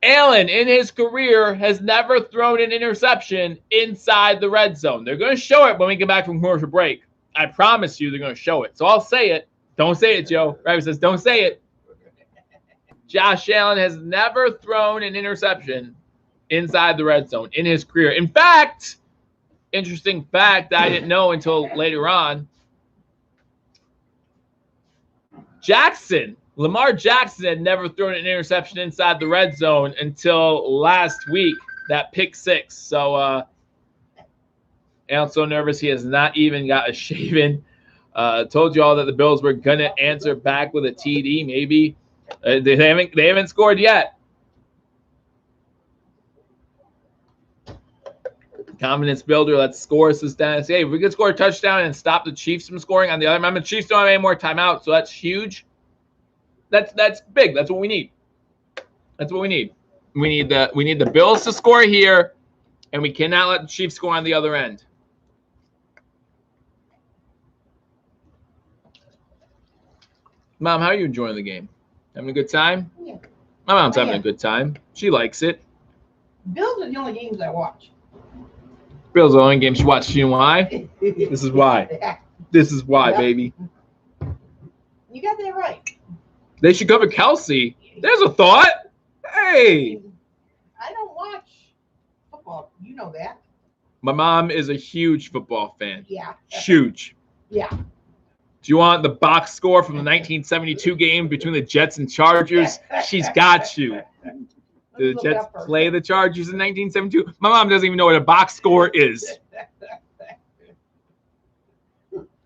[SPEAKER 1] Allen, in his career, has never thrown an interception inside the red zone. They're going to show it when we get back from commercial break. I promise you they're going to show it. So I'll say it. Don't say it, Joe. Ravi says, don't say it. Josh Allen has never thrown an interception inside the red zone in his career. In fact, interesting fact I didn't know until later on, Lamar Jackson had never thrown an interception inside the red zone until last week, that pick 6. So Allen's so nervous he has not even got a shave-in. Told you all that the Bills were going to answer back with a TD, maybe. They haven't scored yet. Confidence builder, let's score this down. Hey, if we could score a touchdown and stop the Chiefs from scoring on the other end, the Chiefs don't have any more timeouts, so that's huge. That's big. That's what we need. That's what we need. We need the Bills to score here, and we cannot let the Chiefs score on the other end. Mom, how are you enjoying the game? Having a good time?
[SPEAKER 3] Yeah.
[SPEAKER 1] My mom's having a good time. She likes it.
[SPEAKER 3] Bills are the only games I watch.
[SPEAKER 1] Bills are the only game she watches. You know why? This is why. This is why, baby.
[SPEAKER 3] You got that right.
[SPEAKER 1] They should cover Kelsey. There's a thought. Hey.
[SPEAKER 3] I don't watch football. You know that.
[SPEAKER 1] My mom is a huge football fan.
[SPEAKER 3] Yeah.
[SPEAKER 1] Huge.
[SPEAKER 3] Yeah.
[SPEAKER 1] Do you want the box score from the 1972 game between the Jets and Chargers? She's got you. Did the Jets play the Chargers in 1972? My mom doesn't even know what a box score is.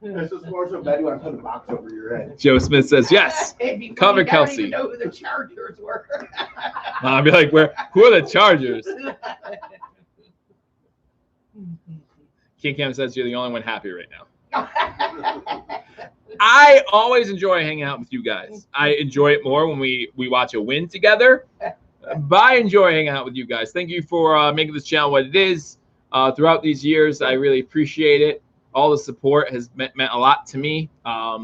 [SPEAKER 2] That's the score so bad you want to put a box over your head.
[SPEAKER 1] Joe Smith says, yes, cover Kelsey.
[SPEAKER 3] I don't even know who the Chargers were.
[SPEAKER 1] I'll be like, who are the Chargers? King Cam says you're the only one happy right now. I always enjoy hanging out with you guys. I enjoy it more when we watch a win together. But I enjoy hanging out with you guys. Thank you for making this channel what it is. Throughout these years, I really appreciate it. All the support has meant a lot to me.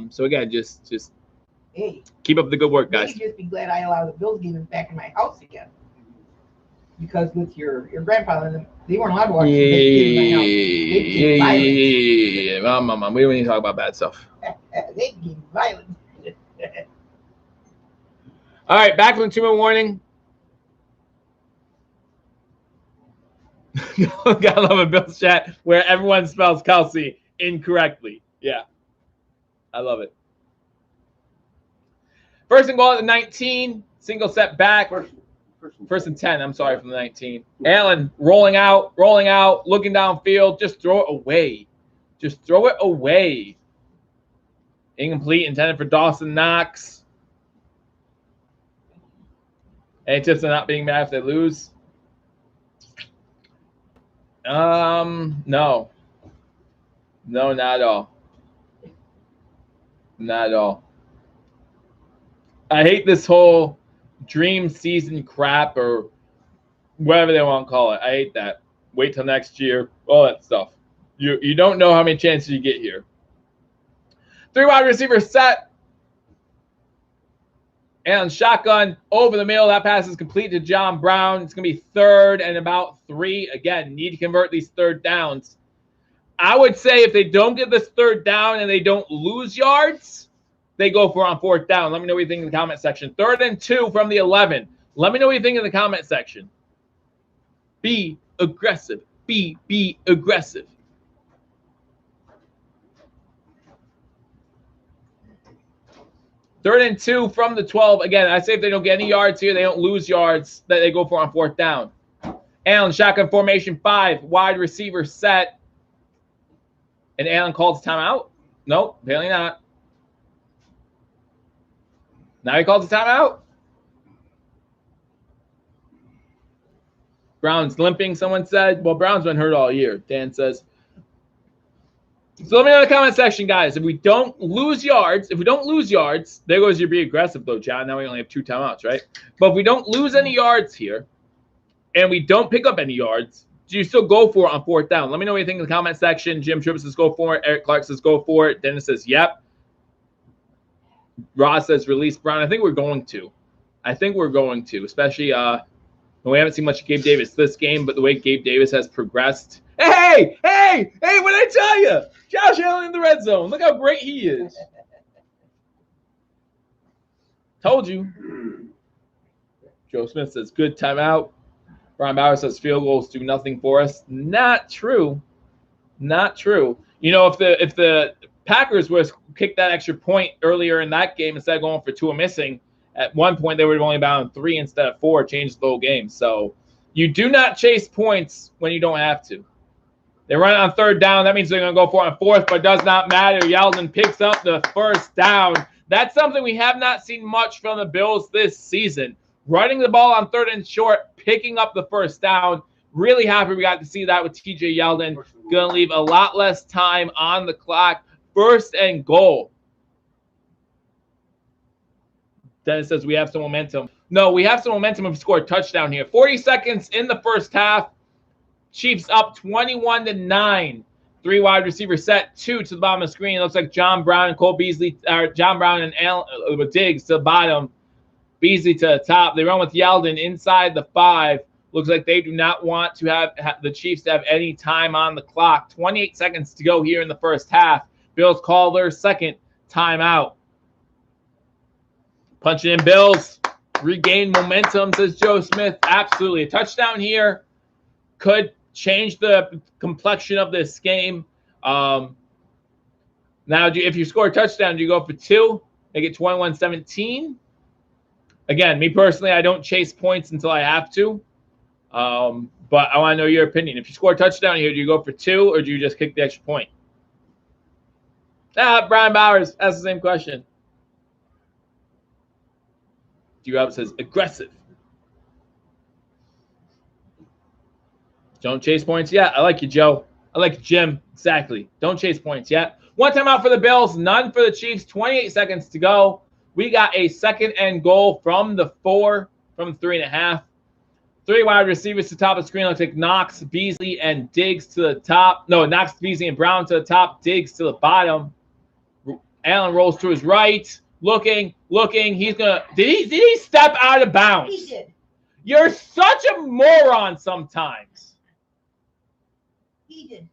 [SPEAKER 1] So again, just
[SPEAKER 3] Hey,
[SPEAKER 1] keep up the good work, guys.
[SPEAKER 3] you just be glad I allowed the Bills games back in my house again. Because with your grandfather, they weren't allowed to watch the
[SPEAKER 1] Yeah. Mom, we don't need to talk about bad stuff.
[SPEAKER 3] They get violent.
[SPEAKER 1] All right, back from the 2-minute warning. Gotta love a Bills chat where everyone spells Kelsey incorrectly. Yeah, I love it. First and goal at the 19, single set back. First and 10, I'm sorry, from the 19. Allen rolling out, looking downfield. Just throw it away. Just throw it away. Incomplete, intended for Dawson Knox. Any tips on not being mad if they lose? No. No, not at all. Not at all. I hate this whole dream season crap or whatever they want to call it. I hate that. Wait till next year. All that stuff. You don't know how many chances you get here. 3 wide receiver set. And shotgun over the middle. That pass is complete to John Brown. It's going to be 3rd and about 3. Again, need to convert these 3rd downs. I would say if they don't get this 3rd down and they don't lose yards, they go for on 4th down. Let me know what you think in the comment section. 3rd and 2 from the 11. Let me know what you think in the comment section. Be aggressive. Be aggressive. Third and 2 from the 12. Again, I say if they don't get any yards here, they don't lose yards, that they go for on 4th down. Allen, shotgun formation 5, wide receiver set. And Allen calls a timeout? Nope, apparently not. Now he calls a timeout? Brown's limping, someone said. Well, Brown's been hurt all year, Dan says. So let me know in the comment section, guys. If we don't lose yards, there goes your be aggressive, though, John. Now we only have 2 timeouts, right? But if we don't lose any yards here and we don't pick up any yards, do you still go for it on 4th down? Let me know what you think in the comment section. Jim Tripp says go for it. Eric Clark says go for it. Dennis says yep. Ross says release Brown. I think we're going to. Especially we haven't seen much of Gabe Davis this game, but the way Gabe Davis has progressed. Hey, what did I tell you? Josh Allen in the red zone. Look how great he is. Told you. Joe Smith says good timeout. Brian Bauer says field goals do nothing for us. Not true. You know, if the Packers were to kick that extra point earlier in that game instead of going for 2 and missing, at one point they would have only bound 3 instead of 4, changed the whole game. So you do not chase points when you don't have to. They run it on 3rd down. That means they're going to go for it on 4th, but it does not matter. Yeldon picks up the 1st down. That's something we have not seen much from the Bills this season. Running the ball on 3rd and short, picking up the 1st down. Really happy we got to see that with TJ Yeldon. Going to leave a lot less time on the clock. 1st and goal. Dennis says we have some momentum. No, we have some momentum if we score a touchdown here. 40 seconds in the 1st half. Chiefs up 21-9. 3 wide receiver set, 2 to the bottom of the screen. It looks like John Brown and Cole Beasley, or John Brown and Allen, Diggs to the bottom. Beasley to the top. They run with Yeldon inside the 5. Looks like they do not want to have the Chiefs to have any time on the clock. 28 seconds to go here in the 1st half. Bills call their 2nd timeout. Punching in Bills. Regain momentum, says Joe Smith. Absolutely. A touchdown here could change the complexion of this game. Now, if you score a touchdown, do you go for 2? Make it 21-17? Again, me personally, I don't chase points until I have to. But I want to know your opinion. If you score a touchdown here, do you go for 2 or do you just kick the extra point? Brian Bowers asks the same question. D-Rob says aggressive. Don't chase points yet. I like you, Joe. I like Jim. Exactly. Don't chase points yet. 1 timeout for the Bills, none for the Chiefs. 28 seconds to go. We got a 2nd and goal from the 4, from 3.5. 3 wide receivers to the top of the screen. Looks like Knox, Beasley, and Diggs to the top. No, Knox, Beasley, and Brown to the top. Diggs to the bottom. Allen rolls to his right. Looking. He's gonna. Did he step out of bounds?
[SPEAKER 3] He did.
[SPEAKER 1] You're such a moron sometimes.
[SPEAKER 3] He did.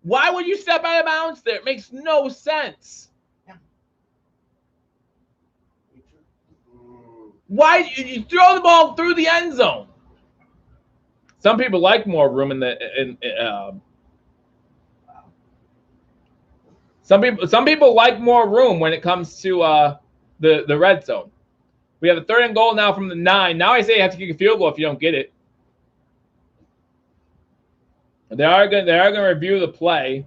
[SPEAKER 1] Why would you step out of bounds there? It makes no sense.
[SPEAKER 3] Yeah.
[SPEAKER 1] Why you throw the ball through the end zone? Some people like more room Some people like more room when it comes to the red zone. We have a 3rd and goal now from the 9. Now I say you have to kick a field goal if you don't get it. They are going to review the play,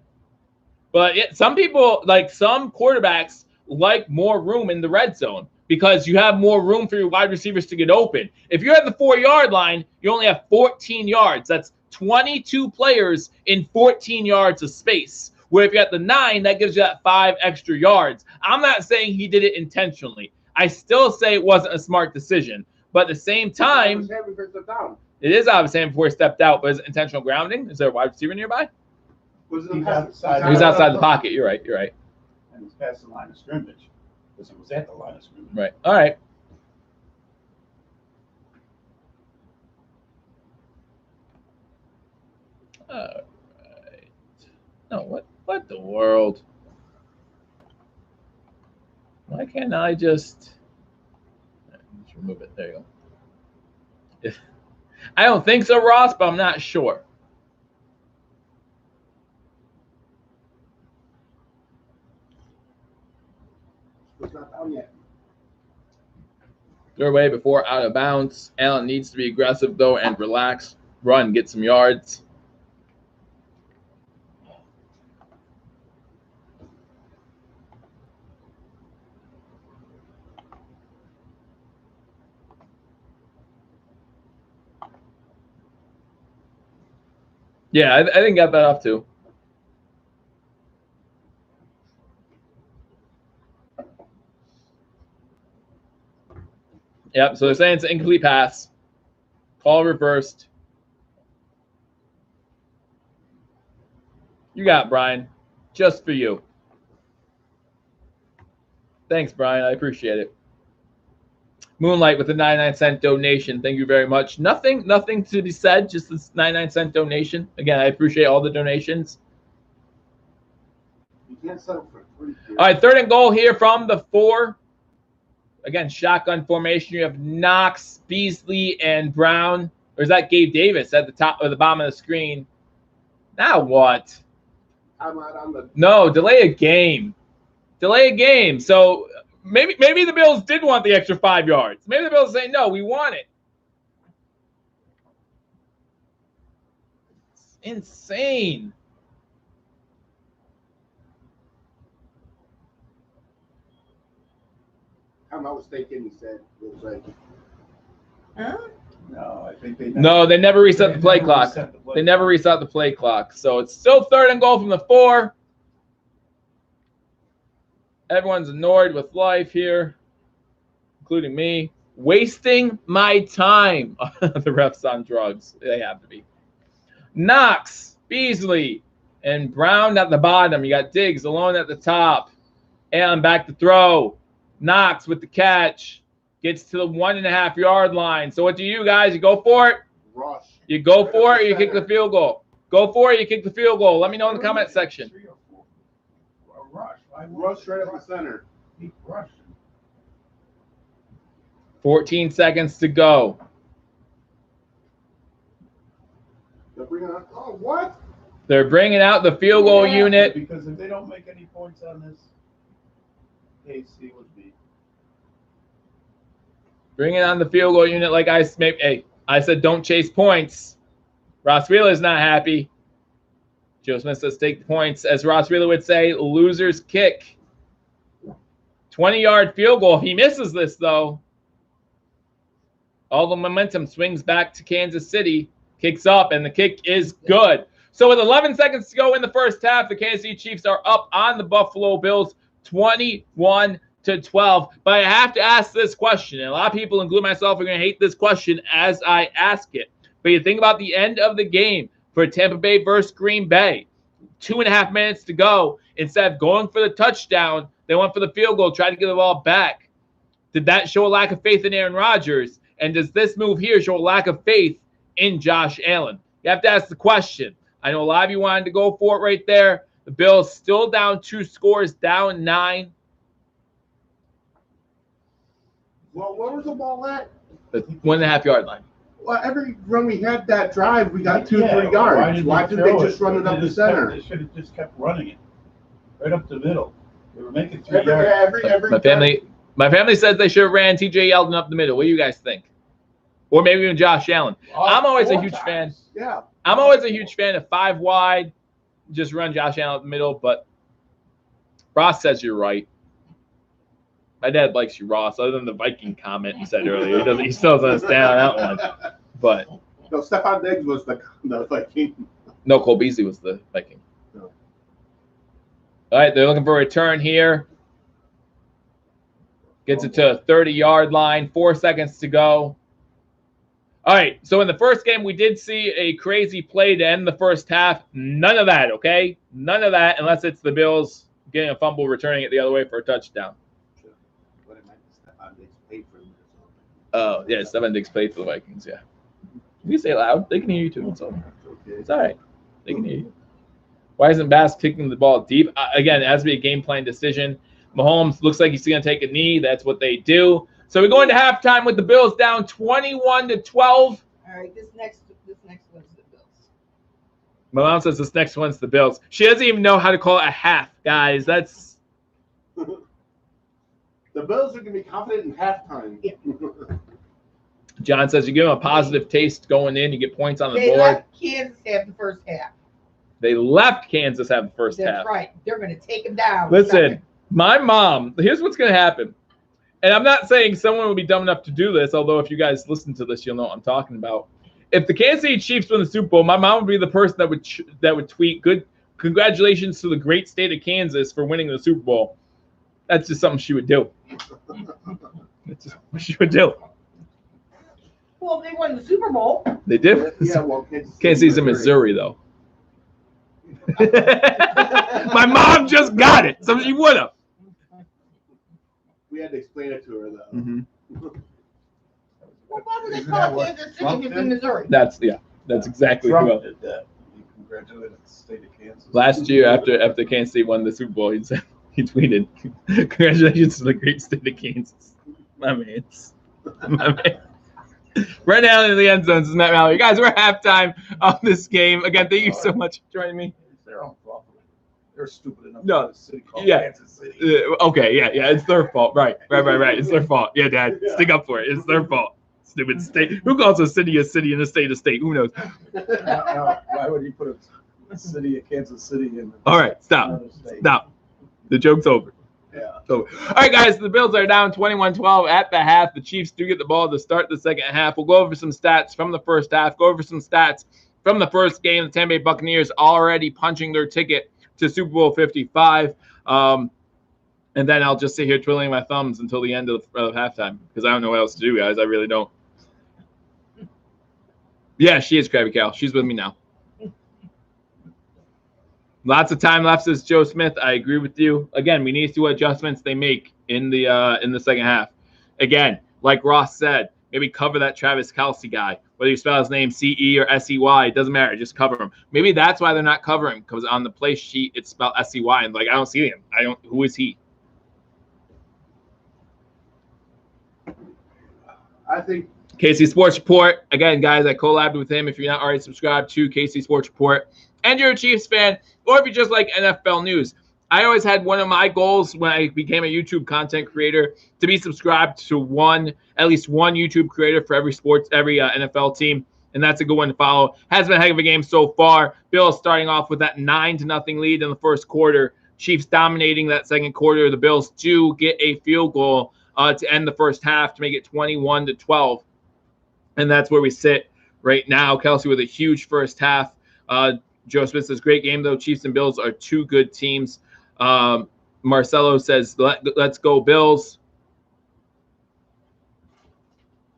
[SPEAKER 1] but some people, like some quarterbacks, like more room in the red zone because you have more room for your wide receivers to get open. If you're at the 4-yard line, you only have 14 yards. That's 22 players in 14 yards of space. Where if you're at the 9, that gives you that 5 extra yards. I'm not saying he did it intentionally. I still say it wasn't a smart decision. But at the same time, it is out of his hand before he stepped out. But is it intentional grounding? Is there a wide receiver nearby?
[SPEAKER 2] He's
[SPEAKER 1] He's outside the pocket. You're right.
[SPEAKER 4] And it's past the line of scrimmage because it was at the line of scrimmage.
[SPEAKER 1] Right. All right. All right. No, what the world? Why can't I just remove it? There you go. I don't think so, Ross, but I'm not sure.
[SPEAKER 2] It's not down yet.
[SPEAKER 1] Throw away before out of bounds. Allen needs to be aggressive, though, and relax. Run, get some yards. Yeah, I didn't get that off, too. Yep, so they're saying it's an incomplete pass. Call reversed. You got it, Brian. Just for you. Thanks, Brian. I appreciate it. Moonlight with a 99-cent donation. Thank you very much. Nothing to be said, just this 99-cent donation. Again, I appreciate all the donations.
[SPEAKER 2] You can't settle for 3 here.
[SPEAKER 1] All right, 3rd and goal here from the 4. Again, shotgun formation. You have Knox, Beasley, and Brown. Or is that Gabe Davis at the top or the bottom of the screen? Now what?
[SPEAKER 2] I'm out on the.
[SPEAKER 1] No, delay a game. Delay a game. So maybe the Bills did want the extra 5 yards. Maybe the Bills say, no, we want it. It's insane.
[SPEAKER 2] I was thinking he said it was like.
[SPEAKER 3] Huh?
[SPEAKER 2] No, I think
[SPEAKER 1] They never reset the play clock. They never reset the play clock. So it's still 3rd and goal from the 4. Everyone's annoyed with life here, including me. Wasting my time. The refs on drugs. They have to be. Knox, Beasley, and Brown at the bottom. You got Diggs alone at the top. Allen back to throw. Knox with the catch. Gets to the 1.5-yard line. So what do you guys? You go for it?
[SPEAKER 2] Rush.
[SPEAKER 1] You go for it or you kick the field goal? Go for it or you kick the field goal? Let me know in the comment section.
[SPEAKER 2] Rush right up the center.
[SPEAKER 1] 14 seconds to go.
[SPEAKER 2] They're bringing out. Oh, what?
[SPEAKER 1] They're bringing out the field goal unit.
[SPEAKER 4] Because if they don't make any points on this, KC would be.
[SPEAKER 1] Bringing on the field goal unit like I said, don't chase points. Ross Wheeler's not happy. Joe Smith says take the points. As Ross Wheeler would say, loser's kick. 20-yard field goal. He misses this, though. All the momentum swings back to Kansas City. Kicks up, and the kick is good. So with 11 seconds to go in the first half, the Kansas City Chiefs are up on the Buffalo Bills 21-12. But I have to ask this question, and a lot of people, including myself, are going to hate this question as I ask it. But you think about the end of the game for Tampa Bay versus Green Bay. 2.5 minutes to go. Instead of going for the touchdown, they went for the field goal, tried to get the ball back. Did that show a lack of faith in Aaron Rodgers? And does this move here show a lack of faith in Josh Allen? You have to ask the question. I know a lot of you wanted to go for it right there. The Bills still down 2 scores, down 9.
[SPEAKER 2] Well, where was the ball at?
[SPEAKER 1] The 1.5-yard line.
[SPEAKER 2] Well, every run we had that drive, we got 2-3
[SPEAKER 4] Why
[SPEAKER 2] yards.
[SPEAKER 4] did
[SPEAKER 2] Why
[SPEAKER 4] they
[SPEAKER 2] didn't they
[SPEAKER 4] throw
[SPEAKER 2] just run it up the center?
[SPEAKER 4] They should have just kept running it right up the middle. They were making 3 yards.
[SPEAKER 2] Every
[SPEAKER 1] My family says they should have ran TJ Yeldon up the middle. What do you guys think? Or maybe even Josh Allen. I'm always a huge fan.
[SPEAKER 2] Yeah.
[SPEAKER 1] I'm always a huge fan of 5 wide. Just run Josh Allen up the middle. But Ross says you're right. My dad likes you, Ross, other than the Viking comment he said earlier. He still doesn't understand on that one. But
[SPEAKER 2] no, Stephon Diggs was the Viking.
[SPEAKER 1] No, Cole Beasley was the Viking.
[SPEAKER 2] No.
[SPEAKER 1] All right, they're looking for a return here. Gets it to a 30-yard line. 4 seconds to go. All right, so in the first game, we did see a crazy play to end the first half. None of that, okay? None of that unless it's the Bills getting a fumble, returning it the other way for a touchdown. Oh, yeah, Stephon Diggs played for the Vikings, yeah. You can say it loud. They can hear you, too. It's all right. They can hear you. Why isn't Bass kicking the ball deep? Again, it has to be a game plan decision. Mahomes looks like he's going to take a knee. That's what they do. So we go into halftime with the Bills down 21-12.
[SPEAKER 3] All right, this next one's the Bills.
[SPEAKER 1] My mom says this next one's the Bills. She doesn't even know how to call it a half, guys. That's
[SPEAKER 2] The Bills are going to be confident in halftime.
[SPEAKER 3] Yeah.
[SPEAKER 1] John says you give them a positive taste going in, you get points on the
[SPEAKER 3] They
[SPEAKER 1] board.
[SPEAKER 3] let Kansas have the first half.
[SPEAKER 1] They left Kansas have the first
[SPEAKER 3] That's
[SPEAKER 1] half.
[SPEAKER 3] right. They're going to take them down.
[SPEAKER 1] Listen, my mom, here's what's going to happen. And I'm not saying someone will be dumb enough to do this, although if you guys listen to this, you'll know what I'm talking about. If the Kansas City Chiefs win the Super Bowl, my mom would be the person that would tweet, "Good, congratulations to the great state of Kansas for winning the Super Bowl." That's just something she would do. That's just what she would do.
[SPEAKER 3] Well, they won the Super Bowl.
[SPEAKER 1] They did.
[SPEAKER 2] Yeah, well,
[SPEAKER 1] Kansas City's in Missouri, though. My mom just got it, so she would have.
[SPEAKER 2] We had to explain it to her, though.
[SPEAKER 1] Mm-hmm.
[SPEAKER 3] Well, why would they call Kansas City if it's in Missouri?
[SPEAKER 1] That's exactly
[SPEAKER 4] Trump
[SPEAKER 1] what.
[SPEAKER 4] did that. He congratulated the state of Kansas.
[SPEAKER 1] Last year, after Kansas City won the Super Bowl, he tweeted, "Congratulations to the great state of Kansas." My man. Right now in the end zones is Matt Mallory. Guys, we're halftime of this game. Again, thank you so much for joining me.
[SPEAKER 4] It's their own fault. They're stupid enough
[SPEAKER 1] No.
[SPEAKER 4] to have a city called
[SPEAKER 1] Yeah.
[SPEAKER 4] Kansas City.
[SPEAKER 1] Okay, yeah, it's their fault. Right. It's their fault. Yeah, Dad, stick up for it. It's their fault. Stupid state. Who calls a city and a state a state? Who knows?
[SPEAKER 4] Now, why would you put a city of Kansas City in?
[SPEAKER 1] All right, stop.
[SPEAKER 4] another state?
[SPEAKER 1] Stop. The joke's over.
[SPEAKER 4] Yeah.
[SPEAKER 1] So, all right, guys, the Bills are down 21-12 at the half. The Chiefs do get the ball to start the second half. We'll go over some stats from the first half, go over some stats from the first game. The Tampa Bay Buccaneers already punching their ticket to Super Bowl 55. And then I'll just sit here twiddling my thumbs until the end of halftime because I don't know what else to do, guys. I really don't. Yeah, she is Krabby Cow. She's with me now. Lots of time left, says Joe Smith. I agree with you. Again, we need to see what adjustments they make in the second half. Again, like Ross said, maybe cover that Travis Kelce guy. Whether you spell his name C-E or S-E-Y, it doesn't matter. Just cover him. Maybe that's why they're not covering, because on the play sheet it's spelled S-E-Y, and like I don't see him. Who is he?
[SPEAKER 2] I think
[SPEAKER 1] KC Sports Report. Again, guys, I collabed with him. If you're not already subscribed to KC Sports Report and you're a Chiefs fan, or if you just like NFL news, I always had one of my goals when I became a YouTube content creator to be subscribed to at least one YouTube creator for every NFL team, and that's a good one to follow. Has been a heck of a game so far. Bills starting off with that 9-0 lead in the first quarter. Chiefs dominating that second quarter. The Bills do get a field goal to end the first half to make it 21-12. And that's where we sit right now. Kelce with a huge first half. Joe Smith says, great game, though. Chiefs and Bills are two good teams. Marcelo says, let's go Bills.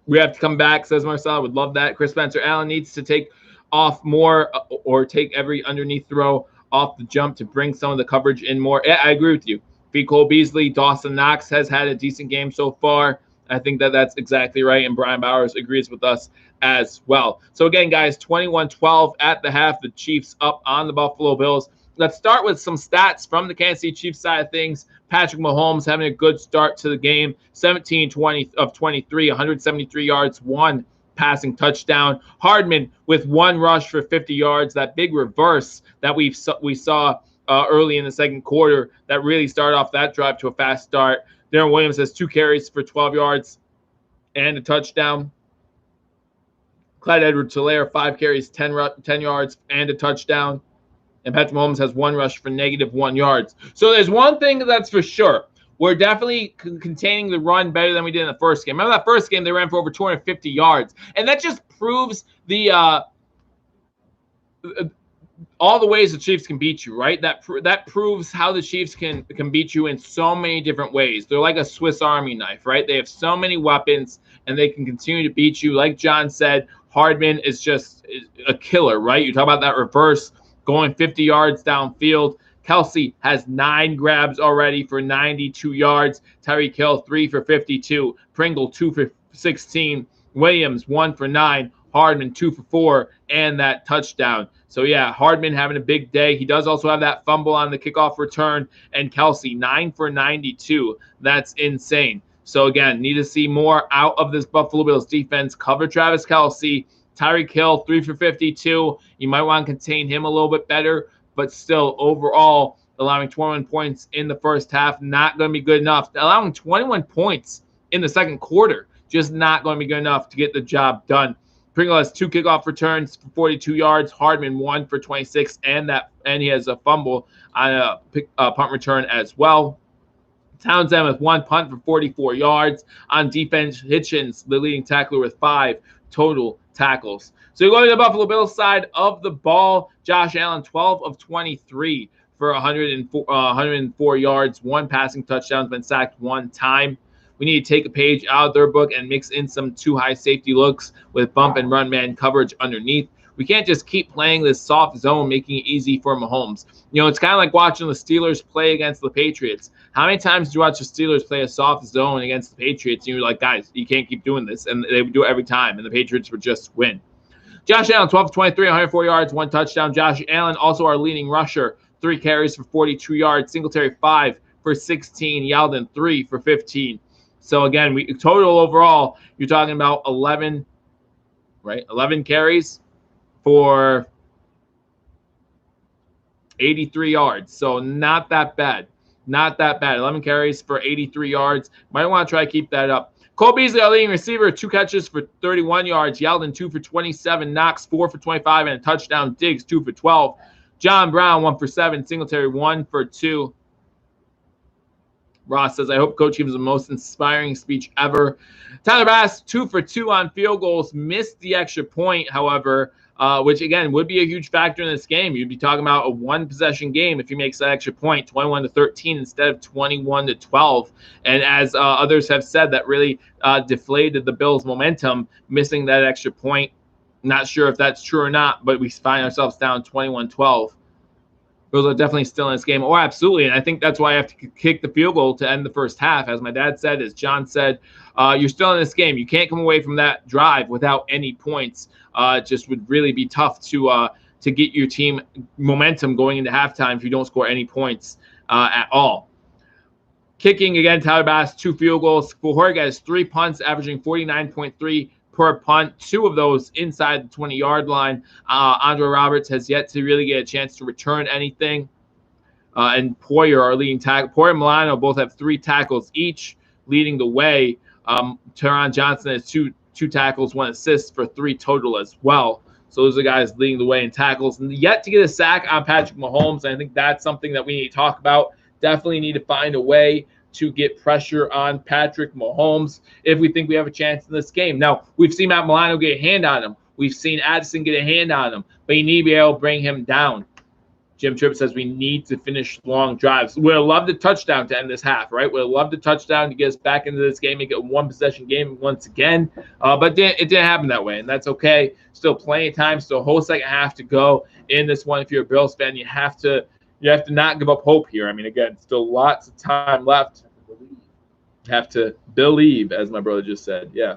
[SPEAKER 1] We have to come back, says Marcelo. I would love that. Chris Spencer, Allen needs to take off more or take every underneath throw off the jump to bring some of the coverage in more. Yeah, I agree with you. B. Cole Beasley, Dawson Knox has had a decent game so far. I think that's exactly right, and Brian Bowers agrees with us as well. So, again, guys, 21-12 at the half. The Chiefs up on the Buffalo Bills. Let's start with some stats from the Kansas City Chiefs side of things. Patrick Mahomes having a good start to the game, 17-20 of 23, 173 yards, 1 passing touchdown. Hardman with 1 rush for 50 yards, that big reverse that we saw early in the second quarter that really started off that drive to a fast start. Darren Williams has 2 carries for 12 yards and a touchdown. Clyde Edwards-Helaire, 5 carries, 10 yards and a touchdown. And Patrick Mahomes has 1 rush for -1 yards. So there's one thing that's for sure. We're definitely containing the run better than we did in the first game. Remember that first game, they ran for over 250 yards. And that just proves all the ways the Chiefs can beat you, right? That proves how the Chiefs can beat you in so many different ways. They're like a Swiss Army knife, right? They have so many weapons, and they can continue to beat you. Like John said, Hardman is just a killer, right? You talk about that reverse going 50 yards downfield. Kelce has 9 grabs already for 92 yards. Tyreek Hill, 3 for 52. Pringle, 2 for 16. Williams, 1 for 9. Hardman 2 for 4 and that touchdown. So, yeah, Hardman having a big day. He does also have that fumble on the kickoff return. And Kelsey, 9 for 92. That's insane. So, again, need to see more out of this Buffalo Bills defense. Cover Travis Kelsey. Tyreek Hill, 3 for 52. You might want to contain him a little bit better. But still, overall, allowing 21 points in the first half, not going to be good enough. Allowing 21 points in the second quarter, just not going to be good enough to get the job done. Pringle has 2 kickoff returns for 42 yards. Hardman 1 for 26, and he has a fumble on a punt return as well. Townsend with 1 punt for 44 yards. On defense, Hitchens, the leading tackler, with 5 total tackles. So you go to the Buffalo Bills side of the ball. Josh Allen, 12 of 23 for 104 yards, 1 passing touchdown, has been sacked 1 time. We need to take a page out of their book and mix in some 2 high safety looks with bump and run man coverage underneath. We can't just keep playing this soft zone, making it easy for Mahomes. You know, it's kind of like watching the Steelers play against the Patriots. How many times do you watch the Steelers play a soft zone against the Patriots? And you're like, guys, you can't keep doing this. And they would do it every time, and the Patriots would just win. Josh Allen, 12 of 23, 104 yards, 1 touchdown. Josh Allen, also our leading rusher, 3 carries for 42 yards. Singletary, 5 for 16. Yeldon, 3 for 15. So, again, total overall, you're talking about 11 carries for 83 yards. So, not that bad. Not that bad. 11 carries for 83 yards. Might want to try to keep that up. Cole Beasley, our leading receiver, 2 catches for 31 yards. Yeldon, 2 for 27. Knox, 4 for 25, and a touchdown. Diggs, 2 for 12. John Brown, 1 for 7. Singletary, 1 for 2. Ross says, I hope Coach gives the most inspiring speech ever. Tyler Bass, 2 for 2 on field goals. Missed the extra point, however, which, again, would be a huge factor in this game. You'd be talking about a 1-possession game if he makes that extra point, 21-13 instead of 21-12. And as others have said, that really deflated the Bills' momentum, missing that extra point. Not sure if that's true or not, but we find ourselves down 21-12. Bills are definitely still in this game. Oh, absolutely. And I think that's why I have to kick the field goal to end the first half. As my dad said, as John said, you're still in this game. You can't come away from that drive without any points. It just would really be tough to get your team momentum going into halftime if you don't score any points at all. Kicking, again, Tyler Bass, 2 field goals. Fujorga has 3 punts, averaging 49.3 per punt, 2 of those inside the 20-yard line. Andre Roberts has yet to really get a chance to return anything. And Poyer, our leading tackle. Poyer and Milano both have 3 tackles each, leading the way. Teron Johnson has two tackles, 1 assist for 3 total as well. So those are the guys leading the way in tackles. And yet to get a sack on Patrick Mahomes, I think that's something that we need to talk about. Definitely need to find a way to get pressure on Patrick Mahomes if we think we have a chance in this game. Now, we've seen Matt Milano get a hand on him. We've seen Addison get a hand on him. But you need to be able to bring him down. Jim Tripp says we need to finish long drives. We'd love the touchdown to end this half, right? We'd love the touchdown to get us back into this game, make it a 1-possession game once again. But it didn't happen that way, and that's okay. Still plenty of time, still a whole second half to go in this one. If you're a Bills fan, you have to not give up hope here. I mean, again, still lots of time left. Have to believe, as my brother just said. Yeah.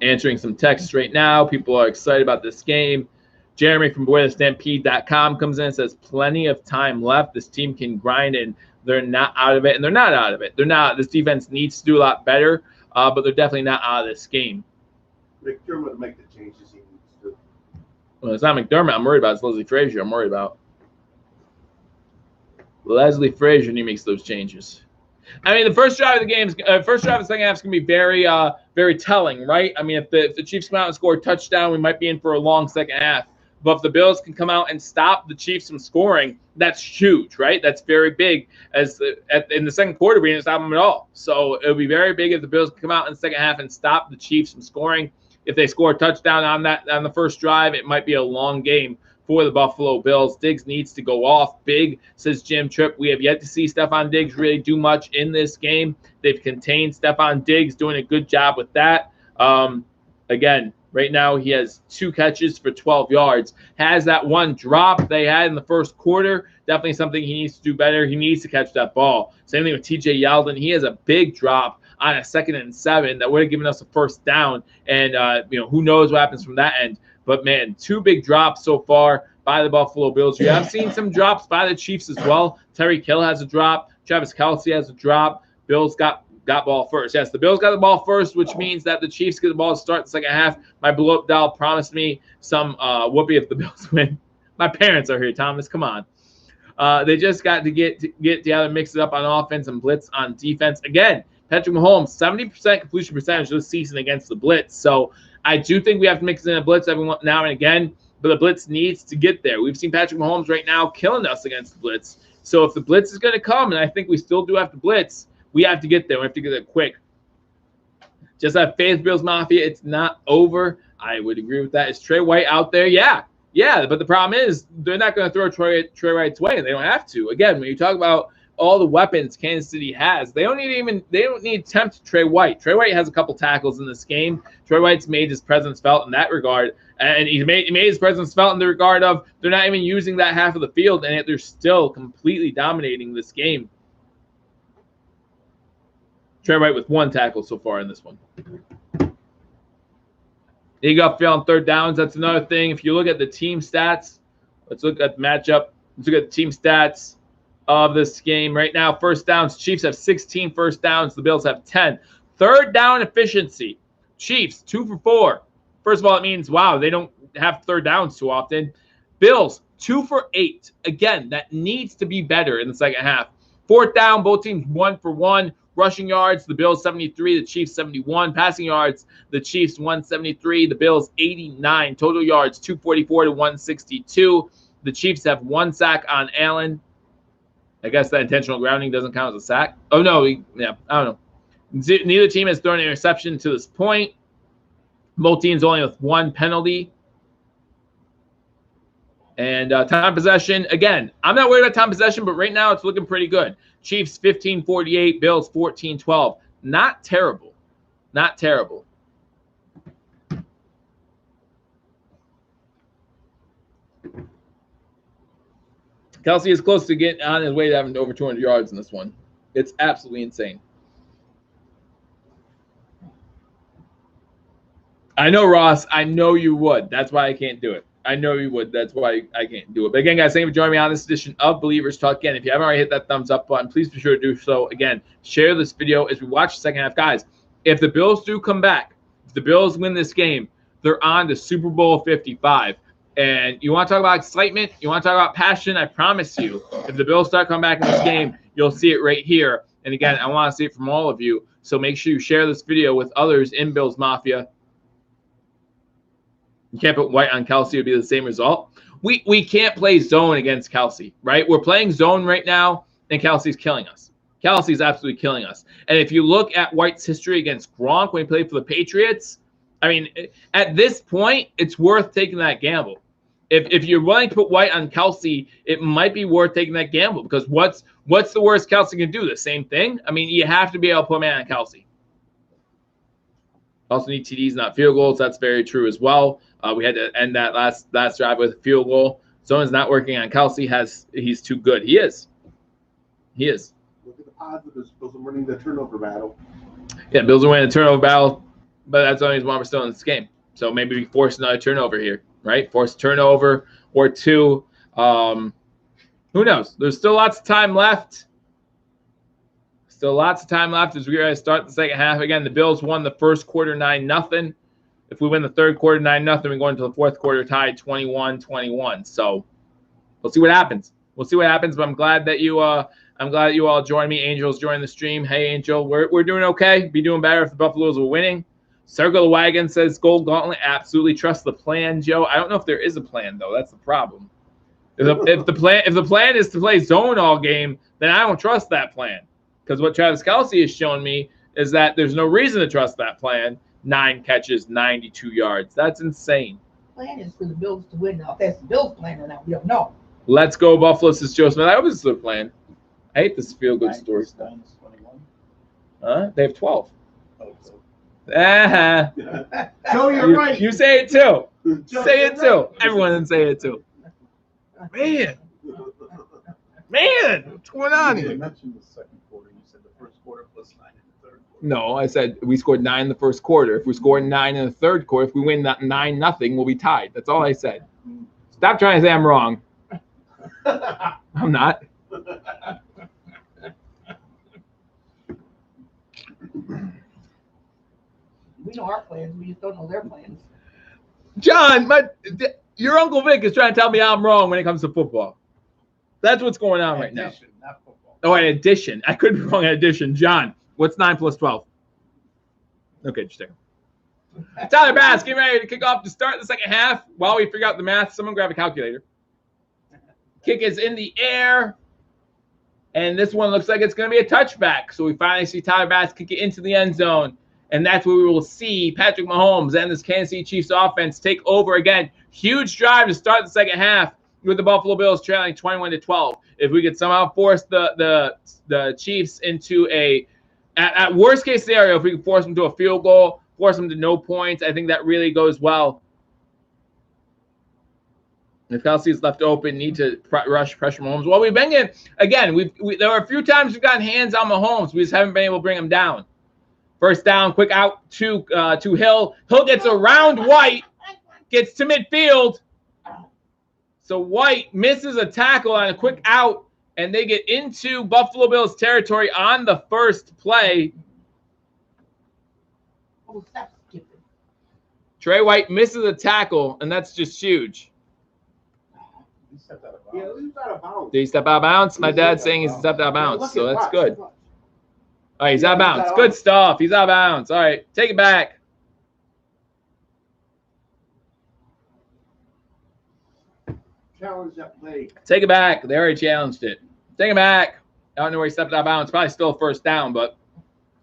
[SPEAKER 1] Answering some texts right now. People are excited about this game. Jeremy from BewareTheStampede.com comes in and says, plenty of time left. This team can grind, and they're not out of it. And they're not out of it. They're not. This defense needs to do a lot better, but they're definitely not out of this game.
[SPEAKER 2] McDermott make the changes he needs to.
[SPEAKER 1] Well, it's not McDermott I'm worried about. It's Leslie Frazier I'm worried about. Leslie Frazier, and he makes those changes. I mean, the first drive of the second half is going to be very, very telling, right? I mean, if the Chiefs come out and score a touchdown, we might be in for a long second half. But if the Bills can come out and stop the Chiefs from scoring, that's huge, right? That's very big. In the second quarter, we didn't stop them at all. So it would be very big if the Bills come out in the second half and stop the Chiefs from scoring. If they score a touchdown on the first drive, it might be a long game for the Buffalo Bills. Diggs needs to go off big, says Jim Tripp. We have yet to see Stephon Diggs really do much in this game. They've contained Stephon Diggs, doing a good job with that. Again, Right now, he has 2 catches for 12 yards. Has that one drop they had in the first quarter. Definitely something he needs to do better. He needs to catch that ball. Same thing with TJ Yeldon. He has a big drop on a 2nd and 7 that would have given us a first down. And, who knows what happens from that end. But, man, 2 big drops so far by the Buffalo Bills. You have seen some drops by the Chiefs as well. Tyreek Hill has a drop. Travis Kelce has a drop. Bills got ball first. Yes, the Bills got the ball first, which means that the Chiefs get the ball to start the second half. My blow-up doll promised me some whoopee if the Bills win. My parents are here, Thomas. Come on. They just got to get together, mix it up on offense and blitz on defense. Again, Patrick Mahomes, 70% completion percentage this season against the blitz. So I do think we have to mix in a blitz every now and again, but the blitz needs to get there. We've seen Patrick Mahomes right now killing us against the blitz. So if the blitz is going to come, and I think we still do have to blitz, we have to get there. We have to get there quick. Just have faith, Bills Mafia. It's not over. I would agree with that. Is Trey White out there? Yeah. But the problem is they're not going to throw Trey White's way. They don't have to. Again, when you talk about all the weapons Kansas City has, they don't need to tempt Trey White. Trey White has a couple tackles in this game. Trey White's made his presence felt in that regard, and he made his presence felt in the regard of they're not even using that half of the field, and yet they're still completely dominating this game. Trey White with 1 tackle so far in this one. You got fail on 3rd downs. That's another thing. If you look at the team stats, let's look at the matchup. Let's look at the team stats of this game. Right now, first downs. Chiefs have 16 first downs. The Bills have 10. 3rd down efficiency. Chiefs, 2 for 4. First of all, it means, wow, they don't have 3rd downs too often. Bills, 2 for 8. Again, that needs to be better in the second half. 4th down, both teams 1 for 1. Rushing yards, the Bills 73, the Chiefs 71. Passing yards, the Chiefs 173, the Bills 89. Total yards 244 to 162. The Chiefs have 1 sack on Allen. I guess that intentional grounding doesn't count as a sack. Oh, no. I don't know. Neither team has thrown an interception to this point. Both teams only with 1 penalty. And time possession, again, I'm not worried about time possession, but right now it's looking pretty good. Chiefs 15-48, Bills 14-12. Not terrible. Not terrible. Kelce is close to getting on his way to having over 200 yards in this one. It's absolutely insane. I know, Ross. I know you would. That's why I can't do it. I know you would. That's why I can't do it. But again, guys, thank you for joining me on this edition of Believers Talk. Again, if you haven't already hit that thumbs up button, please be sure to do so. Again, share this video as we watch the second half. Guys, if the Bills do come back, if the Bills win this game, they're on to Super Bowl 55. And you want to talk about excitement? You want to talk about passion? I promise you, if the Bills start coming back in this game, you'll see it right here. And again, I want to see it from all of you. So make sure you share this video with others in Bills Mafia. You can't put White on Kelce. It would be the same result. We can't play zone against Kelce, right? We're playing zone right now, and Kelce's killing us. Kelce's absolutely killing us. And if you look at White's history against Gronk when he played for the Patriots, I mean, at this point, it's worth taking that gamble. If you're willing to put White on Kelce, it might be worth taking that gamble because what's the worst Kelce can do? The same thing? I mean, you have to be able to put a man on Kelce. Also need TDs, not field goals. That's very true as well. We had to end that last drive with a field goal. Someone's not working on Kelce. He's too good. He is.
[SPEAKER 2] Look at the positives. Bills are winning the turnover battle.
[SPEAKER 1] Yeah, Bills are winning the turnover battle, but that's only one we're still in this game. So maybe we force another turnover here, right? Force a turnover or 2. Who knows? There's still lots of time left. Still lots of time left as we start the second half. Again, the Bills won the first quarter 9-0. If we win the third quarter 9-0, we go into the fourth quarter tied 21-21. So we'll see what happens. But I'm glad that you all joined me. Angel's joined the stream. Hey, Angel, we're doing okay. Be doing better if the Buffaloes were winning. Circle the Wagon says Gold Gauntlet. Absolutely trust the plan, Joe. I don't know if there is a plan though. That's the problem. If the plan is to play zone all game, then I don't trust that plan. Because what Travis Kelce has shown me is that there's no reason to trust that plan. 9 catches, 92 yards. That's insane.
[SPEAKER 3] The plan is for the Bills to win. Now, if that's the Bills' plan or not, we don't know.
[SPEAKER 1] Let's go, Buffalo, says Joe Smith. I hope it's the plan. I hate this feel-good story stuff. They have 12.
[SPEAKER 2] Joe, you're right.
[SPEAKER 1] You say it too.
[SPEAKER 2] Joe,
[SPEAKER 1] Say
[SPEAKER 2] you're
[SPEAKER 1] it too.
[SPEAKER 2] right.
[SPEAKER 1] Everyone say it too. Man, what's going on
[SPEAKER 4] You
[SPEAKER 1] here?
[SPEAKER 4] mentioned the second quarter. You said the first quarter plus 9 in the third quarter.
[SPEAKER 1] No, I said we scored 9 in the first quarter. If we score 9 in the third quarter, if we win that 9-0, we'll be tied. That's all I said. Stop trying to say I'm wrong. I'm not.
[SPEAKER 3] We know our plans. We just don't know their plans.
[SPEAKER 1] John, your Uncle Vic is trying to tell me I'm wrong when it comes to football. That's what's going on right now.
[SPEAKER 4] Addition, not football.
[SPEAKER 1] Oh, in addition. I could be wrong in addition. John, what's 9 plus 12? Okay, just take it. Tyler Bass, getting ready to kick off to start the second half. While we figure out the math, someone grab a calculator. Kick is in the air. And this one looks like it's going to be a touchback. So we finally see Tyler Bass kick it into the end zone. And that's where we will see Patrick Mahomes and this Kansas City Chiefs offense take over again. Huge drive to start the second half with the Buffalo Bills trailing 21-12. If we could somehow force the Chiefs into at worst case scenario, if we could force them to a field goal, force them to no points, I think that really goes well. If Kelsey is left open, need to rush pressure Mahomes. Well, we've been getting, again, there were a few times we've gotten hands on Mahomes. We just haven't been able to bring him down. First down, quick out to Hill. Hill gets around White, gets to midfield. So White misses a tackle on a quick out, and they get into Buffalo Bills territory on the first play.
[SPEAKER 3] Oh, stop skipping.
[SPEAKER 1] Trey White misses a tackle, and that's just huge.
[SPEAKER 4] He stepped out of
[SPEAKER 2] Yeah,
[SPEAKER 4] bounds.
[SPEAKER 2] he's out of bounds.
[SPEAKER 1] Did he step out of bounds? My dad's saying he's stepped out of bounds, so that's good. All right, he's out of bounds. Good stuff. He's out of bounds. All right, take it back.
[SPEAKER 2] Challenge that play.
[SPEAKER 1] Take it back. They already challenged it. Take it back. I don't know where he stepped out of bounds. Probably still a first down, but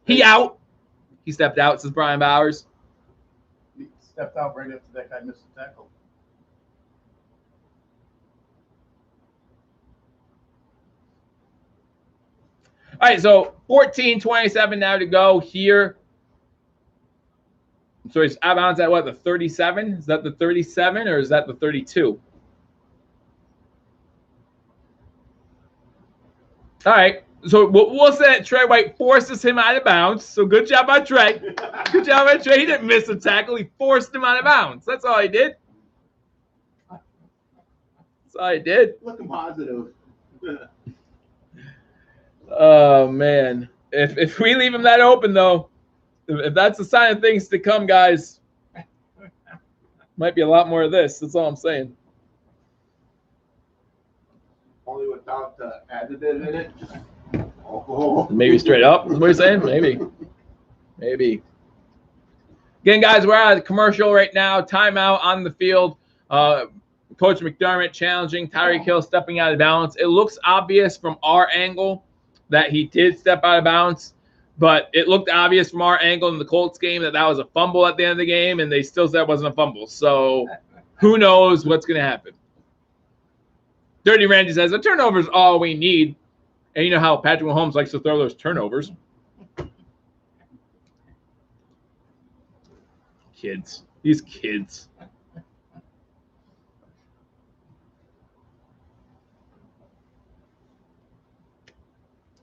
[SPEAKER 1] he out. He stepped out, says Brian Bowers.
[SPEAKER 4] He stepped out right after that guy missed the tackle.
[SPEAKER 1] All right, so 14:27 now to go here. So he's out of bounds at what, the 37? Is that the 37 or is that the 32? All right, so we'll say that Trey White forces him out of bounds. So good job on Trey. Good job on Trey. He didn't miss a tackle. He forced him out of bounds. That's all he did. That's all he did.
[SPEAKER 2] Looking positive.
[SPEAKER 1] Oh, man. If we leave him that open, though, if that's a sign of things to come, guys, might be a lot more of this. That's all I'm saying.
[SPEAKER 2] Only without the additive in it. Oh.
[SPEAKER 1] Maybe straight up. Is what you're saying? Maybe. Maybe. Again, guys, we're at a commercial right now. Timeout on the field. Coach McDermott challenging Tyreek Hill stepping out of bounds. It looks obvious from our angle that he did step out of bounds, but it looked obvious from our angle in the Colts game that was a fumble at the end of the game, and they still said it wasn't a fumble. So who knows what's going to happen. Dirty Randy says, a turnover is all we need. And you know how Patrick Mahomes likes to throw those turnovers. Kids. These kids.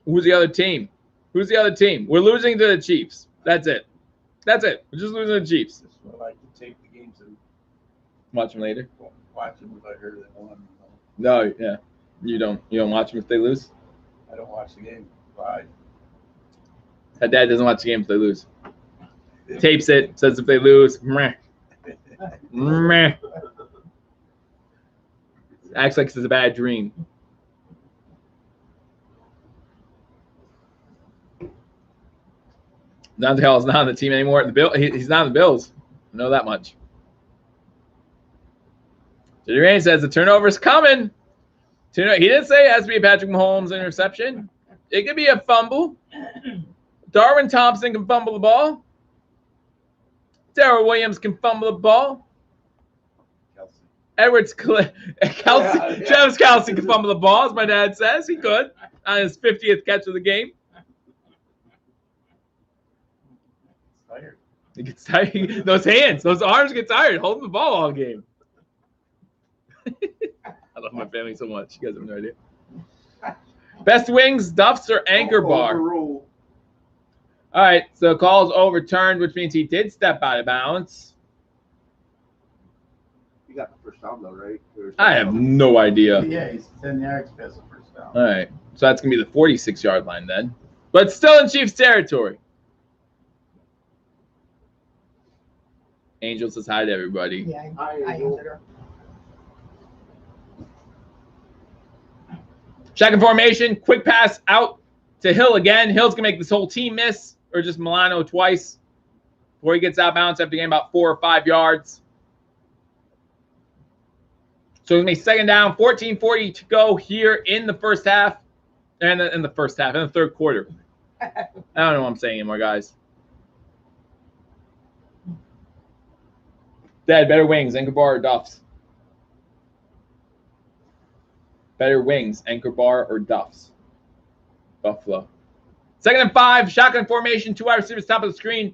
[SPEAKER 1] Who's the other team? Who's the other team? We're losing to the Chiefs. That's it. That's it. We're just losing to the Chiefs.
[SPEAKER 4] That's what I like to take the games and
[SPEAKER 1] Watch them later.
[SPEAKER 4] watch them if I heard they won.
[SPEAKER 1] No, yeah. You don't watch them if they lose?
[SPEAKER 4] I don't watch the game live.
[SPEAKER 1] My dad doesn't watch the game if they lose. Tapes it, says if they lose, meh. Meh. Acts like it's a bad dream. Dante Hall's not on the team anymore. He's not on the Bills. I know that much. Jimmy Rainey says the turnover's coming. He didn't say it has to be a Patrick Mahomes interception. It could be a fumble. Darwin Thompson can fumble the ball. Darrell Williams can fumble the ball. Travis Kelce can fumble the ball, as my dad says. He could on his 50th catch of the game.
[SPEAKER 4] Tired.
[SPEAKER 1] He gets tired. Those hands, those arms get tired holding the ball all game. I love my family so much. You guys have no idea. Best wings, Duffs, or anchor bar?
[SPEAKER 2] Overrule.
[SPEAKER 1] All right, so call's overturned, which means he did step out of bounds.
[SPEAKER 2] You got the first down though, right?
[SPEAKER 1] I have no idea.
[SPEAKER 4] Yeah, he's 10 yards past the first down.
[SPEAKER 1] All right, so that's going to be the 46-yard line then. But still in Chiefs territory. Angel says hi to everybody.
[SPEAKER 3] Yeah, I answered her.
[SPEAKER 1] Shotgun formation, quick pass out to Hill again. Hill's going to make this whole team miss, or just Milano twice before he gets out of bounds after getting about 4 or 5 yards. So it's going to be second down, 14:40 to go here in the first half. And in the third quarter. I don't know what I'm saying anymore, guys. Dad, better wings, anchor bar or Duffs? Better wings, anchor bar or Duffs? Buffalo. 2nd and 5, shotgun formation, 2 wide receivers, top of the screen.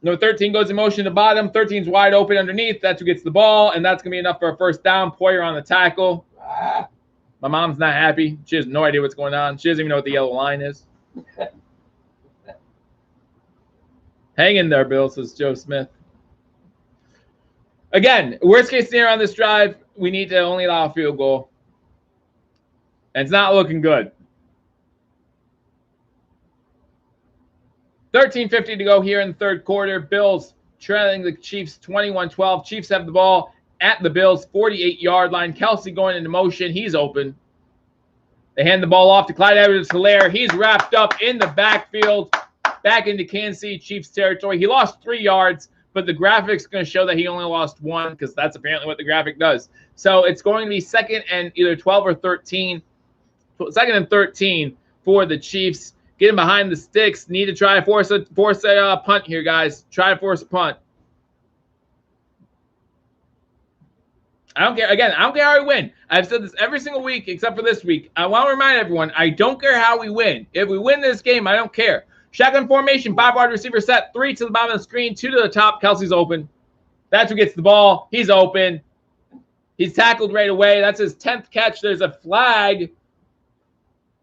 [SPEAKER 1] Number 13 goes in motion to the bottom. 13's wide open underneath. That's who gets the ball, and that's going to be enough for a first down. Poyer on the tackle. My mom's not happy. She has no idea what's going on. She doesn't even know what the yellow line is. Hang in there, Bill, says Joe Smith. Again, worst case scenario on this drive, we need to only allow a field goal. And it's not looking good. 13:50 to go here in the third quarter. Bills trailing the Chiefs 21-12. Chiefs have the ball at the Bills' 48-yard line. Kelsey going into motion. He's open. They hand the ball off to Clyde Edwards-Helaire. He's wrapped up in the backfield, back into Kansas City Chiefs territory. He lost 3 yards, but the graphic's going to show that he only lost 1 because that's apparently what the graphic does. So it's going to be second and either 12 or 13. 2nd and 13 for the Chiefs. Get him behind the sticks. Need to try to force a punt here, guys. Try to force a punt. I don't care. Again, I don't care how we win. I've said this every single week except for this week. I want to remind everyone, I don't care how we win. If we win this game, I don't care. Shotgun formation, 5 wide receiver set, 3 to the bottom of the screen, 2 to the top. Kelsey's open. That's who gets the ball. He's open. He's tackled right away. That's his 10th catch. There's a flag.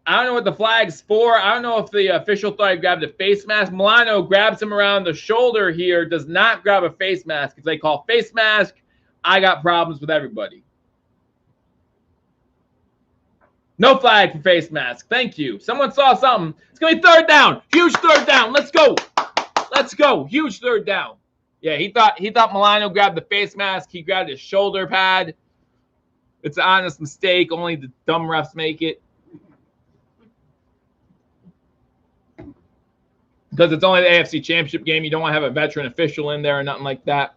[SPEAKER 1] I don't know what the flag's for. I don't know if the official thought he grabbed a face mask. Milano grabs him around the shoulder here, does not grab a face mask. If they call face mask, I got problems with everybody. No flag for face mask. Thank you. Someone saw something. It's going to be 3rd down. Huge 3rd down. Let's go. Let's go. Huge 3rd down. Yeah, he thought Milano grabbed the face mask. He grabbed his shoulder pad. It's an honest mistake. Only the dumb refs make it. Because it's only the AFC Championship game. You don't want to have a veteran official in there or nothing like that.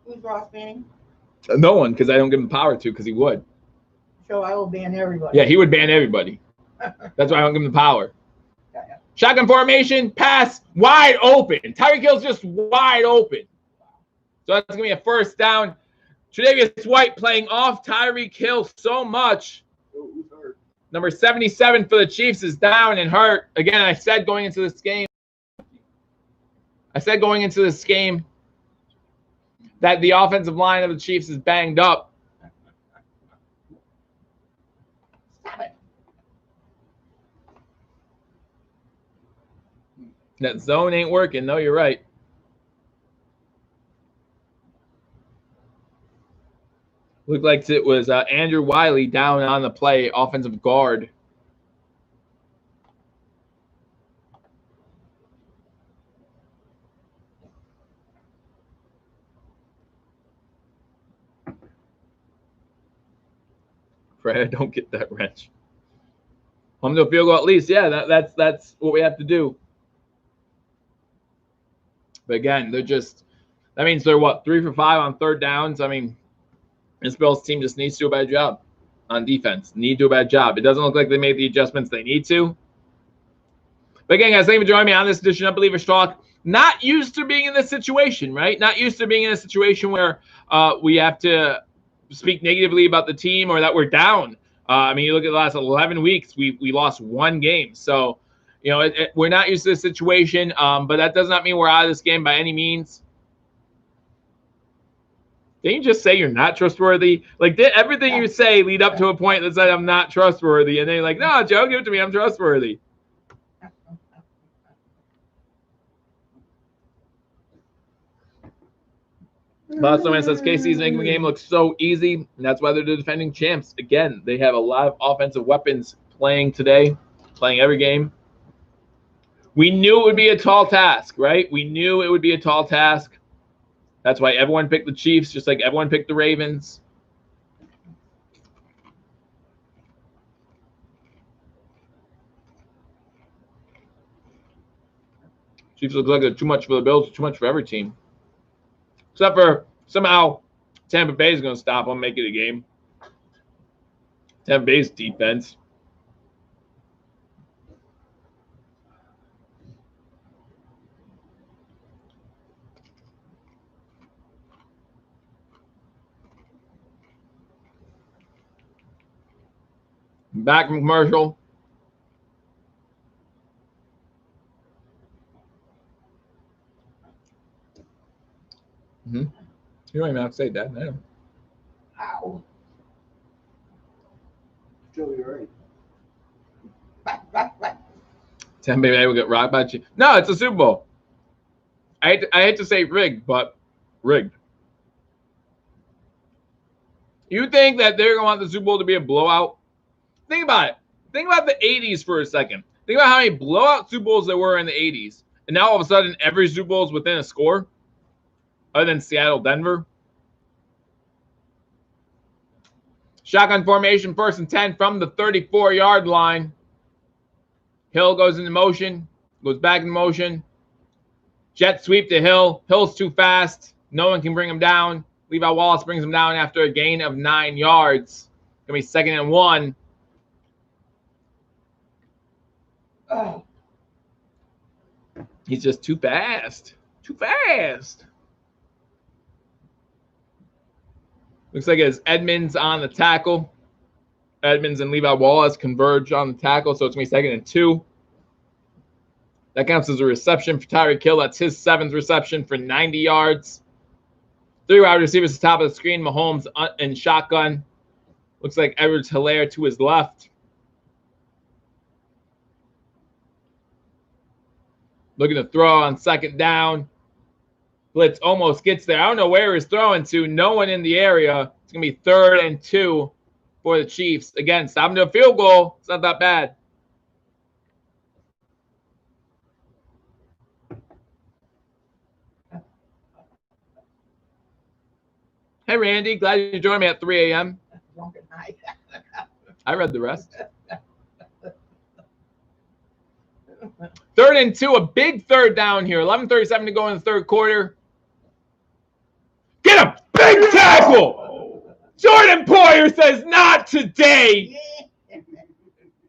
[SPEAKER 3] Who's Ross banning?
[SPEAKER 1] No one, because I don't give him power to, because he would.
[SPEAKER 3] So I will ban everybody.
[SPEAKER 1] Yeah, he would ban everybody. That's why I don't give him the power.
[SPEAKER 3] Yeah.
[SPEAKER 1] Shotgun formation, pass, wide open. Tyreek Hill's just wide open. So that's going to be a first down. Tre'Davious White playing off Tyreek Hill so much. Number 77 for the Chiefs is down and hurt. Again, I said going into this game that the offensive line of the Chiefs is banged up.
[SPEAKER 3] Stop it.
[SPEAKER 1] That zone ain't working. No, you're right. Looked like it was Andrew Wiley down on the play, offensive guard. Fred, don't get that wrench. Home to a field goal at least. Yeah, that's what we have to do. But again, that means they're what, 3 for 5 on 3rd downs. I mean, this Bills team just needs to do a better job on defense. Need to do a better job. It doesn't look like they made the adjustments they need to. But again, guys, thank you for joining me on this edition of Believers Talk. Not used to being in this situation, right? Not used to being in a situation where we have to speak negatively about the team or that we're down. I mean, you look at the last 11 weeks, we lost 1 game. So You know, we're not used to this situation, but that does not mean we're out of this game by any means. Didn't you just say you're not trustworthy? Like, did everything you say lead up to a point that said I'm not trustworthy? And then you're like, no, Joe, give it to me. I'm trustworthy. Boston says KC's making the game look so easy, and that's why they're the defending champs. Again, they have a lot of offensive weapons playing today, playing every game. We knew it would be a tall task, right? We knew it would be a tall task. That's why everyone picked the Chiefs, just like everyone picked the Ravens. Chiefs look like they're too much for the Bills, too much for every team. Except for somehow Tampa Bay is going to stop them, make it a game. Tampa Bay's defense. Back from commercial. You don't even have to say that. I know.
[SPEAKER 3] Ow.
[SPEAKER 2] Joe, you're right.
[SPEAKER 1] Tampa Bay will get rocked by the Chiefs. No, it's a Super Bowl. I hate to say rigged, but rigged. You think that they're going to want the Super Bowl to be a blowout? Think about it. Think about the 80s for a second. Think about how many blowout Super Bowls there were in the 80s. And now all of a sudden, every Super Bowl is within a score, other than Seattle, Denver. Shotgun formation, 1st and 10 from the 34-yard line. Hill goes into motion, goes back in motion. Jet sweep to Hill. Hill's too fast. No one can bring him down. Levi Wallace brings him down after a gain of 9 yards. Going to be 2nd and 1.
[SPEAKER 3] Oh.
[SPEAKER 1] He's just too fast. Too fast. Looks like it's Edmonds on the tackle. Edmonds and Levi Wallace converge on the tackle, so it's going to be 2nd and 2. That counts as a reception for Tyreek Hill. That's his 7th reception for 90 yards. 3 wide receivers at the top of the screen. Mahomes in shotgun. Looks like Edwards-Hilaire to his left. Looking to throw on 2nd down. Blitz almost gets there. I don't know where he's throwing to. No one in the area. It's going to be 3rd and 2 for the Chiefs. Again, stop him to a field goal. It's not that bad. Hey, Randy. Glad you joined me at 3 a.m.
[SPEAKER 3] Drunken night.
[SPEAKER 1] I read the rest. 3rd and 2, a big 3rd down here. 11:37 to go in the 3rd quarter. Get a big tackle! Jordan Poyer says, not today.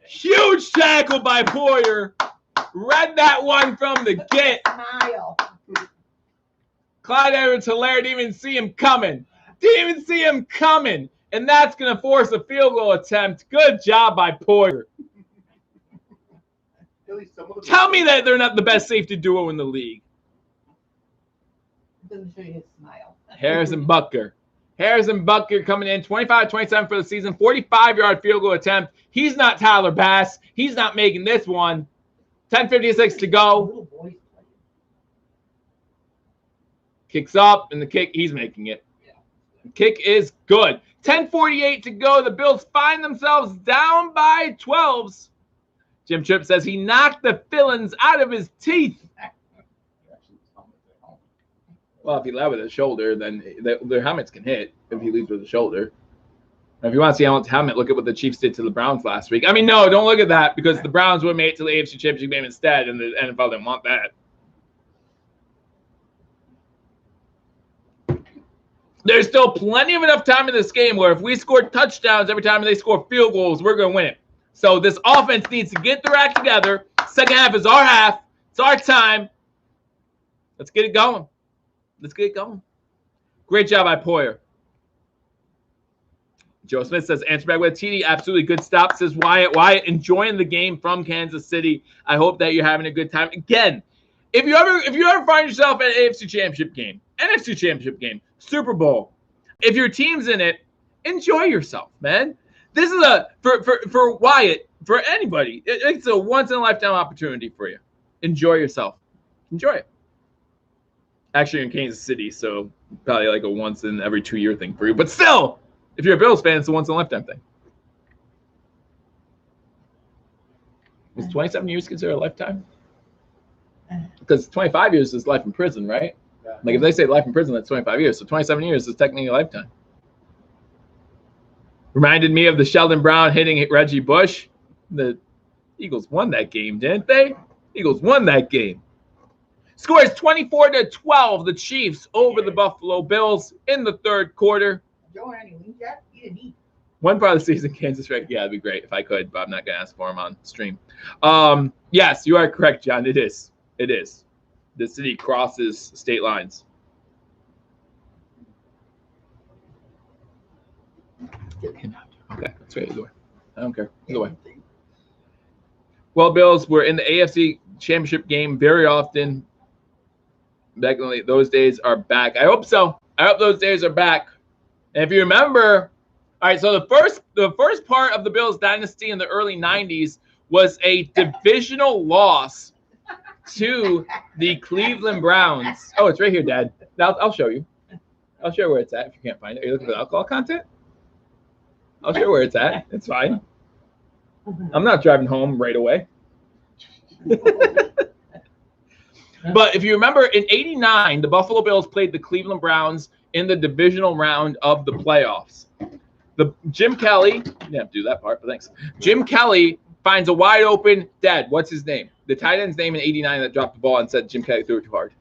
[SPEAKER 1] Huge tackle by Poyer. Read that one from the get.
[SPEAKER 3] Smile.
[SPEAKER 1] Clyde Edwards-Hilaire didn't even see him coming. Didn't even see him coming. And that's going to force a field goal attempt. Good job by Poyer. Tell me that they're not the best safety duo in the league.
[SPEAKER 3] Doesn't show you his smile.
[SPEAKER 1] Harrison Butker. Harrison Butker coming in 25-27 for the season. 45-yard field goal attempt. He's not Tyler Bass. He's not making this one. 10:56 to go. Kicks up, and the kick, he's making it. The kick is good. 10:48 to go. The Bills find themselves down by 12s. Jim Tripp says he knocked the fillings out of his teeth. Well, if he led with his shoulder, then their helmets can hit if he leads with his shoulder. If you want to see how helmet, look at what the Chiefs did to the Browns last week. I mean, no, don't look at that because the Browns would have made it to the AFC Championship game instead, and the NFL didn't want that. There's still plenty of enough time in this game where if we score touchdowns every time they score field goals, we're going to win it. So this offense needs to get their act together. Second half is our half. It's our time. Let's get it going. Let's get it going. Great job by Poyer. Joe Smith says, answer back with TD. Absolutely good stop, says Wyatt. Wyatt, enjoying the game from Kansas City. I hope that you're having a good time. Again, if you ever find yourself at an AFC Championship game, NFC Championship game, Super Bowl, if your team's in it, enjoy yourself, man. This is for Wyatt, for anybody, it's a once-in-a-lifetime opportunity for you. Enjoy yourself. Enjoy it. Actually, in Kansas City, so probably like a once-in-every-2-year thing for you. But still, if you're a Bills fan, it's a once-in-a-lifetime thing. Is 27 years considered a lifetime? Because 25 years is life in prison, right?
[SPEAKER 4] Yeah.
[SPEAKER 1] Like if they say life in prison, that's 25 years. So 27 years is technically a lifetime. Reminded me of the Sheldon Brown hitting Reggie Bush. The Eagles won that game, didn't they? Eagles won that game. Score is 24-12. The Chiefs over the Buffalo Bills in the third quarter.
[SPEAKER 3] Joe, any wings yet? You didn't eat.
[SPEAKER 1] One part of the season, Kansas, right? Yeah, it'd be great if I could, but I'm not going to ask for him on stream. Yes, you are correct, John. It is. It is. The city crosses state lines. Okay, that's right. Either way. I don't care. Either way. Well, Bills were in the AFC Championship game very often. Back in those days are back. I hope so. I hope those days are back. And if you remember, all right, so the first part of the Bills dynasty in the early 90s was a divisional loss to the Cleveland Browns. Oh, it's right here, Dad. I'll show you. I'll show you where it's at if you can't find it. Are you looking for the alcohol content? I'll show you where it's at. It's fine. I'm not driving home right away. But if you remember, in '89, the Buffalo Bills played the Cleveland Browns in the divisional round of the playoffs. Jim Kelly, you didn't have to do that part, but thanks. Jim Kelly finds a wide open, Dad, what's his name? The tight end's name in '89 that dropped the ball and said Jim Kelly threw it too hard.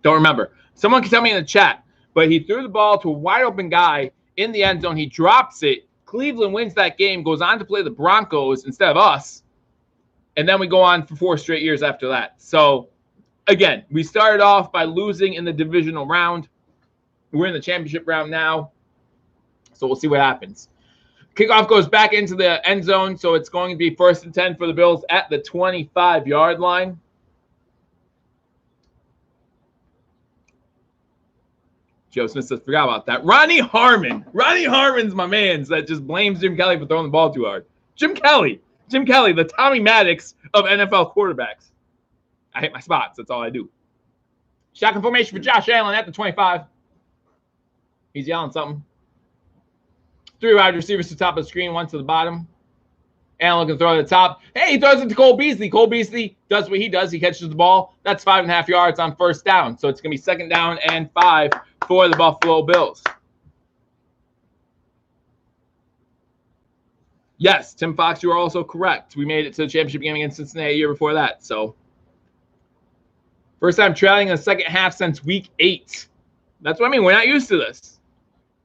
[SPEAKER 1] Don't remember. Someone can tell me in the chat. But he threw the ball to a wide open guy in the end zone. He drops it. Cleveland wins that game, goes on to play the Broncos instead of us. And then we go on for 4 straight years after that. So, again, we started off by losing in the divisional round. We're in the championship round now. So we'll see what happens. Kickoff goes back into the end zone. So it's going to be 1st and 10 for the Bills at the 25-yard line. Joe Smith says, forgot about that. Ronnie Harmon. Ronnie Harmon's my man that just blames Jim Kelly for throwing the ball too hard. Jim Kelly, the Tommy Maddox of NFL quarterbacks. I hit my spots. That's all I do. Shotgun formation for Josh Allen at the 25. He's yelling something. 3 wide receivers to the top of the screen, 1 to the bottom. Allen can throw to the top. Hey, he throws it to Cole Beasley. Cole Beasley does what he does. He catches the ball. That's 5.5 yards on 1st down. So it's going to be 2nd down and 5 for the Buffalo Bills. Yes, Tim Fox, you are also correct. We made it to the championship game against Cincinnati a year before that. So, first time trailing in the second half since week 8. That's what I mean. We're not used to this.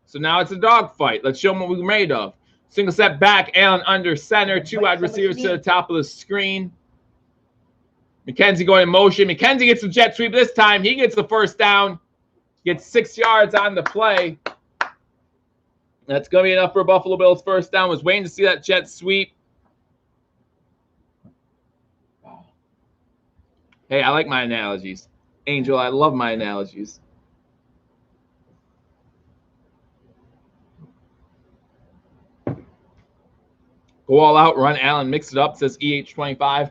[SPEAKER 1] So now it's a dogfight. Let's show them what we're made of. Single step back, Allen under center. 2 wide receivers to the top of the screen. McKenzie going in motion. McKenzie gets the jet sweep this time. He gets the 1st down. Gets 6 yards on the play. That's going to be enough for Buffalo Bills 1st down. Was waiting to see that jet sweep. Hey, I like my analogies. Angel, I love my analogies. Go all out, run Allen, mix it up, says EH25.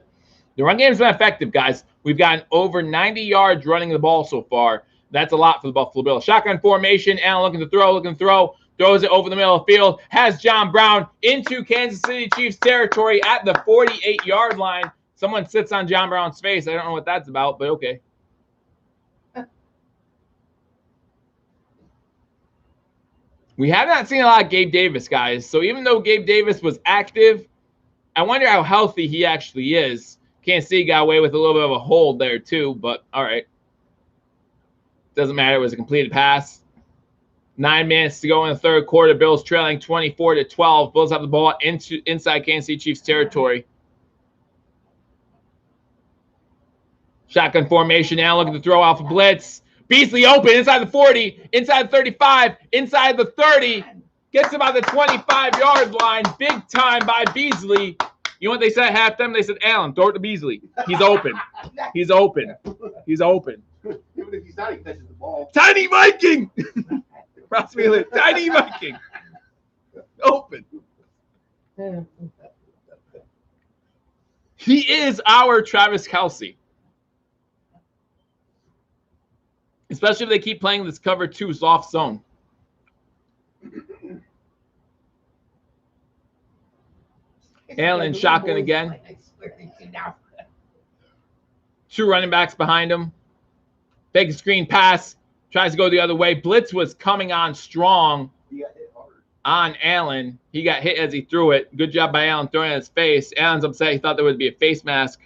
[SPEAKER 1] The run game's been effective, guys. We've gotten over 90 yards running the ball so far. That's a lot for the Buffalo Bills. Shotgun formation, Allen looking to throw. Throws it over the middle of the field. Has John Brown into Kansas City Chiefs territory at the 48-yard line. Someone sits on John Brown's face. I don't know what that's about, but okay. We have not seen a lot of Gabe Davis, guys. So even though Gabe Davis was active, I wonder how healthy he actually is. Kansas City got away with a little bit of a hold there too, but all right. Doesn't matter. It was a completed pass. 9 minutes to go in the third quarter. Bills trailing 24-12. Bills have the ball inside Kansas City Chiefs territory. Shotgun formation now, looking to throw off a blitz. Beasley open inside the 40, inside the 35, inside the 30. Gets about the 25-yard line. Big time by Beasley. You know what they said at halftime? They said, Allen, throw it to Beasley. He's open. He's open. He's open.
[SPEAKER 2] Even if he's not, he catches the ball.
[SPEAKER 1] Tiny Viking! Ross Wheeler, Tiny Viking. Open. He is our Travis Kelce. Especially if they keep playing this cover 2 soft zone. Allen shotgun again. 2 running backs behind him. Big screen pass. Tries to go the other way. Blitz was coming on strong on Allen. He got hit as he threw it. Good job by Allen throwing it in his face. Allen's upset. He thought there would be a face mask.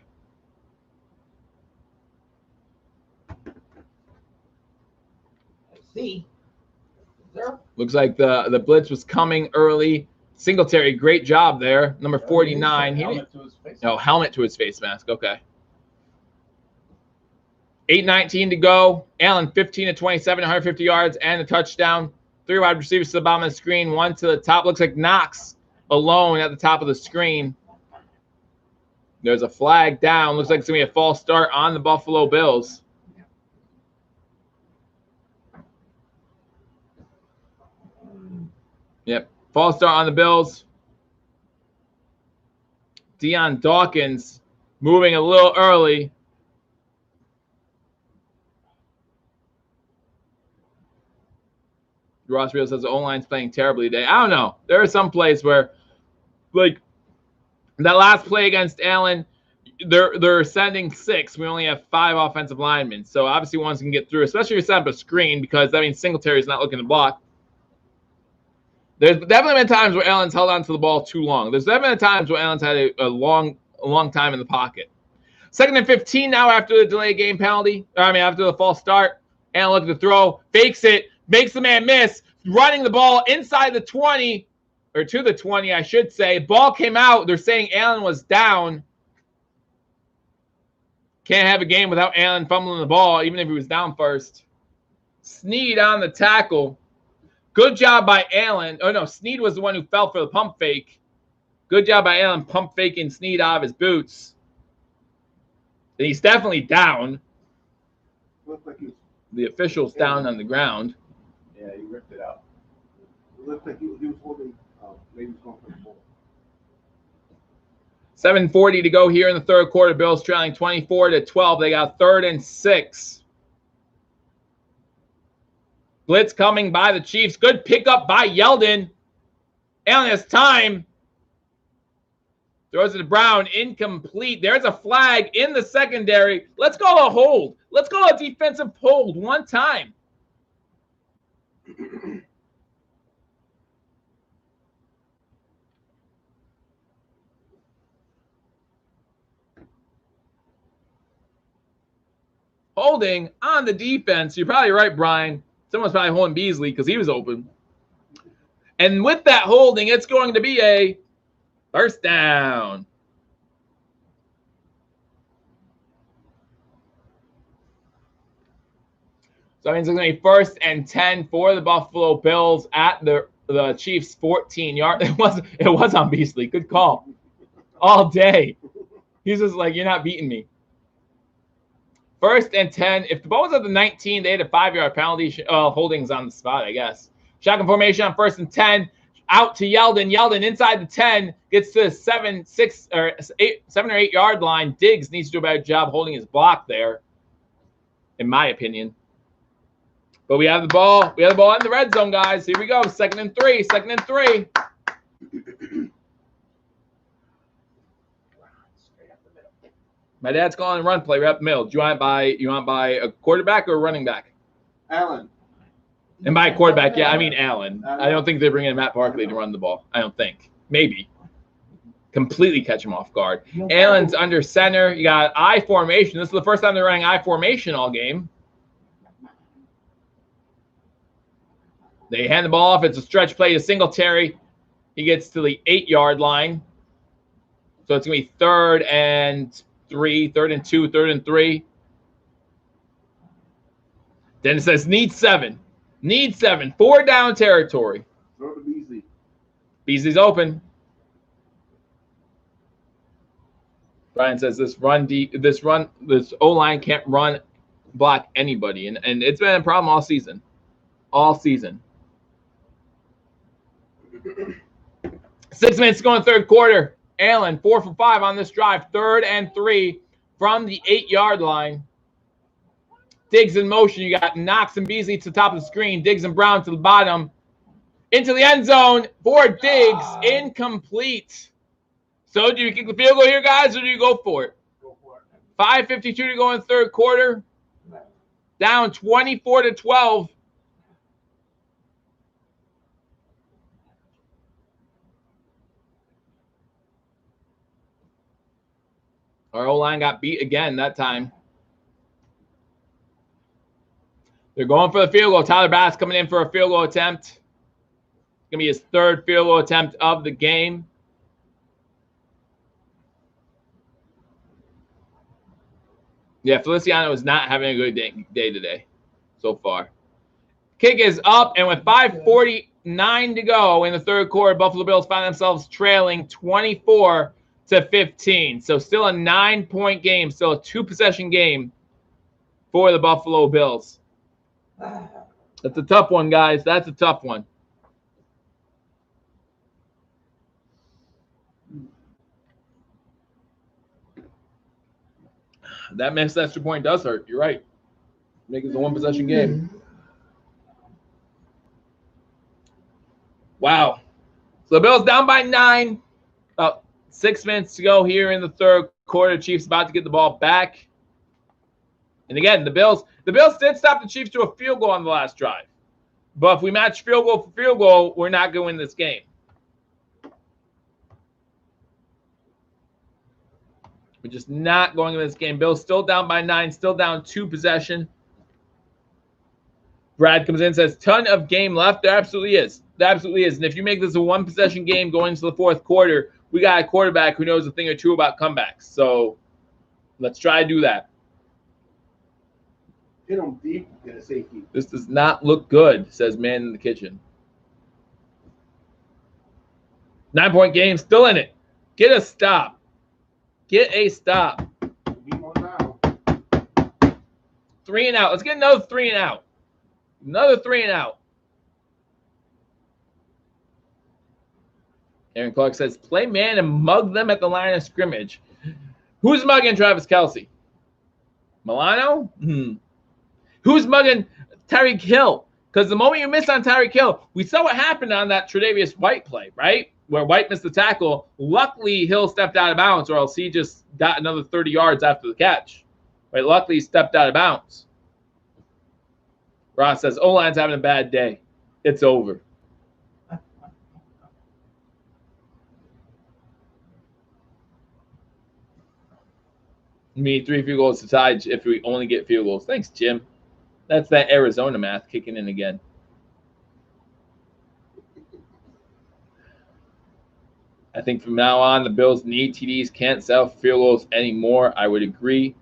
[SPEAKER 3] See.
[SPEAKER 1] Looks like the blitz was coming early. Singletary, great job there. Number 49.
[SPEAKER 4] Helmet to his face.
[SPEAKER 1] No, helmet to his face mask. Okay. 8:19 to go. Allen 15 to 27, 150 yards and a touchdown. 3 wide receivers to the bottom of the screen. 1 to the top. Looks like Knox alone at the top of the screen. There's a flag down. Looks like it's going to be a false start on the Buffalo Bills. Yep. False start on the Bills. Deion Dawkins moving a little early. Ross Real says the O-line's playing terribly today. I don't know. There are some plays where, like, that last play against Allen, they're sending 6. We only have 5 offensive linemen. So, obviously, ones can get through, especially if you set up a screen, because that means Singletary's not looking to block. There's definitely been times where Allen's held on to the ball too long. There's definitely been times where Allen's had a long time in the pocket. 2nd and 15 now after the delayed game penalty. After the false start. Allen looking to throw, fakes it, makes the man miss, running the ball inside the 20, or to the 20, I should say. Ball came out. They're saying Allen was down. Can't have a game without Allen fumbling the ball, even if he was down first. Snead on the tackle. Good job by Allen. Oh, no, Snead was the one who fell for the pump fake. Good job by Allen pump faking Snead out of his boots. And he's definitely down.
[SPEAKER 2] Looked like
[SPEAKER 1] The official's down on the ground.
[SPEAKER 4] Yeah, he ripped it out.
[SPEAKER 2] it looked like he was holding, maybe he was going for the ball.
[SPEAKER 1] 7:40 to go here in the third quarter. Bills trailing 24-12. They got 3rd and 6. Blitz coming by the Chiefs. Good pickup by Yeldon. Allen has time. Throws it to Brown. Incomplete. There's a flag in the secondary. Let's call a hold. Let's call a defensive hold one time. Holding on the defense. You're probably right, Brian. Someone's probably holding Beasley because he was open. And with that holding, it's going to be a first down. So that means it's going to be 1st and 10 for the Buffalo Bills at the Chiefs' 14-yard. It was on Beasley. Good call. All day. He's just like, you're not beating me. 1st and 10. If the ball was at the 19, they had a 5-yard penalty. Holdings on the spot, I guess. Shotgun formation on 1st and 10. Out to Yeldon. Yeldon inside the 10. Gets to the 7 or 8 yard line. Diggs needs to do a better job holding his block there, in my opinion. But we have the ball. We have the ball in the red zone, guys. Here we go. 2nd and 3. 2nd and 3. My dad's calling a run play right up the middle. Do you want by a quarterback or a running back?
[SPEAKER 2] Allen.
[SPEAKER 1] And by a quarterback, yeah, I mean Allen. I don't think they're bringing in Matt Barkley to run the ball. I don't think. Maybe. Completely catch him off guard. Allen's under center. You got I formation. This is the first time they're running I formation all game. They hand the ball off. It's a stretch play to Singletary. He gets to the 8-yard line. So it's going to be 3rd and 3, 3rd and 2, 3rd and 3. Then it says need 7. Need 7. 4 down territory.
[SPEAKER 2] Throw to Beasley.
[SPEAKER 1] Beasley's open. Brian says this O-line can't run block anybody, and it's been a problem all season. All season. 6 minutes to go in the third quarter. Allen 4 for 5 on this drive. 3rd and 3 from the 8-yard line. Diggs in motion. You got Knox and Beasley to the top of the screen. Diggs and Brown to the bottom. Into the end zone for Diggs. Incomplete. So do you kick the field goal here, guys, or do you go for it?
[SPEAKER 3] Go for it.
[SPEAKER 1] 5:52 to go in the third quarter. Down 24-12. Our O-line got beat again that time. They're going for the field goal. Tyler Bass coming in for a field goal attempt. It's going to be his 3rd field goal attempt of the game. Yeah, Feliciano is not having a good day today so far. Kick is up, and with 5:49 to go in the third quarter, Buffalo Bills find themselves trailing 24-15. So still a 9-point game, still a 2-possession game for the Buffalo Bills. That's a tough one, guys. That's a tough one. That missed extra point does hurt. You're right. Make it a 1-possession game. Wow. So the Bills down by 9. About 6 minutes to go here in the third quarter. Chiefs about to get the ball back. And again, the Bills did stop the Chiefs to a field goal on the last drive. But if we match field goal for field goal, we're not going to win this game. We're just not going to this game. Bills still down by 9, still down 2 possession. Brad comes in and says, ton of game left. There absolutely is. There absolutely is. And if you make this a 1-possession game going into the fourth quarter, we got a quarterback who knows a thing or two about comebacks. So let's try to do that.
[SPEAKER 2] Hit him deep, get a safety.
[SPEAKER 1] This does not look good, says man in the kitchen. 9-point game, still in it. Get a stop. Get a stop.
[SPEAKER 2] Be more now.
[SPEAKER 1] 3 and out. Let's get another 3 and out. Another 3 and out. Aaron Clark says, play man and mug them at the line of scrimmage. Who's mugging Travis Kelce? Milano? Who's mugging Tyreek Hill? Because the moment you miss on Tyreek Hill, we saw what happened on that Tre'Davious White play, right? Where White missed the tackle. Luckily, Hill stepped out of bounds, or else he just got another 30 yards after the catch. Right? Luckily, he stepped out of bounds. Ross says, O-line's having a bad day. It's over. We need 3 field goals to tie if we only get field goals. Thanks, Jim. That's that Arizona math kicking in again. I think from now on, the Bills need TDs, can't sell field goals anymore. I would agree.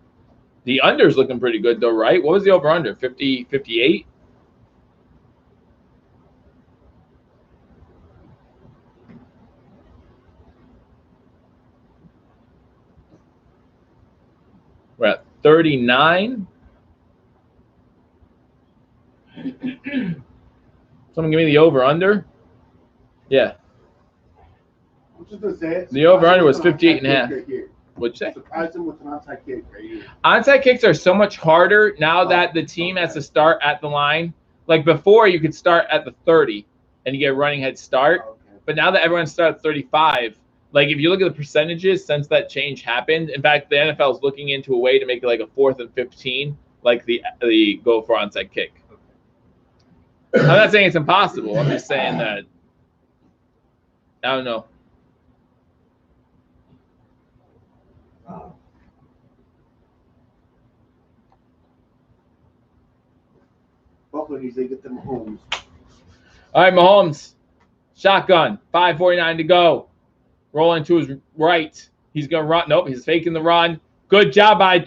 [SPEAKER 1] The under's looking pretty good, though, right? What was the over-under? 50, 58? We're at 39. Someone give me the over-under. Yeah.
[SPEAKER 2] I'm just going to say it.
[SPEAKER 1] The over-under was 58.5.
[SPEAKER 2] Right,
[SPEAKER 1] What'd you say?
[SPEAKER 2] Surprise him with an onside kick right here.
[SPEAKER 1] Onside kicks are so much harder now that the team has to start at the line. Like before, you could start at the 30 and you get a running head start.
[SPEAKER 2] Okay.
[SPEAKER 1] But now that everyone starts at 35, like if you look at the percentages since that change happened, in fact, the NFL is looking into a way to make it like a 4th and 15, like the go for onside kick. I'm not saying it's impossible. I'm just saying that I don't know.
[SPEAKER 2] Buffalo needs to get them Mahomes.
[SPEAKER 1] All right, Mahomes. Shotgun. 5:49 to go. Rolling to his right. He's going to run. Nope, he's faking the run. Good job by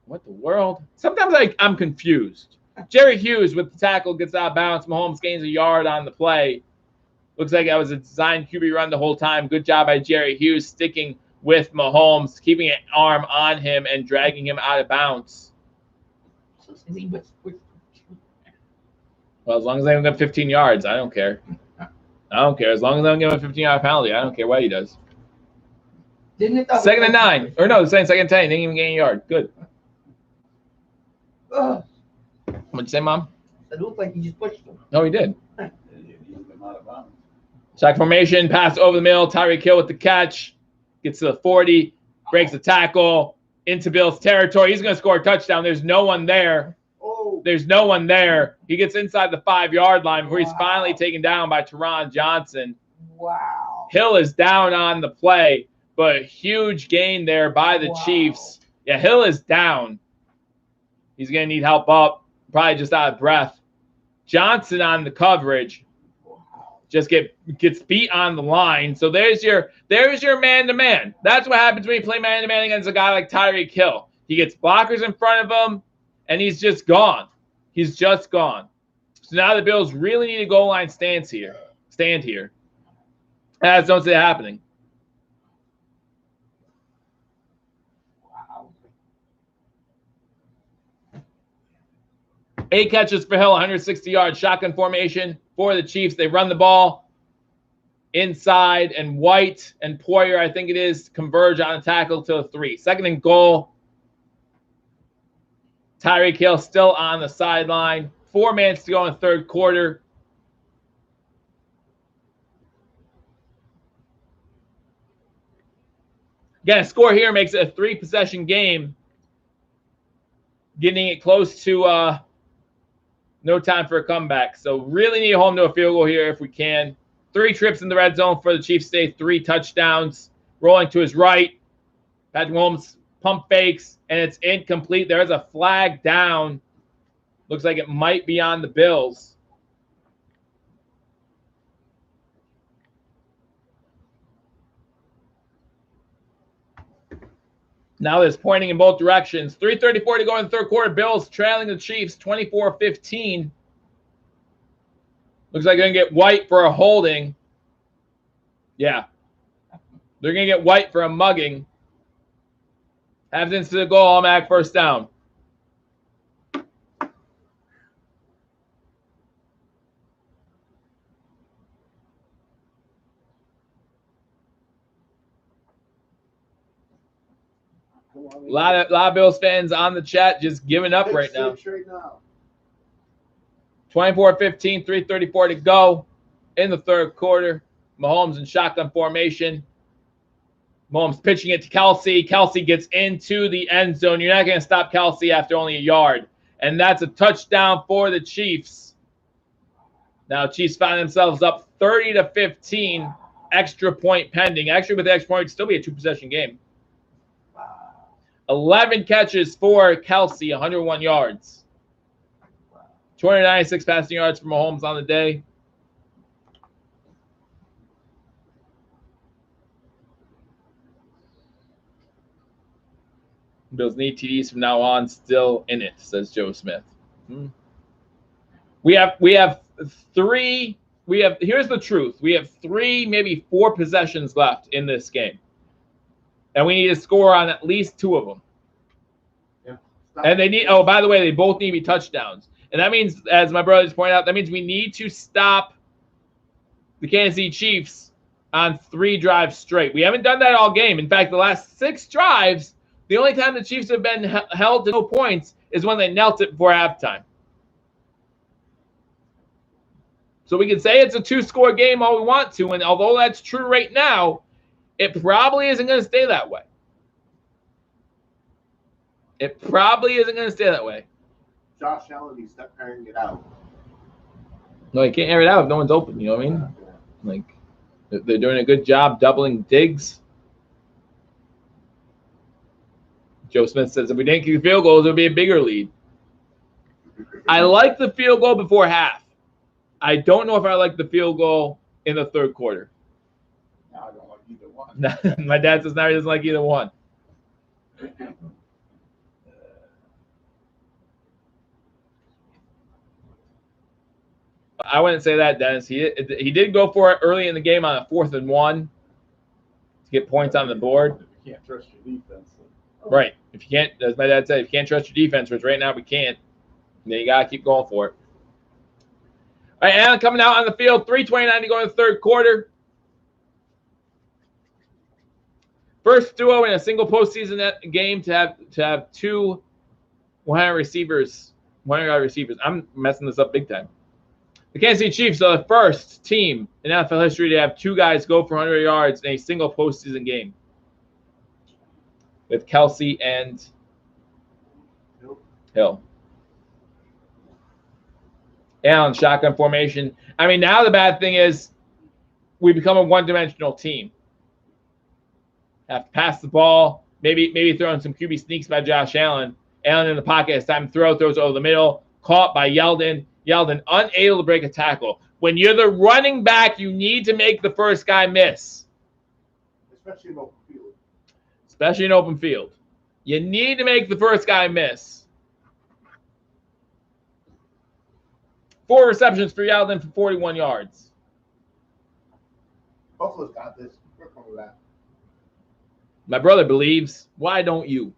[SPEAKER 1] what the world? Sometimes I'm confused. Jerry Hughes with the tackle gets out of bounds. Mahomes gains a yard on the play. Looks like that was a designed QB run the whole time. Good job by Jerry Hughes sticking with Mahomes, keeping an arm on him and dragging him out of bounds. Well, as long as they don't get 15 yards, I don't care. I don't care. As long as they don't give him a 15-yard penalty, I don't care what he does. Second and 9. Or no, second and 10. He didn't even gain a yard. Good. What'd you say, Mom?
[SPEAKER 3] It looked like he just pushed him.
[SPEAKER 1] No, he did. Sack formation, pass over the middle. Tyreek Hill with the catch. Gets to the 40. Breaks the tackle. Into Bill's territory. He's going to score a touchdown. There's no one there. There's no one there. He gets inside the 5-yard line before he's finally taken down by Teron Johnson.
[SPEAKER 3] Wow.
[SPEAKER 1] Hill is down on the play, but a huge gain there by the Chiefs. Yeah, Hill is down. He's going to need help up. Probably just out of breath. Johnson on the coverage. Just gets beat on the line. So there's your man-to-man. That's what happens when you play man-to-man against a guy like Tyreek Hill. He gets blockers in front of him, and he's just gone. He's just gone. So now the Bills really need a goal line stand here. I just don't see it happening.
[SPEAKER 3] Wow.
[SPEAKER 1] 8 catches for Hill, 160 yards, shotgun formation for the Chiefs. They run the ball inside, and White and Poyer, I think it is, converge on a tackle to a 3. Second and goal. Tyreek Hill still on the sideline. 4 minutes to go in the third quarter. Again, a score here makes it a 3-possession game. Getting it close to no time for a comeback. So really need to hold them to a field goal here if we can. 3 trips in the red zone for the Chiefs today. 3 touchdowns. Rolling to his right. Patrick Mahomes pump fakes, and it's incomplete. There's a flag down. Looks like it might be on the Bills. Now there's pointing in both directions. 3:34 to go in the third quarter. Bills trailing the Chiefs 24-15. Looks like they're going to get White for a holding. Yeah. They're going to get White for a mugging. Happens to the goal, automatic first down. A lot of Bills fans on the chat just giving up right now. 24-15, 3:34 to go in the third quarter. Mahomes in shotgun formation. Mahomes pitching it to Kelsey. Kelsey gets into the end zone. You're not going to stop Kelsey after only a yard. And that's a touchdown for the Chiefs. Now, Chiefs find themselves up 30-15. Extra point pending. Actually, with the extra point, it'd still be a 2-possession game. 11 catches for Kelsey, 101 yards. 296 passing yards for Mahomes on the day. Bills need TDs from now on. Still in it, says Joe Smith. We have 3. Here's the truth. We have 3, maybe 4 possessions left in this game. And we need to score on at least 2 of them.
[SPEAKER 2] Yeah.
[SPEAKER 1] And they need, oh, by the way, they both need to be touchdowns. And that means, as my brother just pointed out, that means we need to stop the Kansas City Chiefs on 3 drives straight. We haven't done that all game. In fact, the last 6 drives, the only time the Chiefs have been held to no points is when they knelt it before halftime. So we can say it's a 2-score game all we want to, and although that's true right now, it probably isn't going to stay that way. It probably isn't going to stay that way.
[SPEAKER 2] Josh Allen, he's not airing it out.
[SPEAKER 1] No, you can't air it out if no one's open. You know what I mean? Like, they're doing a good job doubling Diggs. Joe Smith says if we didn't kick field goals, it would be a bigger lead. I like the field goal before half. I don't know if I like the field goal in the third quarter.
[SPEAKER 4] No, I don't like either one.
[SPEAKER 1] My dad says now he doesn't like either one. I wouldn't say that, Dennis. He did go for it early in the game on a 4th and 1 to get points on the board.
[SPEAKER 4] You can't trust your defense.
[SPEAKER 1] Right. If you can't, as my dad said, if you can't trust your defense, which right now we can't, then you got to keep going for it. All right, Allen coming out on the field, 3:29 to go in the third quarter. First duo in a single postseason game to have two 100 receivers, 100-yard receivers. I'm messing this up big time. The Kansas City Chiefs are the first team in NFL history to have two guys go for 100 yards in a single postseason game, with Kelsey and Hill. Allen, shotgun formation. I mean, now the bad thing is we become a one-dimensional team. Have to pass the ball, maybe throw in some QB sneaks by Josh Allen. Allen in the pocket, it's time to throw, throws over the middle, caught by Yeldon. Yeldon unable to break a tackle. When you're the running back, you need to make the first guy miss.
[SPEAKER 2] Especially in open field.
[SPEAKER 1] Especially in open field. You need to make the first guy miss. 4 receptions for Yeldon for 41 yards.
[SPEAKER 2] Buffalo's got this. We're coming back.
[SPEAKER 1] My brother believes. Why don't you?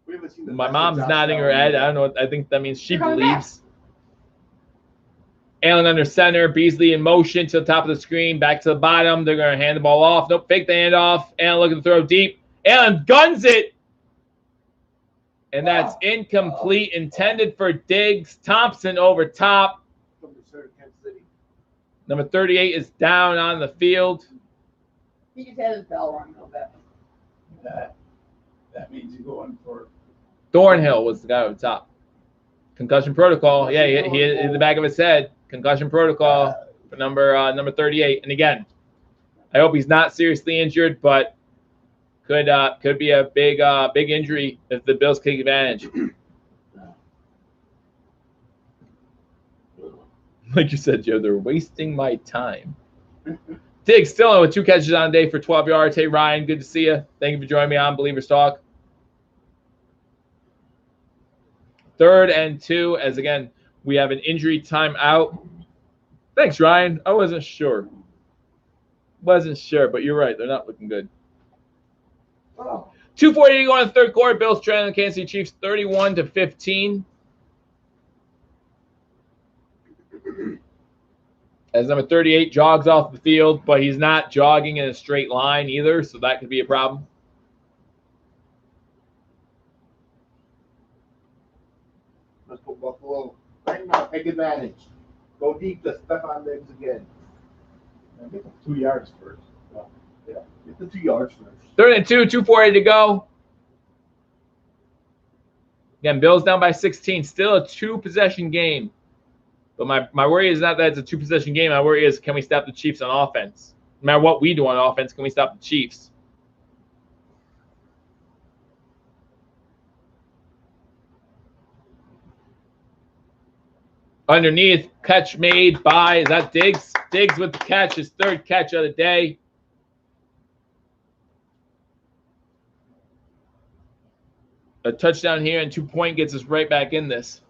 [SPEAKER 2] We haven't seen the
[SPEAKER 1] My
[SPEAKER 2] best
[SPEAKER 1] mom's
[SPEAKER 2] of Josh
[SPEAKER 1] nodding her
[SPEAKER 2] Allen
[SPEAKER 1] head.
[SPEAKER 2] yet.
[SPEAKER 1] I don't know. I think that means she
[SPEAKER 3] They're coming
[SPEAKER 1] believes. Allen under center. Beasley in motion to the top of the screen. Back to the bottom. They're going to hand the ball off. Nope. Fake the handoff. Allen looking to throw deep. Allen guns it. And that's incomplete. Intended for Diggs. Thompson over top.
[SPEAKER 2] From the center of Kansas City.
[SPEAKER 1] Number 38 is down on the field.
[SPEAKER 3] He just had his bell rung a little bit.
[SPEAKER 4] That means you're going for.
[SPEAKER 1] Thornhill was the guy over the top. Concussion protocol. Yeah, he hit in the back of his head. Concussion protocol for number 38. And again, I hope he's not seriously injured, but could be a big injury if the Bills take advantage. Like you said, Joe, they're wasting my time. Diggs still in with 2 catches on the day for 12 yards. Hey, Ryan, good to see you. Thank you for joining me on Believers Talk. 3rd and 2, as again, we have an injury timeout. Thanks, Ryan. I wasn't sure. But you're right. They're not looking good. 2:40 to go in the third quarter. Bills trailing the Kansas City Chiefs 31-15. As number 38 jogs off the field, but he's not jogging in a straight line either, so that could be a problem.
[SPEAKER 2] Let's put Buffalo right now. Take advantage. Go deep to step on legs again.
[SPEAKER 4] Get the 2 yards first.
[SPEAKER 2] Yeah, get the 2 yards first.
[SPEAKER 1] 3rd and 2, 2:40 to go. Again, Bills down by 16. Still a 2-possession game. But my worry is not that it's a 2-possession game. My worry is, can we stop the Chiefs on offense? No matter what we do on offense, can we stop the Chiefs? Underneath, catch made by, is that Diggs? Diggs with the catch, his 3rd catch of the day. A touchdown here and 2-point gets us right back in this.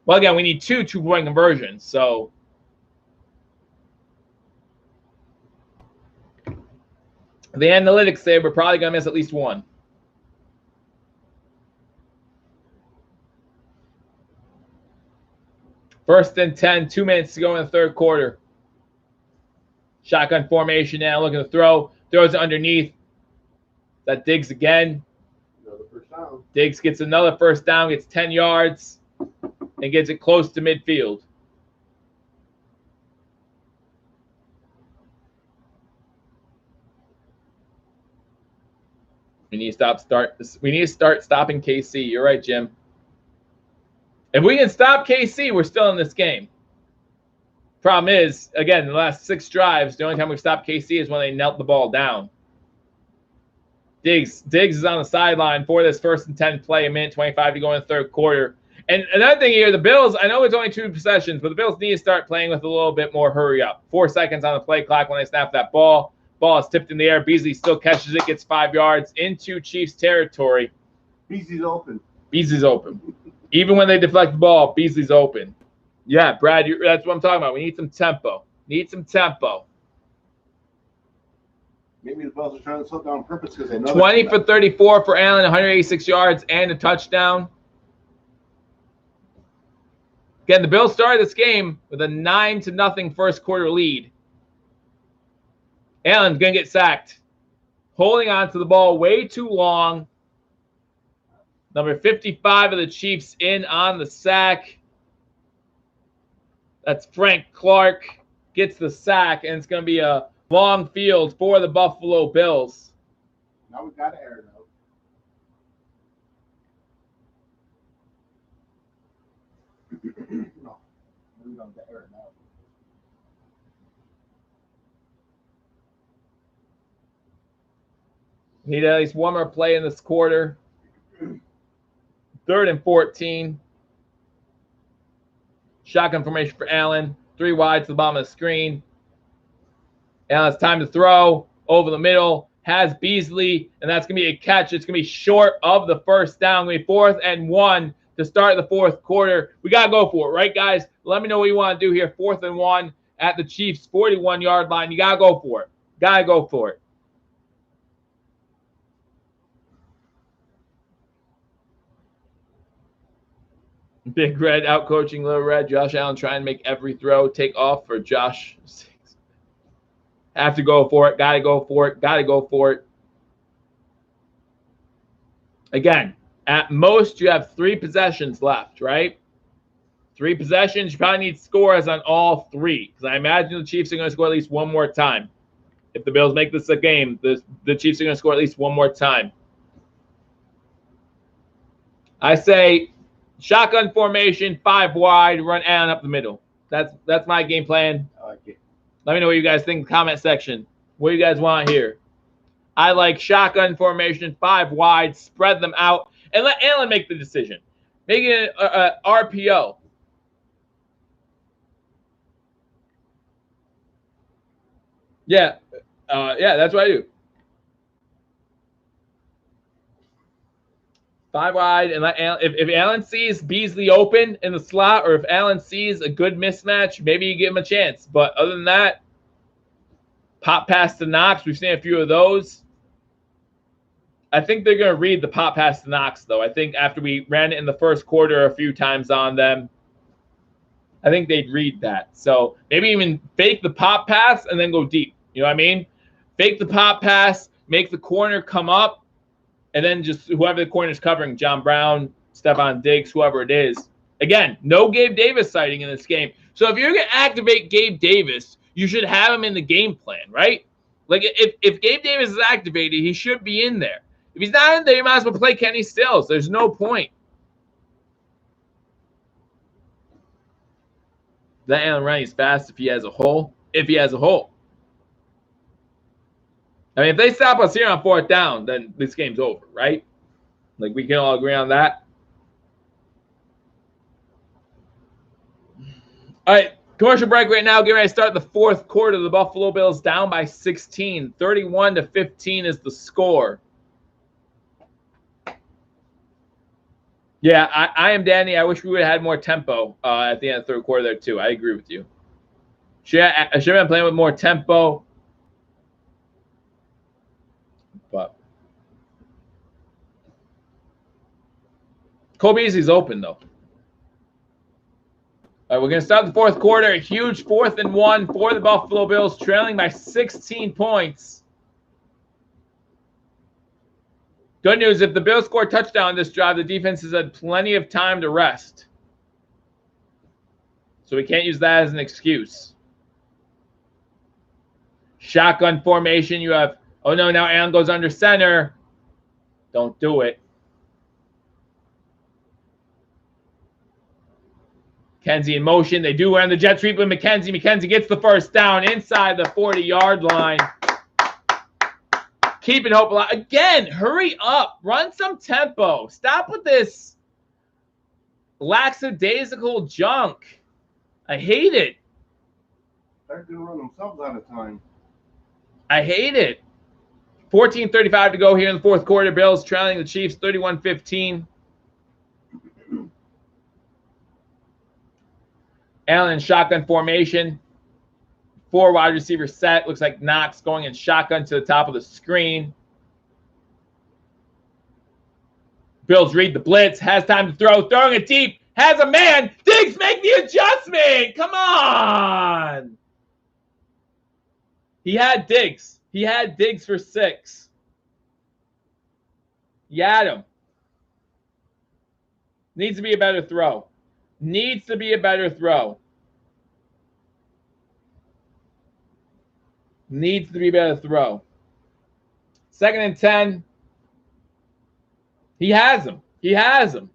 [SPEAKER 1] Well, again, we need 2 2-point conversions, so. The analytics say we're probably going to miss at least 1. First and 10, 2 minutes to go in the third quarter. Shotgun formation now, looking to throw. Throws it underneath. That Diggs again.
[SPEAKER 2] Another first down.
[SPEAKER 1] Diggs gets another first down, gets 10 yards, and gets it close to midfield. We need to start stopping KC. You're right, Jim. If we can stop KC, we're still in this game. Problem is, again, the last 6 drives, the only time we've stopped KC is when they knelt the ball down. Diggs is on the sideline for this 1st and 10 play, 1:25 to go in the third quarter. And another thing here, the Bills, I know it's only 2 possessions, but the Bills need to start playing with a little bit more hurry up. 4 seconds on the play clock when they snap that ball. Ball is tipped in the air. Beasley still catches it, gets 5 yards into Chiefs territory.
[SPEAKER 2] Beasley's open.
[SPEAKER 1] Even when they deflect the ball, Beasley's open. Yeah, Brad, that's what I'm talking about. We need some tempo. Need some tempo.
[SPEAKER 2] Maybe the Bills are trying to slow down on purpose because they know
[SPEAKER 1] 20 for 34 for Allen, 186 yards and a touchdown. Again, the Bills started this game with a 9-0 first quarter lead. Allen's going to get sacked. Holding on to the ball way too long. Number 55 of the Chiefs in on the sack. That's Frank Clark. Gets the sack, and it's going to be a long field for the Buffalo Bills.
[SPEAKER 2] Now we got to air it out. No, we don't get air it out.
[SPEAKER 1] Need at least one more play in this quarter. 3rd and 14. Shotgun formation for Allen. 3 wide to the bottom of the screen. Allen has time to throw over the middle. Has Beasley, and that's going to be a catch. It's going to be short of the first down. Going to be 4th and 1 to start the 4th quarter. We got to go for it, right, guys? Let me know what you want to do here. 4th and 1 at the Chiefs' 41-yard line. You got to go for it. Got to go for it. Big Red out coaching Little Red. Josh Allen trying to make every throw. Take off for Josh. Have to go for it. Got to go for it. Got to go for it. Again, at most, you have 3 possessions left, right? 3 possessions. You probably need scores on all 3. Because I imagine the Chiefs are going to score at least one more time. If the Bills make this a game, the Chiefs are going to score at least one more time. I say shotgun formation, 5 wide, run Allen up the middle. That's my game plan.
[SPEAKER 2] I like it.
[SPEAKER 1] Let me know what you guys think in the comment section. What do you guys want here? I like shotgun formation, 5 wide, spread them out, and let Allen make the decision. Make it an RPO. Yeah, that's what I do. 5 wide, and let Allen, if Allen sees Beasley open in the slot, or if Allen sees a good mismatch, maybe you give him a chance. But other than that, pop pass to Knox. We've seen a few of those. I think they're going to read the pop pass to Knox, though. I think after we ran it in the first quarter a few times on them, I think they'd read that. So maybe even fake the pop pass and then go deep. You know what I mean? Fake the pop pass, make the corner come up, and then just whoever the corner's covering, John Brown, Stephon Diggs, whoever it is. Again, no Gabe Davis sighting in this game. So if you're going to activate Gabe Davis, you should have him in the game plan, right? Like, if Gabe Davis is activated, he should be in there. If he's not in there, you might as well play Kenny Stills. There's no point. That Allen running is fast if he has a hole. If he has a hole. I mean, if they stop us here on 4th down, then this game's over, right? Like, we can all agree on that. All right, commercial break right now. Getting ready to start the 4th quarter. The Buffalo Bills down by 16. 31-15 is the score. Yeah, I am Danny. I wish we would have had more tempo at the end of the 3rd quarter there, too. I agree with you. I should have been playing with more tempo. But Cole Beasley's open, though. All right, we're going to start the 4th quarter. A huge 4th and 1 for the Buffalo Bills, trailing by 16 points. Good news, if the Bills score a touchdown on this drive, the defense has had plenty of time to rest. So we can't use that as an excuse. Shotgun formation, you have, oh no, now Allen goes under center. Don't do it. McKenzie in motion. They do run the jet sweep with McKenzie. McKenzie gets the first down inside the 40-yard line. Keeping hope alive. Again, hurry up. Run some tempo. Stop with this lackadaisical junk. I hate it.
[SPEAKER 2] They're going to run themselves out of time.
[SPEAKER 1] I hate it. 14:35 to go here in the 4th quarter. Bills trailing the Chiefs 31-15. Allen in shotgun formation. 4 wide receiver set. Looks like Knox going in shotgun to the top of the screen. Bills read the blitz. Has time to throw. Throwing it deep. Has a man. Diggs make the adjustment. Come on. He had Diggs. He had Diggs for 6. You had him. Needs to be a better throw. Needs to be a better throw. Needs to be a better throw. 2nd and 10. He has him. He has him.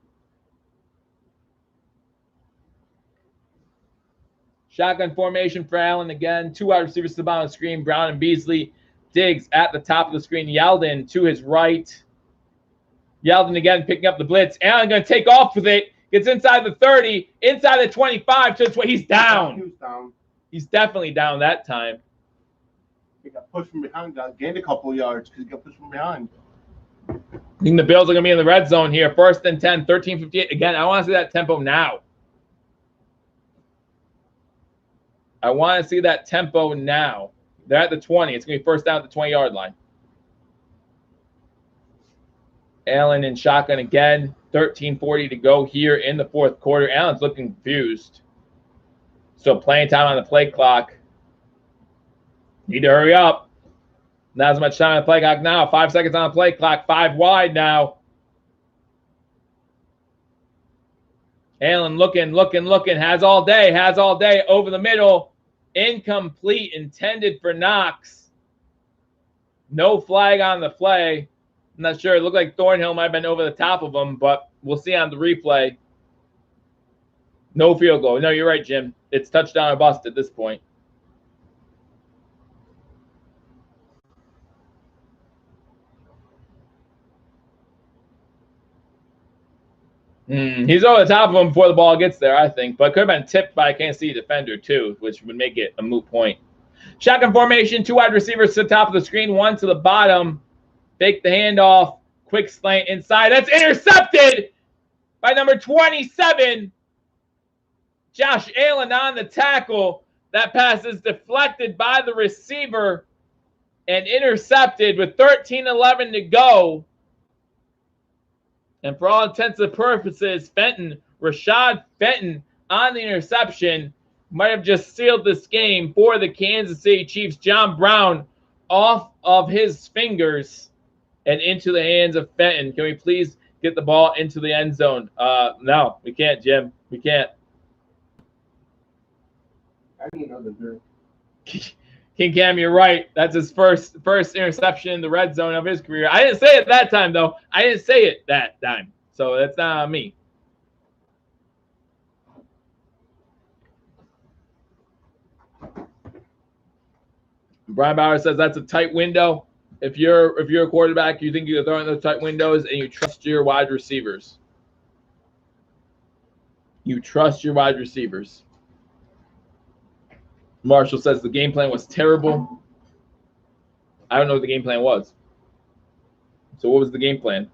[SPEAKER 1] Shotgun formation for Allen again. 2 wide receivers to the bottom of the screen. Brown and Beasley. Diggs at the top of the screen. Yeldon to his right. Yeldon again picking up the blitz. Allen going to take off with it. Gets inside the 30. Inside the 25. To the 20. He's down.
[SPEAKER 2] He was down.
[SPEAKER 1] He's definitely down that time.
[SPEAKER 2] He got pushed from behind. Gained a couple yards because he got pushed from behind.
[SPEAKER 1] I think the Bills are going to be in the red zone here. 1st and 10. 13:58. Again, I want to see that tempo now. I want to see that tempo now. They're at the 20. It's going to be 1st down at the 20-yard line. Allen in shotgun again. 13:40 to go here in the 4th quarter. Allen's looking confused. Still playing time on the play clock. Need to hurry up. Not as much time on the play clock now. 5 seconds on the play clock. 5 wide now. Allen looking. Has all day. Over the middle. Incomplete. Intended for Knox. No flag on the play. I'm not sure. It looked like Thornhill might have been over the top of him, but we'll see on the replay. No field goal. No, you're right, Jim. It's touchdown or bust at this point. He's over the top of him before the ball gets there, I think. But could have been tipped by a Kansas City defender, too, which would make it a moot point. Shotgun formation, 2 wide receivers to the top of the screen, 1 to the bottom. Fake the handoff. Quick slant inside. That's intercepted by number 27. Josh Allen on the tackle. That pass is deflected by the receiver and intercepted with 13:11 to go. And for all intents and purposes, Rashad Fenton on the interception might have just sealed this game for the Kansas City Chiefs. John Brown off of his fingers and into the hands of Fenton. Can we please get the ball into the end zone? No, we can't, Jim. We can't.
[SPEAKER 2] I didn't know the drill.
[SPEAKER 1] King Cam, you're right. That's his first interception in the red zone of his career. I didn't say it that time, though. I didn't say it that time. So that's not on me. Brian Bauer says that's a tight window. If you're a quarterback, you think you can throw in those tight windows and you trust your wide receivers. You trust your wide receivers. Marshall says the game plan was terrible. I don't know what the game plan was. So what was the game plan?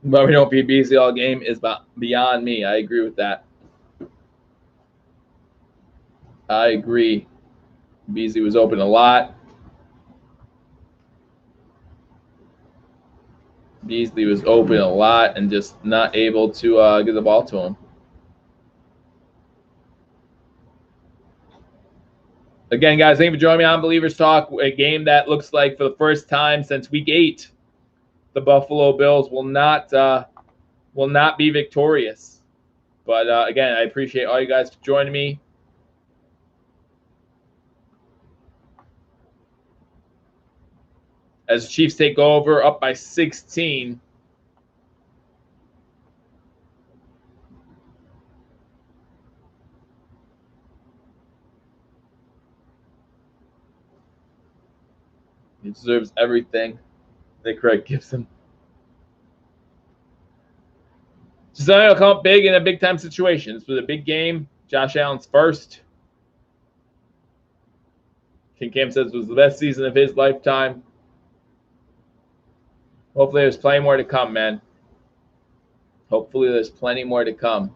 [SPEAKER 1] But we don't beat Beasley all game is beyond me. I agree with that. I agree. Beasley was open a lot. Beasley was open a lot and just not able to get the ball to him. Again, guys, thank you for joining me on Believers Talk, a game that looks like for the first time since Week 8, the Buffalo Bills will not be victorious. But again, I appreciate all you guys for joining me. As the Chiefs take over, up by 16. He deserves everything that Craig gives him. Giselle will come up big in a big-time situation. This was a big game. Josh Allen's first. King Cam says it was the best season of his lifetime. Hopefully there's plenty more to come, man. Hopefully there's plenty more to come.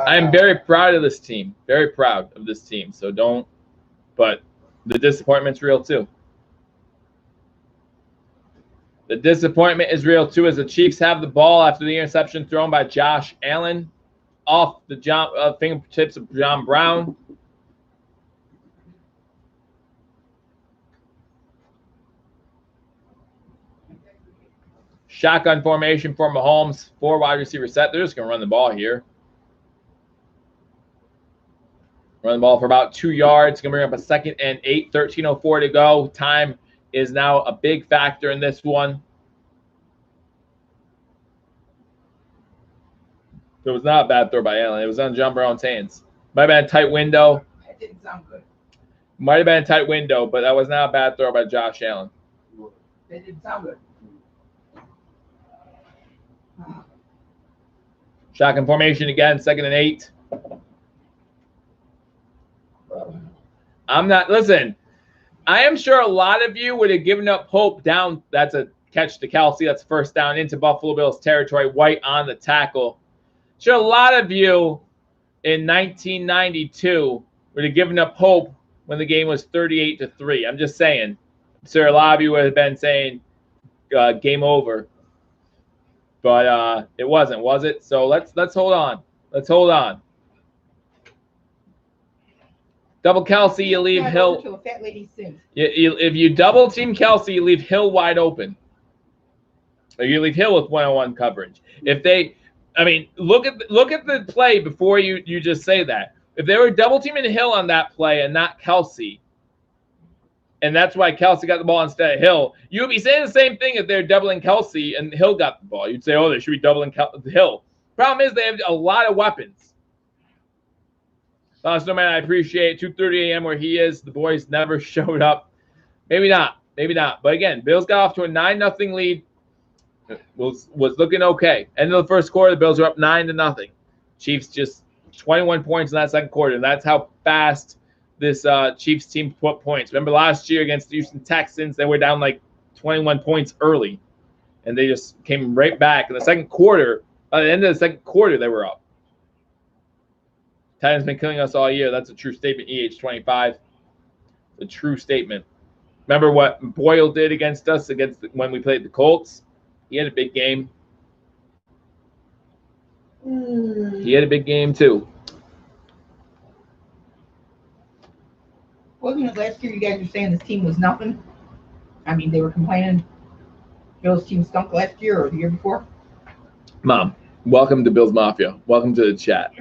[SPEAKER 1] I'm very proud of this team. Very proud of this team. So don't, but the disappointment's real too. The disappointment is real too as the Chiefs have the ball after the interception thrown by Josh Allen off the fingertips of John Brown. Shotgun formation for Mahomes. 4 wide receiver set. They're just going to run the ball here. Run the ball for about 2 yards. Going to bring up a 2nd and 8. 13:04 to go. Time is now a big factor in this one. It was not a bad throw by Allen. It was on John Brown's hands. Might have been a tight window.
[SPEAKER 3] That didn't sound good.
[SPEAKER 1] Might have been a tight window, but that was not a bad throw by Josh Allen.
[SPEAKER 3] That didn't sound good.
[SPEAKER 1] Shotgun formation again, 2nd and 8. Listen, I am sure a lot of you would have given up hope down. That's a catch to Kelsey. That's first down into Buffalo Bills territory. White on the tackle. Sure, a lot of you in 1992 would have given up hope when the game was 38-3. I'm just saying. Sir, a lot of you would have been saying game over. But it wasn't, was it? So let's hold on. Let's hold on. Double Kelsey, you leave Hill.
[SPEAKER 3] To a fat lady sings.
[SPEAKER 1] If you double team Kelsey, you leave Hill wide open. Or you leave Hill with one-on-one coverage. If they, I mean, look at the play before you just say that. If they were double teaming Hill on that play and not Kelsey, and that's why Kelsey got the ball instead of Hill, you would be saying the same thing if they're doubling Kelsey and Hill got the ball. You'd say, oh, they should be doubling Hill. Problem is they have a lot of weapons. Snowman, I appreciate it. 2:30 a.m. where he is. The boys never showed up. Maybe not. Maybe not. But again, Bills got off to a 9-0 lead. Was looking okay. End of the first quarter, the Bills are up 9-0. Chiefs just 21 points in that second quarter. And that's how fast this Chiefs team put points. Remember last year against the Houston Texans, they were down like 21 points early. And they just came right back. In the second quarter, by the end of the second quarter, they were up. Titans been killing us all year. That's a true statement, EH25. A true statement. Remember what Boyle did against us when we played the Colts? He had a big game. He had a big game, too.
[SPEAKER 3] Wasn't it last year you guys were saying this team was nothing? I mean, they were complaining Bill's team stunk last year or the year before?
[SPEAKER 1] Mom, welcome to Bills Mafia. Welcome to the chat.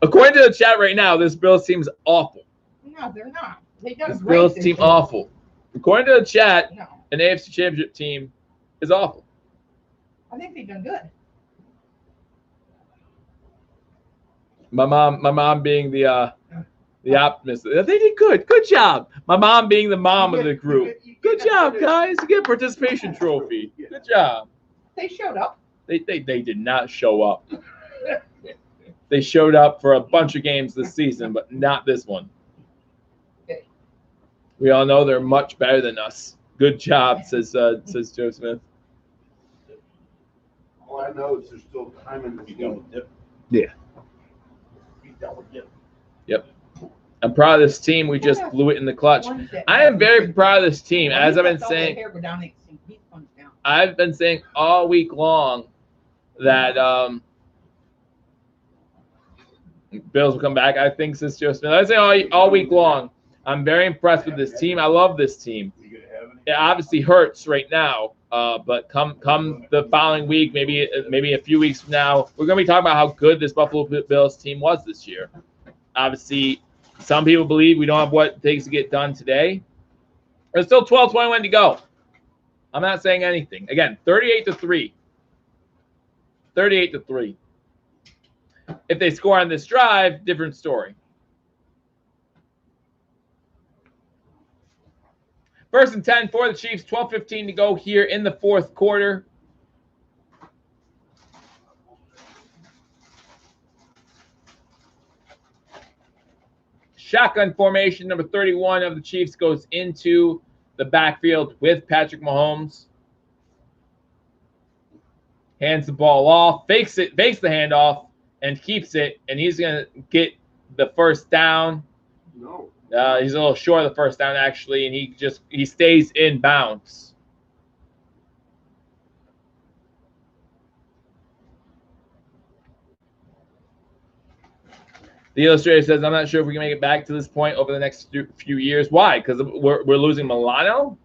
[SPEAKER 1] According to the chat right now, this Bills team's awful.
[SPEAKER 3] No, they're not. They done
[SPEAKER 1] This
[SPEAKER 3] great
[SPEAKER 1] Bills
[SPEAKER 3] this
[SPEAKER 1] team
[SPEAKER 3] year.
[SPEAKER 1] awful. According to the chat,
[SPEAKER 3] No,
[SPEAKER 1] an AFC Championship team is awful.
[SPEAKER 3] I think they've done good.
[SPEAKER 1] My mom being the optimist. They did good. Good job. My mom being the mom of the group. Good job, guys. You get a participation trophy. Good job.
[SPEAKER 3] They showed up.
[SPEAKER 1] They did not show up. They showed up for a bunch of games this season, but not this one. We all know they're much better than us. Good job, says Joe Smith.
[SPEAKER 2] All I know is there's still time in the game.
[SPEAKER 1] Yeah.
[SPEAKER 4] Yep.
[SPEAKER 1] Yep. I'm proud of this team. We just blew it in the clutch. I am very proud of this team. As I've been saying, I've been saying all week long that Bills will come back. I think since Joe Smith. I say all week long. I'm very impressed with this team. I love this team. It obviously hurts right now, but come the following week, maybe a few weeks from now, we're going to be talking about how good this Buffalo Bills team was this year. Obviously, some people believe we don't have what it takes to get done today. There's still 12-21 to go. I'm not saying anything. Again, 38-3. 38-3. If they score on this drive, different story. First and 10 for the Chiefs. 12:15 to go here in the fourth quarter. Shotgun formation, number 31 of the Chiefs goes into the backfield with Patrick Mahomes. Hands the ball off, fakes the handoff, and keeps it. And he's going to get the first down.
[SPEAKER 2] No.
[SPEAKER 1] He's a little short of the first down, actually, and he stays in bounds. The illustrator says, I'm not sure if we can make it back to this point over the next few years. Why? Because we're losing Milano?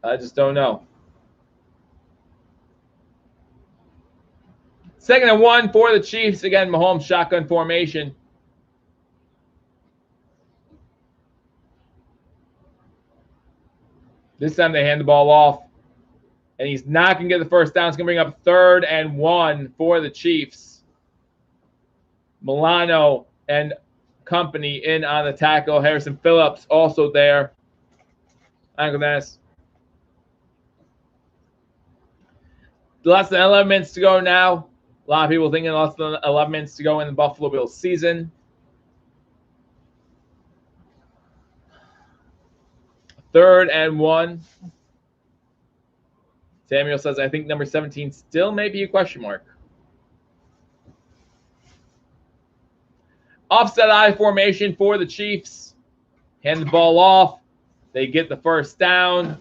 [SPEAKER 1] I just don't know. 2nd and 1 for the Chiefs. Again, Mahomes shotgun formation. This time they hand the ball off. And he's not going to get the first down. It's going to bring up 3rd and 1 for the Chiefs. Milano and company in on the tackle. Harrison Phillips also there. Uncle Dennis. Less than 11 minutes to go now. A lot of people thinking less than 11 minutes to go in the Buffalo Bills season. 3rd and 1. Samuel says, I think number 17 still may be a question mark. Offset I formation for the Chiefs. Hand the ball off. They get the first down.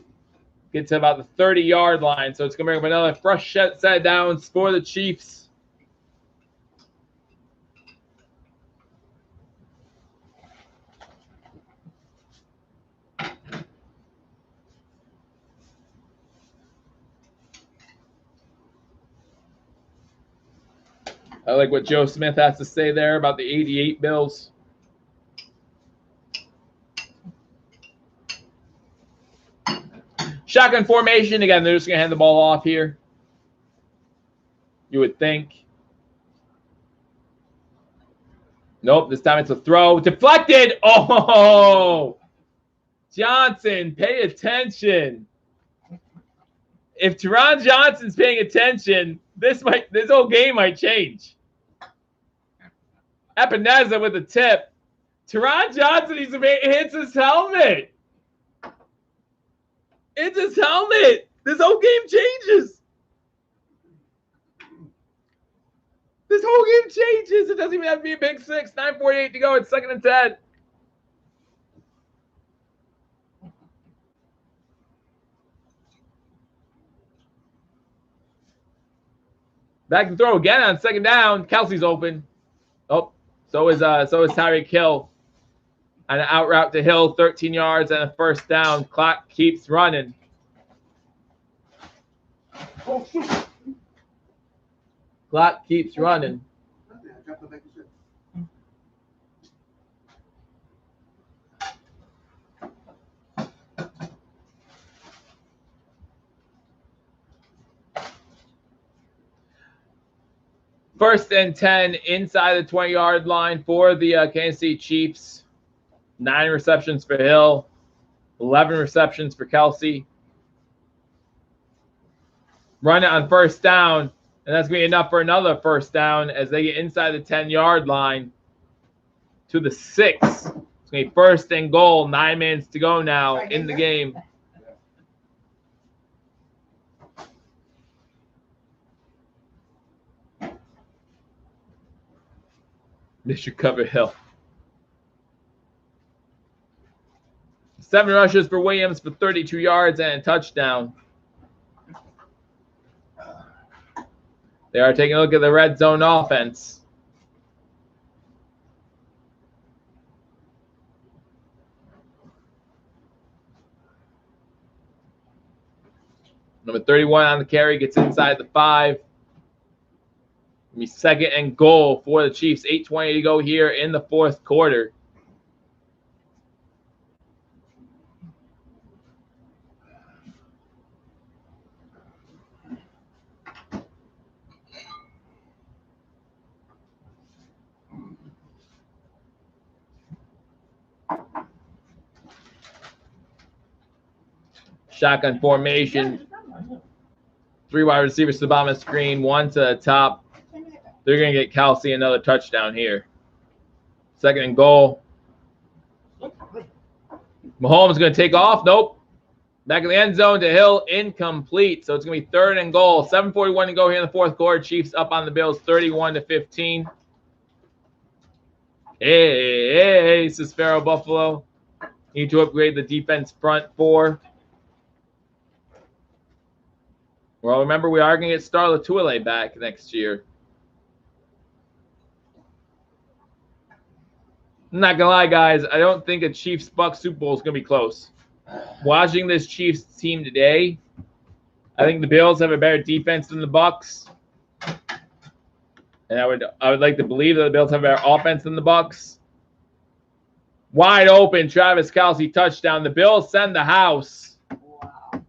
[SPEAKER 1] Get to about the 30-yard line. So it's going to bring up another fresh set of downs for the Chiefs. I like what Joe Smith has to say there about the 88 Bills. Shotgun formation. Again, they're just going to hand the ball off here. You would think. Nope, this time it's a throw. Deflected. Oh! Johnson, pay attention. If Teron Johnson's paying attention, this whole game might change. Epineza with a tip. Teron Johnson, hits his helmet. It's his helmet. This whole game changes. This whole game changes. It doesn't even have to be a big 6. 9:48 to go. It's 2nd and 10. Back to throw again on 2nd down. Kelsey's open. Oh, so is Tyreek Hill. On an out route to Hill, 13 yards and a first down. Clock keeps running.
[SPEAKER 2] Oh, shoot.
[SPEAKER 1] Clock keeps running. First and 10 inside the 20-yard line for the Kansas City Chiefs. 9 receptions for Hill, 11 receptions for Kelsey. Run it on first down, and that's going to be enough for another first down as they get inside the 10-yard line to the 6. It's going to be 1st and goal, 9 minutes to go now in the game. Mr. Cover Hill. 7 rushes for Williams for 32 yards and a touchdown. They are taking a look at the red zone offense. Number 31 on the carry gets inside the 5. It'll be 2nd and goal for the Chiefs. 8:20 to go here in the fourth quarter. Shotgun formation. 3 wide receivers to the bottom of the screen, 1 to the top. They're going to get Kelsey another touchdown here. 2nd and goal. Mahomes is going to take off. Nope. Back in the end zone to Hill, incomplete. So it's going to be 3rd and goal. 7:41 to go here in the 4th quarter. Chiefs up on the Bills, 31-15. Hey, Cicero Buffalo. Need to upgrade the defense front 4. Well, remember, we are going to get Star Latuile back next year. I'm not going to lie, guys. I don't think a Chiefs-Bucs Super Bowl is going to be close. Watching this Chiefs team today, I think the Bills have a better defense than the Bucs. And I would like to believe that the Bills have a better offense than the Bucs. Wide open, Travis Kelce touchdown. The Bills send the house.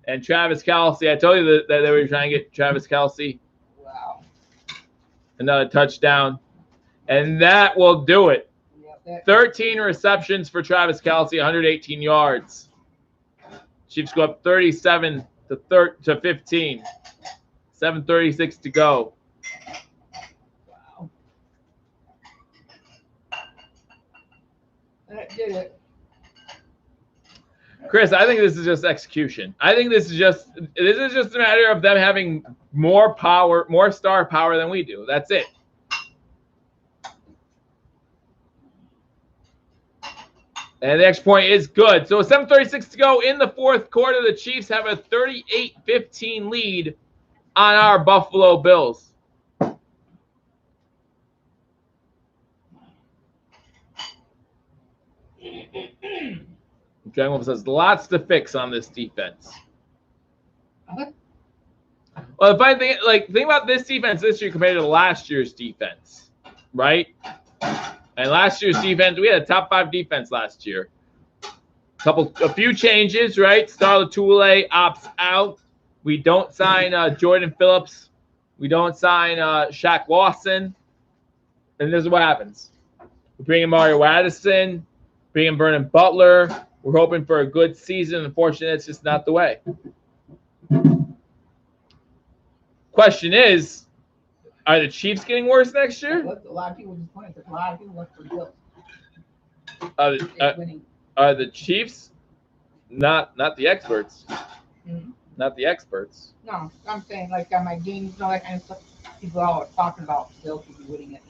[SPEAKER 1] And Travis Kelce, I told you that they were trying to get Travis Kelce.
[SPEAKER 3] Wow.
[SPEAKER 1] Another touchdown. And that will do it. 13 receptions for Travis Kelce, 118 yards. Chiefs go up 37-15. 7:36 to go.
[SPEAKER 3] Wow. That did it.
[SPEAKER 1] Chris, I think this is just execution. I think this is just a matter of them having more power, more star power than we do. That's it. And the extra point is good. So 7:36 to go in the 4th quarter. The Chiefs have a 38-15 lead on our Buffalo Bills. Jungle says lots to fix on this defense. Well, if I think about this defense this year compared to last year's defense, right? And last year's defense, we had a top 5 defense last year. A few changes, right? Star Latuile opts out. We don't sign Jordan Phillips. We don't sign Shaq Lawson. And this is what happens. We bring in Mario Addison, bring in Vernon Butler. We're hoping for a good season. Unfortunately, it's just not the way. Question is, are the Chiefs getting worse next year?
[SPEAKER 3] A lot of people disappointed. A lot of people look for Bills.
[SPEAKER 1] Are the Chiefs not the experts?
[SPEAKER 3] Mm-hmm.
[SPEAKER 1] Not the experts.
[SPEAKER 3] No, I'm saying like on my games and all that kind of stuff. People are always talking about Bills will be winning it.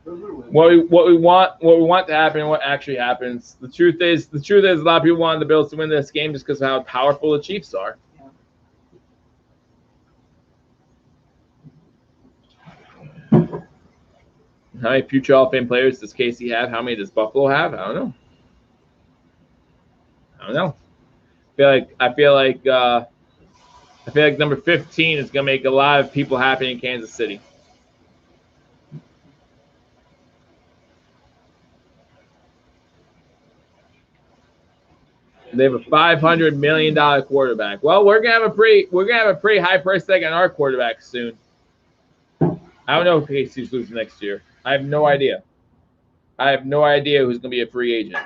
[SPEAKER 1] What we want to happen and what actually happens. The truth is a lot of people wanted the Bills to win this game just because of how powerful the Chiefs are. Yeah. How many future Hall of Fame players does Casey have? How many does Buffalo have? I don't know. I feel like number 15 is gonna make a lot of people happy in Kansas City. They have a $500 million quarterback. Well, we're gonna have a pretty high price tag on our quarterback soon. I don't know if Casey's losing next year. I have no idea. Who's gonna be a free agent.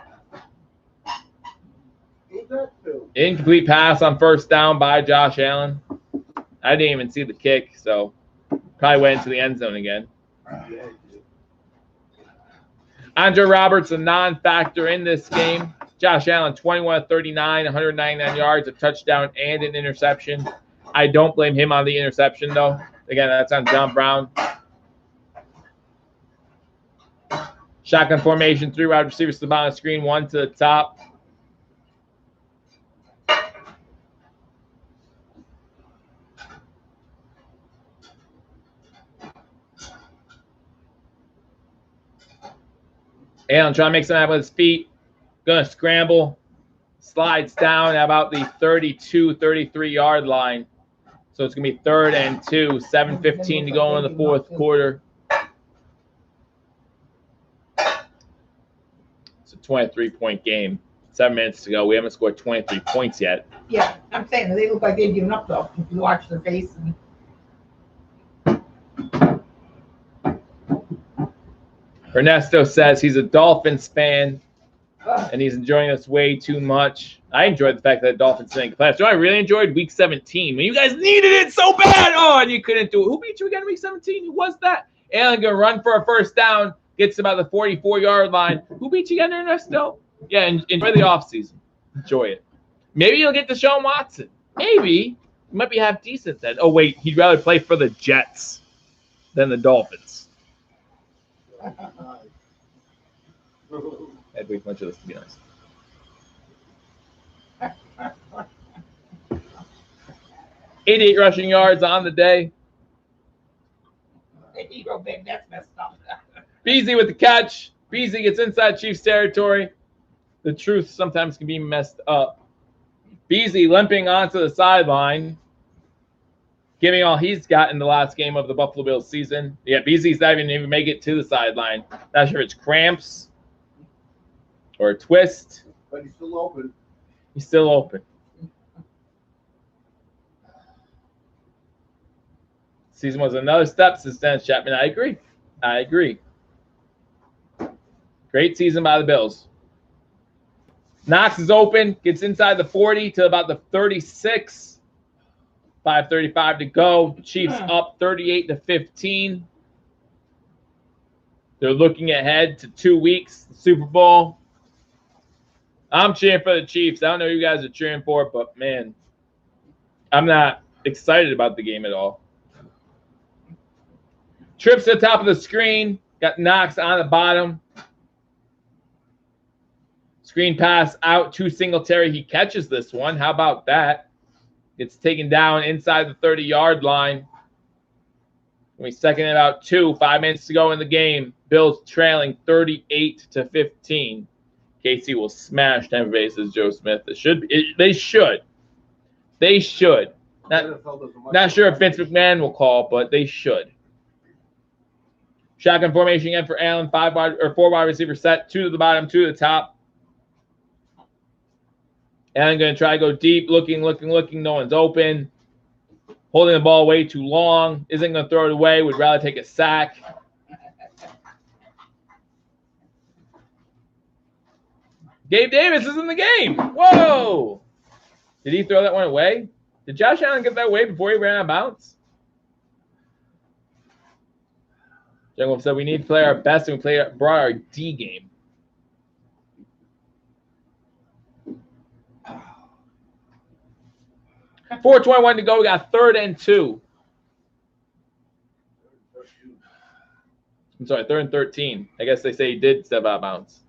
[SPEAKER 1] Incomplete pass on 1st down by Josh Allen. I didn't even see the kick, so probably went into the end zone again. Andre Roberts, a non-factor in this game. Josh Allen, 21-39, 199 yards, a touchdown, and an interception. I don't blame him on the interception, though. Again, that's on John Brown. Shotgun formation, 3 wide receivers to the bottom of the screen, 1 to the top. Allen trying to make something happen with his feet. Going to scramble. Slides down at about the 32, 33-yard line. So it's going to be 3rd and 2. 7:15 to go in the 4th quarter. It's a 23-point game. 7 minutes to go. We haven't scored 23 points yet.
[SPEAKER 3] Yeah, I'm saying they look like they've given up, though. If you watch their face.
[SPEAKER 1] Ernesto says he's a Dolphins fan. and he's enjoying us way too much. I enjoyed the fact that the Dolphins didn't play. So I really enjoyed Week 17 when you guys needed it so bad. Oh, and you couldn't do it. Who beat you again in Week 17? Who was that? Allen gonna run for a first down, gets about the 44-yard line. Who beat you again, Ernesto? Yeah, enjoy the offseason. Enjoy it. Maybe you'll get Deshaun Watson. Maybe. You might be half decent then. Oh, wait, he'd rather play for the Jets than the Dolphins. I'd wait much of this to be nice. 88 rushing yards on the day.
[SPEAKER 3] That's messed up.
[SPEAKER 1] Beasley with the catch. Beasley gets inside Chiefs territory. The truth sometimes can be messed up. Beasley limping onto the sideline, giving all he's got in the last game of the Buffalo Bills season. Yeah, Beasley's not even make it to the sideline. Not sure if it's cramps or a twist.
[SPEAKER 2] But he's still open.
[SPEAKER 1] He's still open. Season was another step since Dennis Chapman. I agree. Great season by the Bills. Knox is open, gets inside the 40 to about the 36. 5:35 to go. Chiefs up 38-15. They're looking ahead to 2 weeks, the Super Bowl. I'm cheering for the Chiefs. I don't know who you guys are cheering for, but man, I'm not excited about the game at all. Trips to the top of the screen. Got Knox on the bottom. Screen pass out to Singletary. He catches this one. How about that? Gets taken down inside the 30-yard line. We second and about 2. 5 minutes to go in the game. Bills trailing 38-15. KC will smash Tampa Bay, says Joe Smith. They should. Not sure if Vince McMahon will call, but they should. Shotgun formation again for Allen. 4 wide receiver set. 2 to the bottom, 2 to the top. Allen going to try to go deep. Looking. No one's open. Holding the ball way too long. Isn't going to throw it away. Would rather take a sack. Gabe Davis is in the game. Whoa. Did he throw that one away? Did Josh Allen get that away before he ran out of bounds? Jungle said we need to play our best and we brought our D game. .421 to go. We got 3rd and 2. I'm sorry, 3rd and 13. I guess they say he did step out of bounds.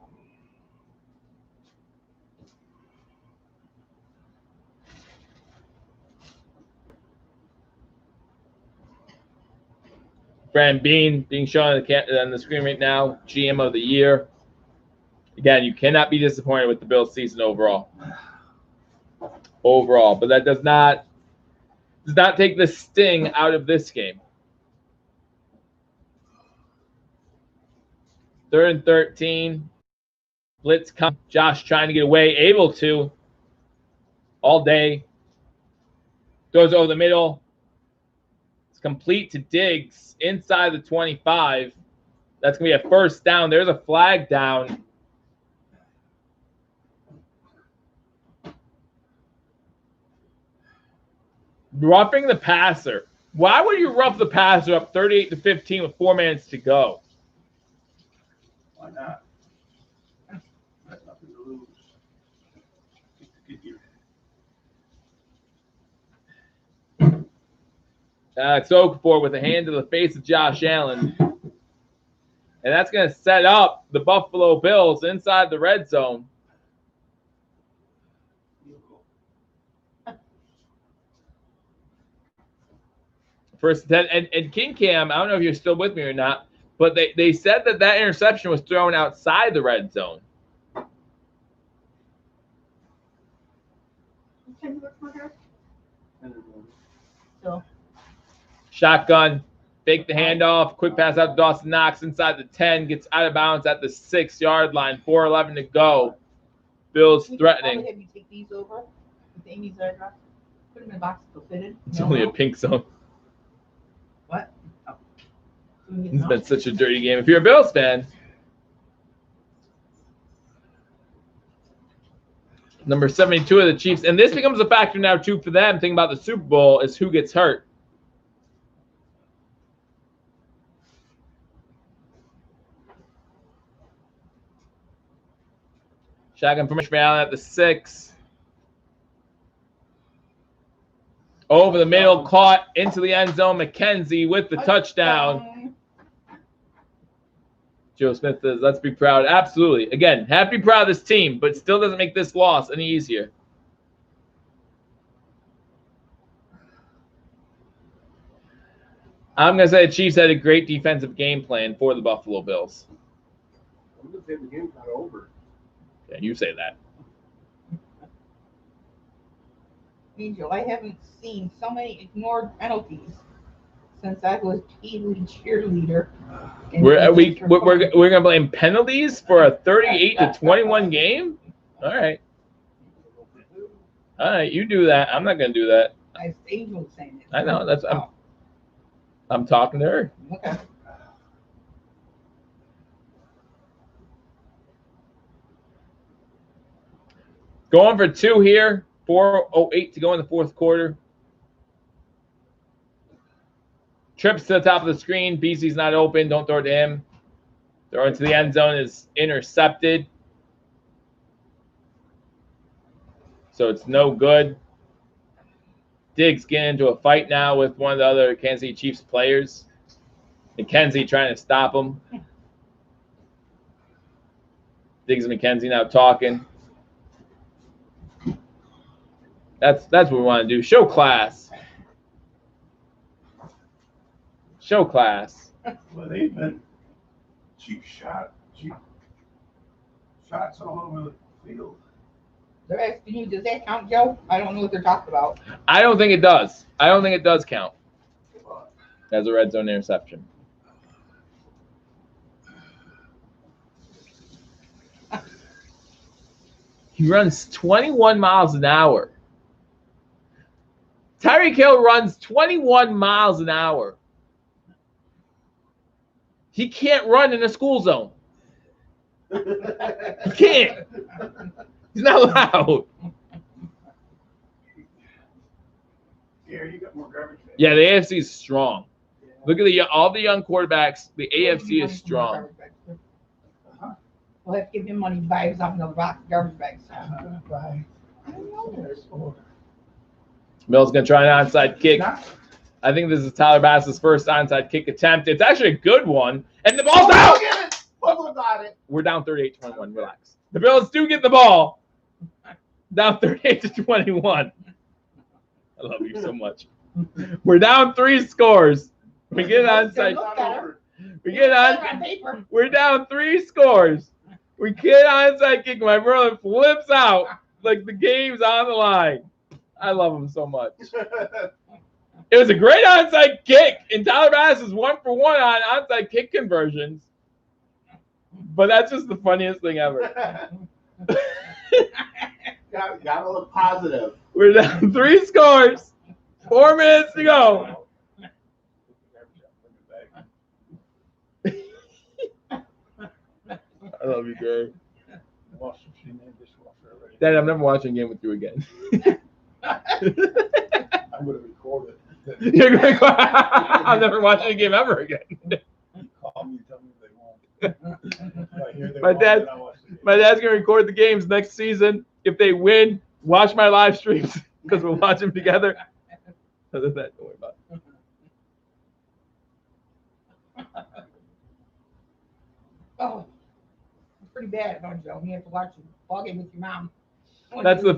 [SPEAKER 1] Brandon Bean being shown on the screen right now, GM of the year. Again, you cannot be disappointed with the Bills season overall. But that does not take the sting out of this game. 3rd and 13. Blitz come. Josh trying to get away, able to all day. Goes over the middle. It's complete to Diggs inside the 25. That's going to be a first down. There's a flag down. Roughing the passer. Why would you rough the passer up 38-15 with 4 minutes to go?
[SPEAKER 4] Why not? That's nothing to lose.
[SPEAKER 1] It's Okafor with a hand to the face of Josh Allen. And that's going to set up the Buffalo Bills inside the red zone. First 10, and King Cam, I don't know if you're still with me or not, but they said that interception was thrown outside the red zone.
[SPEAKER 3] So.
[SPEAKER 1] Shotgun, fake the handoff, quick pass out to Dawson Knox inside the 10, gets out of bounds at the 6-yard line, 4:11 to go. Bills threatening.
[SPEAKER 3] Have you take these over with Amy's address? Put them in a box so fitted.
[SPEAKER 1] It's only a pink zone.
[SPEAKER 3] What? Oh.
[SPEAKER 1] It's been such a dirty game. If you're a Bills fan, Number 72 of the Chiefs. And this becomes a factor now, too, for them. Thinking about the Super Bowl is who gets hurt. Shotgun formation Allen at the 6. Over the middle, caught into the end zone. McKenzie with the touchdown. Joe Smith says, let's be proud. Absolutely. Again, have to be proud of this team, but still doesn't make this loss any easier. I'm going to say the Chiefs had a great defensive game plan for the Buffalo Bills.
[SPEAKER 2] I'm going to say the game's not over.
[SPEAKER 1] Yeah, you say that.
[SPEAKER 3] Angel, I haven't seen so many ignored penalties since I was P-League cheerleader.
[SPEAKER 1] We're going to blame penalties for a 38-21 game? All right. All right, you do that. I'm not going to do that.
[SPEAKER 3] Angel was saying it.
[SPEAKER 1] I know. I'm talking to her.
[SPEAKER 3] Okay.
[SPEAKER 1] Going for 2 here. 4:08 to go in the fourth quarter. Trips to the top of the screen. BC's not open. Don't throw it to him. Throw into the end zone is intercepted. So it's no good. Diggs getting into a fight now with one of the other Kansas City Chiefs players. McKenzie trying to stop him. Diggs and McKenzie now talking. That's what we want to do. Show class. Show class.
[SPEAKER 4] Well, they've been cheap shots all over the field.
[SPEAKER 3] They're asking you, does that count, Joe? I don't know what they're talking about.
[SPEAKER 1] I don't think it does. I don't think it does count as a red zone interception. He runs 21 miles an hour. Tyreek Hill runs 21 miles an hour. He can't run in a school zone. He can't. He's not allowed.
[SPEAKER 4] Gary, you got more garbage.
[SPEAKER 1] Yeah, the AFC is strong. Look at all the young quarterbacks. The AFC is strong.
[SPEAKER 3] We'll have to give him money to buy his off another box of garbage bags.
[SPEAKER 1] Mill's going to try an onside kick. I think this is Tyler Bass's first onside kick attempt. It's actually a good one. And the ball's out!
[SPEAKER 2] Buffalo got it.
[SPEAKER 1] We're down 38-21. Relax. The Bills do get the ball. Down 38-21. I love you so much. We're down 3 scores. We get onside. We're down 3 scores. We get onside kick. My brother flips out like the game's on the line. I love him so much. It was a great onside kick, and Tyler Bass is 1 for 1 on onside kick conversions. But that's just the funniest thing ever.
[SPEAKER 2] Gotta look positive.
[SPEAKER 1] We're down 3 scores. 4 minutes to go. I love you, Gary. Dad, I'm never watching a game with you again.
[SPEAKER 4] I'm going to record it.
[SPEAKER 1] You're going to I'm never watching a game ever again.
[SPEAKER 4] Call me and tell me if they won't. If I hear they
[SPEAKER 1] My
[SPEAKER 4] won't,
[SPEAKER 1] dad-
[SPEAKER 4] then I'll watch the game.
[SPEAKER 1] My dad's going to record the games next season. If they win, watch my live streams because we'll watch them together. Other than that, don't worry about it.
[SPEAKER 3] Oh, it's pretty bad, don't you? You have to watch the ball game with your mom.
[SPEAKER 1] That's the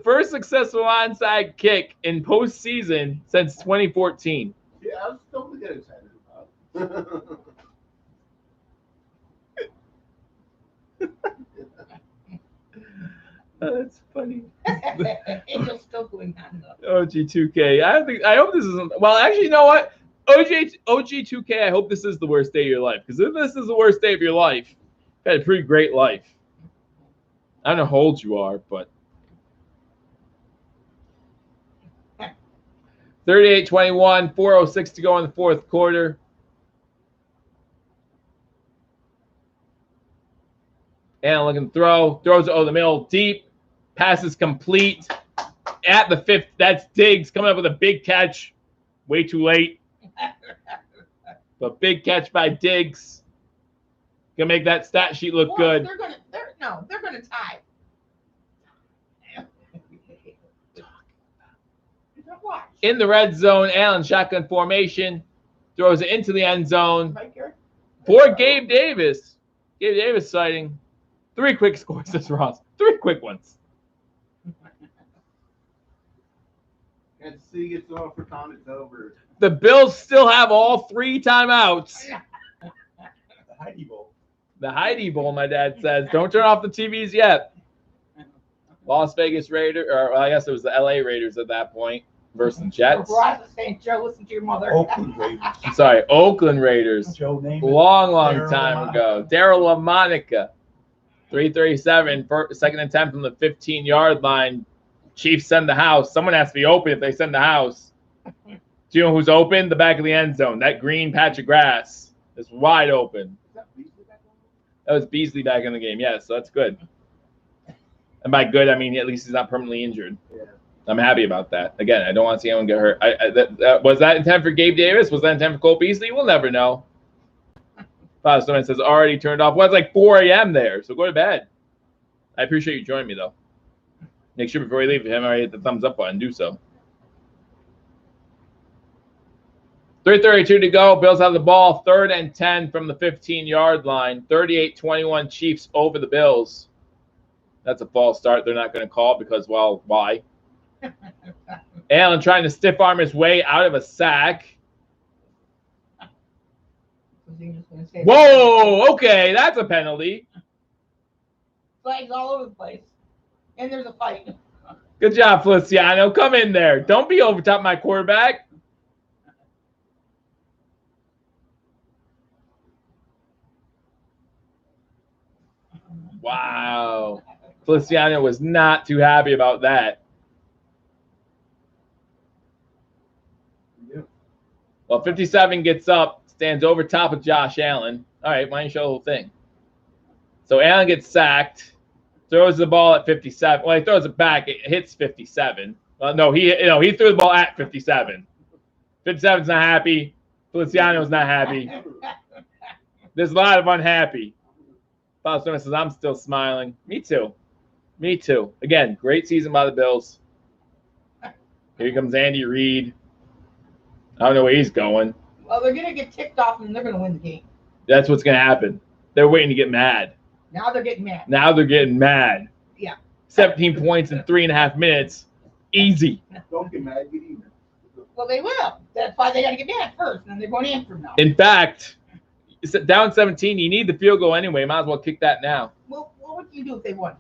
[SPEAKER 1] first successful onside kick in postseason since 2014.
[SPEAKER 2] Yeah, I was still to get excited about.
[SPEAKER 1] Oh, that's funny.
[SPEAKER 3] Angel's still going on though.
[SPEAKER 1] OG2K. I hope this isn't. Well, actually, you know what? OG2K. I hope this is the worst day of your life. Because if this is the worst day of your life, you've had a pretty great life. I don't know how old you are, but 38-21, 4:06 to go in the fourth quarter. And looking throws it over the middle deep. Pass is complete at the 5th. That's Diggs coming up with a big catch. Way too late. But big catch by Diggs. Gonna make that stat sheet look good.
[SPEAKER 3] They're gonna tie.
[SPEAKER 1] In the red zone, Allen shotgun formation. Throws it into the end zone. For Gabe Davis. Gabe Davis sighting. 3 quick scores this Ross. 3 quick ones.
[SPEAKER 2] And C gets off for time, it's over.
[SPEAKER 1] The Bills still have all 3 timeouts.
[SPEAKER 4] The Heidi Bowl.
[SPEAKER 1] The Heidi Bowl, my dad says. Don't turn off the TVs yet. Las Vegas Raiders, or well, I guess it was the LA Raiders at that point versus the Jets.
[SPEAKER 3] Ross is saying, Joe, listen to your mother.
[SPEAKER 4] Oakland Raiders.
[SPEAKER 1] I'm sorry, Oakland Raiders.
[SPEAKER 4] Joe Namath.
[SPEAKER 1] Long
[SPEAKER 4] Darryl
[SPEAKER 1] time
[SPEAKER 4] LaMonica.
[SPEAKER 1] ago. Darryl LaMonica. 337, second and 10 from the 15-yard line. Chiefs send the house. Someone has to be open if they send the house. Do you know who's open? The back of the end zone. That green patch of grass is wide open. That was Beasley back in the game. Yes, so that's good. And by good, I mean at least he's not permanently injured.
[SPEAKER 2] Yeah.
[SPEAKER 1] I'm happy about that. Again, I don't want to see anyone get hurt. Was that intent for Gabe Davis? Was that intent for Cole Beasley? We'll never know. Someone says already turned off. Well, it's like 4 a.m. there, so go to bed. I appreciate you joining me, though. Make sure before you leave, him already hit the thumbs up button. Do so. 3:32 to go. Bills have the ball. 3rd and 10 from the 15-yard line. 38-21 Chiefs over the Bills. That's a false start. They're not going to call because, well, why? Allen trying to stiff arm his way out of a sack. Whoa, okay, that's a penalty.
[SPEAKER 3] Flags all over the place. And there's a fight.
[SPEAKER 1] Good job, Feliciano. Come in there. Don't be over top my quarterback. Wow. Feliciano was not too happy about that. Well, 57 gets up, stands over top of Josh Allen. All right, why don't you show the whole thing? So Allen gets sacked, throws the ball at 57. Well, he throws it back. It hits 57. No, he threw the ball at 57. 57's not happy. Feliciano's not happy. There's a lot of unhappy. Bob Smith says, I'm still smiling. Me too. Me too. Again, great season by the Bills. Here comes Andy Reid. I don't know where he's going.
[SPEAKER 3] Well, they're going to get ticked off and they're going to win the game.
[SPEAKER 1] That's what's going to happen. They're waiting to get mad.
[SPEAKER 3] Now they're getting mad.
[SPEAKER 1] Now they're getting mad.
[SPEAKER 3] Yeah.
[SPEAKER 1] 17 points in 3.5 minutes. Easy.
[SPEAKER 2] Don't get mad, get even.
[SPEAKER 3] Well, they will. That's why they got to get mad first, and then they're going after them now.
[SPEAKER 1] In fact, down 17, you need the field goal anyway. Might as well kick that now.
[SPEAKER 3] Well, what would you do if they won?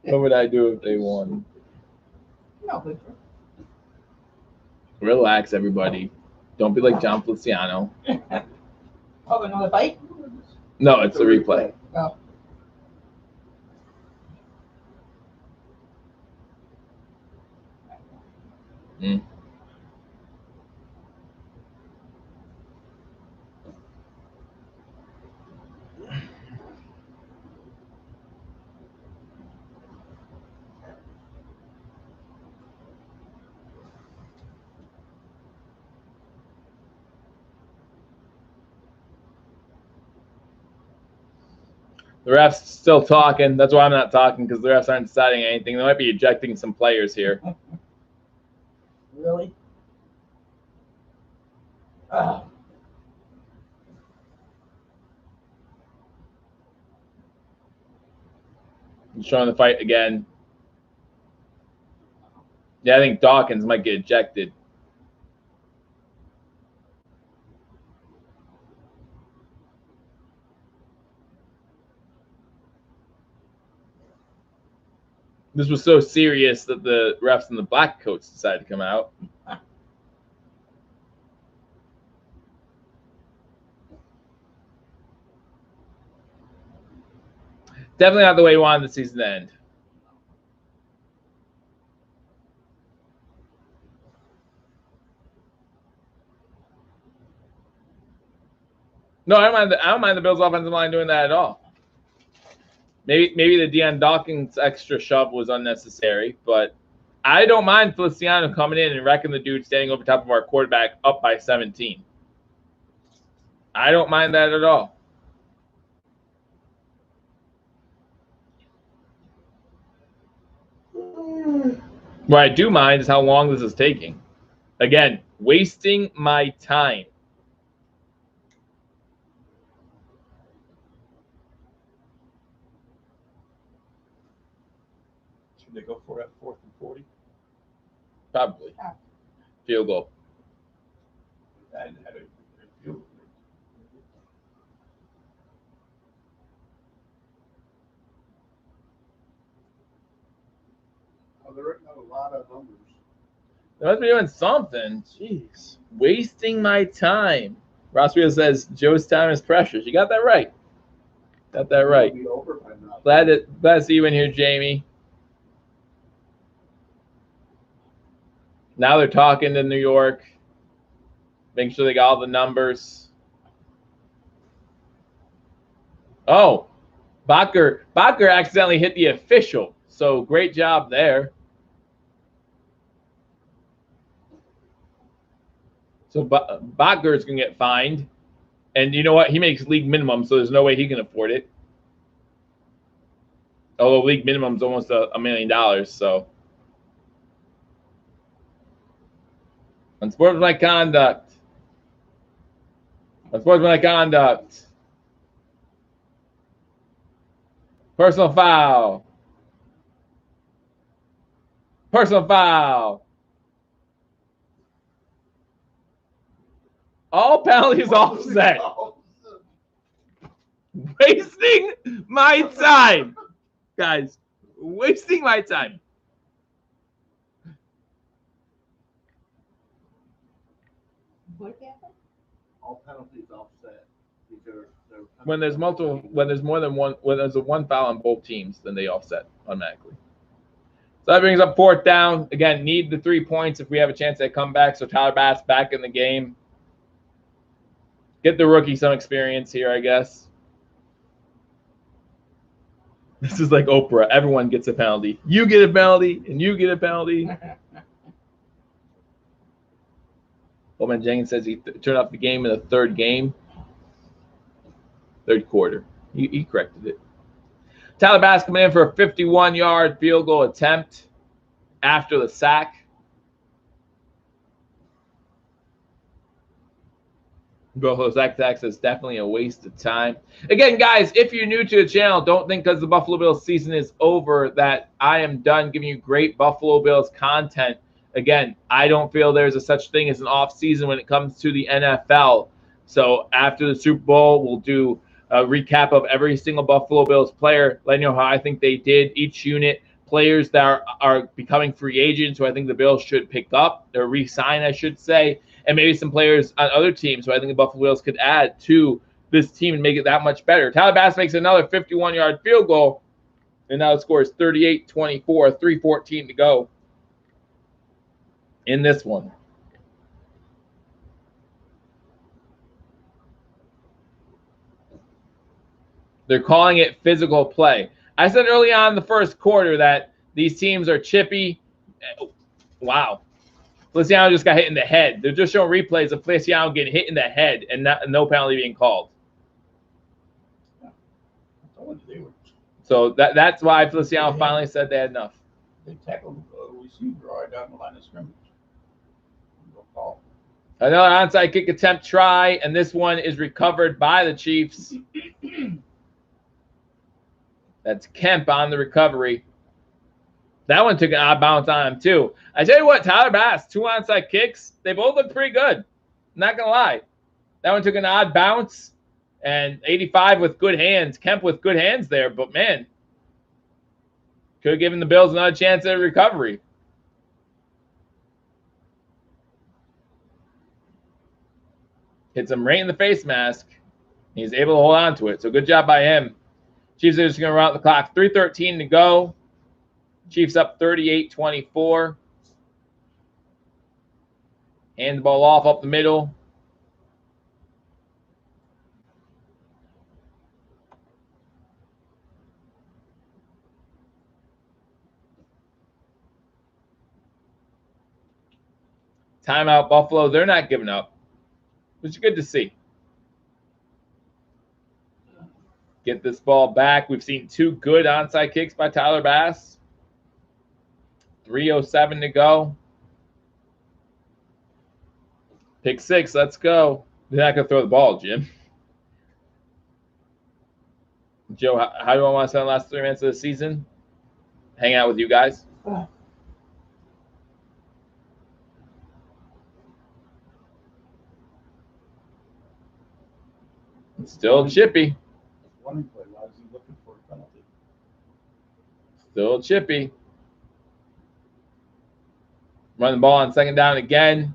[SPEAKER 1] What would I do if they won?
[SPEAKER 3] No, but
[SPEAKER 1] Relax, everybody. Don't be like John Feliciano.
[SPEAKER 3] oh, another fight?
[SPEAKER 1] No, it's a replay.
[SPEAKER 3] Oh.
[SPEAKER 1] Mm. The refs still talking. That's why I'm not talking, because the refs aren't deciding anything. They might be ejecting some players here.
[SPEAKER 3] Really? Oh.
[SPEAKER 1] I'm showing the fight again. Yeah, I think Dawkins might get ejected. This was so serious that the refs and the black coats decided to come out. Definitely not the way we wanted the season to end. No, I don't mind the Bills' offensive line doing that at all. Maybe the Deion Dawkins extra shove was unnecessary, but I don't mind Feliciano coming in and wrecking the dude standing over top of our quarterback up by 17. I don't mind that at all. What I do mind is how long this is taking. Again, wasting my time.
[SPEAKER 4] Should they go for it at 4th and 40?
[SPEAKER 1] Probably. Field goal.
[SPEAKER 4] I don't feel.
[SPEAKER 2] Oh, they're written out a lot of numbers.
[SPEAKER 1] They must be doing something. Jeez. Wasting my time. Ross Wheel says Joe's time is precious. You got that right. Got that right.
[SPEAKER 2] It'll be over by now.
[SPEAKER 1] Glad to see you in here, Jamie. Now they're talking to New York. Making sure they got all the numbers. Oh, Bakker accidentally hit the official. So great job there. So Bakker's going to get fined. And you know what? He makes league minimum, so there's no way he can afford it. Although league minimum is almost $1 million, so. Unsportsmanlike conduct. Unsportsmanlike conduct. Personal foul. Personal foul. All penalties offset. Wasting my time. Guys, wasting my time.
[SPEAKER 3] What happened?
[SPEAKER 2] All penalties offset. They're
[SPEAKER 1] When there's multiple, when there's more than one, when there's a one foul on both teams, then they offset automatically. So that brings up 4th down. Again, need the 3 points if we have a chance at comeback. So Tyler Bass back in the game. Get the rookie some experience here, I guess. This is like Oprah. Everyone gets a penalty. You get a penalty, and you get a penalty. Old man Jenkins says he turned off the game in the 3rd game. 3rd quarter. He corrected it. Tyler Bass coming in for a 51-yard field goal attempt after the sack. Buffalo Sack Tax is definitely a waste of time. Again, guys, if you're new to the channel, don't think because the Buffalo Bills season is over that I am done giving you great Buffalo Bills content. Again, I don't feel there's a such thing as an off season when it comes to the NFL. So after the Super Bowl, we'll do a recap of every single Buffalo Bills player, letting you know how I think they did, each unit, players that are becoming free agents who I think the Bills should pick up or re-sign, I should say, and maybe some players on other teams who I think the Buffalo Bills could add to this team and make it that much better. Tyler Bass makes another 51-yard field goal, and now it scores 38-24, 3:14 to go in this one. They're calling it physical play. I said early on in the 1st quarter that these teams are chippy. Wow. Feliciano just got hit in the head. They're just showing replays of Feliciano getting hit in the head and no penalty being called. So that's why Feliciano finally said they had enough.
[SPEAKER 4] They tackled a receiver right down the line of scrimmage. No call.
[SPEAKER 1] Another onside kick attempt try, and this one is recovered by the Chiefs. That's Kemp on the recovery. That one took an odd bounce on him, too. I tell you what, Tyler Bass, 2 onside kicks. They both look pretty good. Not going to lie. That one took an odd bounce. And 85 with good hands. Kemp with good hands there. But, man, could have given the Bills another chance at a recovery. Hits him right in the face mask. He's able to hold on to it. So, good job by him. Chiefs are just going to run out the clock. 3:13 to go. Chiefs up 38-24. Hand the ball off up the middle. timeout. Buffalo, they're not giving up, which is good to see. Get this ball back. We've seen 2 good onside kicks by Tyler Bass. 3:07 to go. Pick 6. Let's go. They're not going to throw the ball, Jim. Joe, how do I want to spend the last 3 minutes of the season? Hang out with you guys. Still chippy.
[SPEAKER 4] Running play. Why is he looking for a penalty?
[SPEAKER 1] Still chippy. Run the ball on 2nd down again.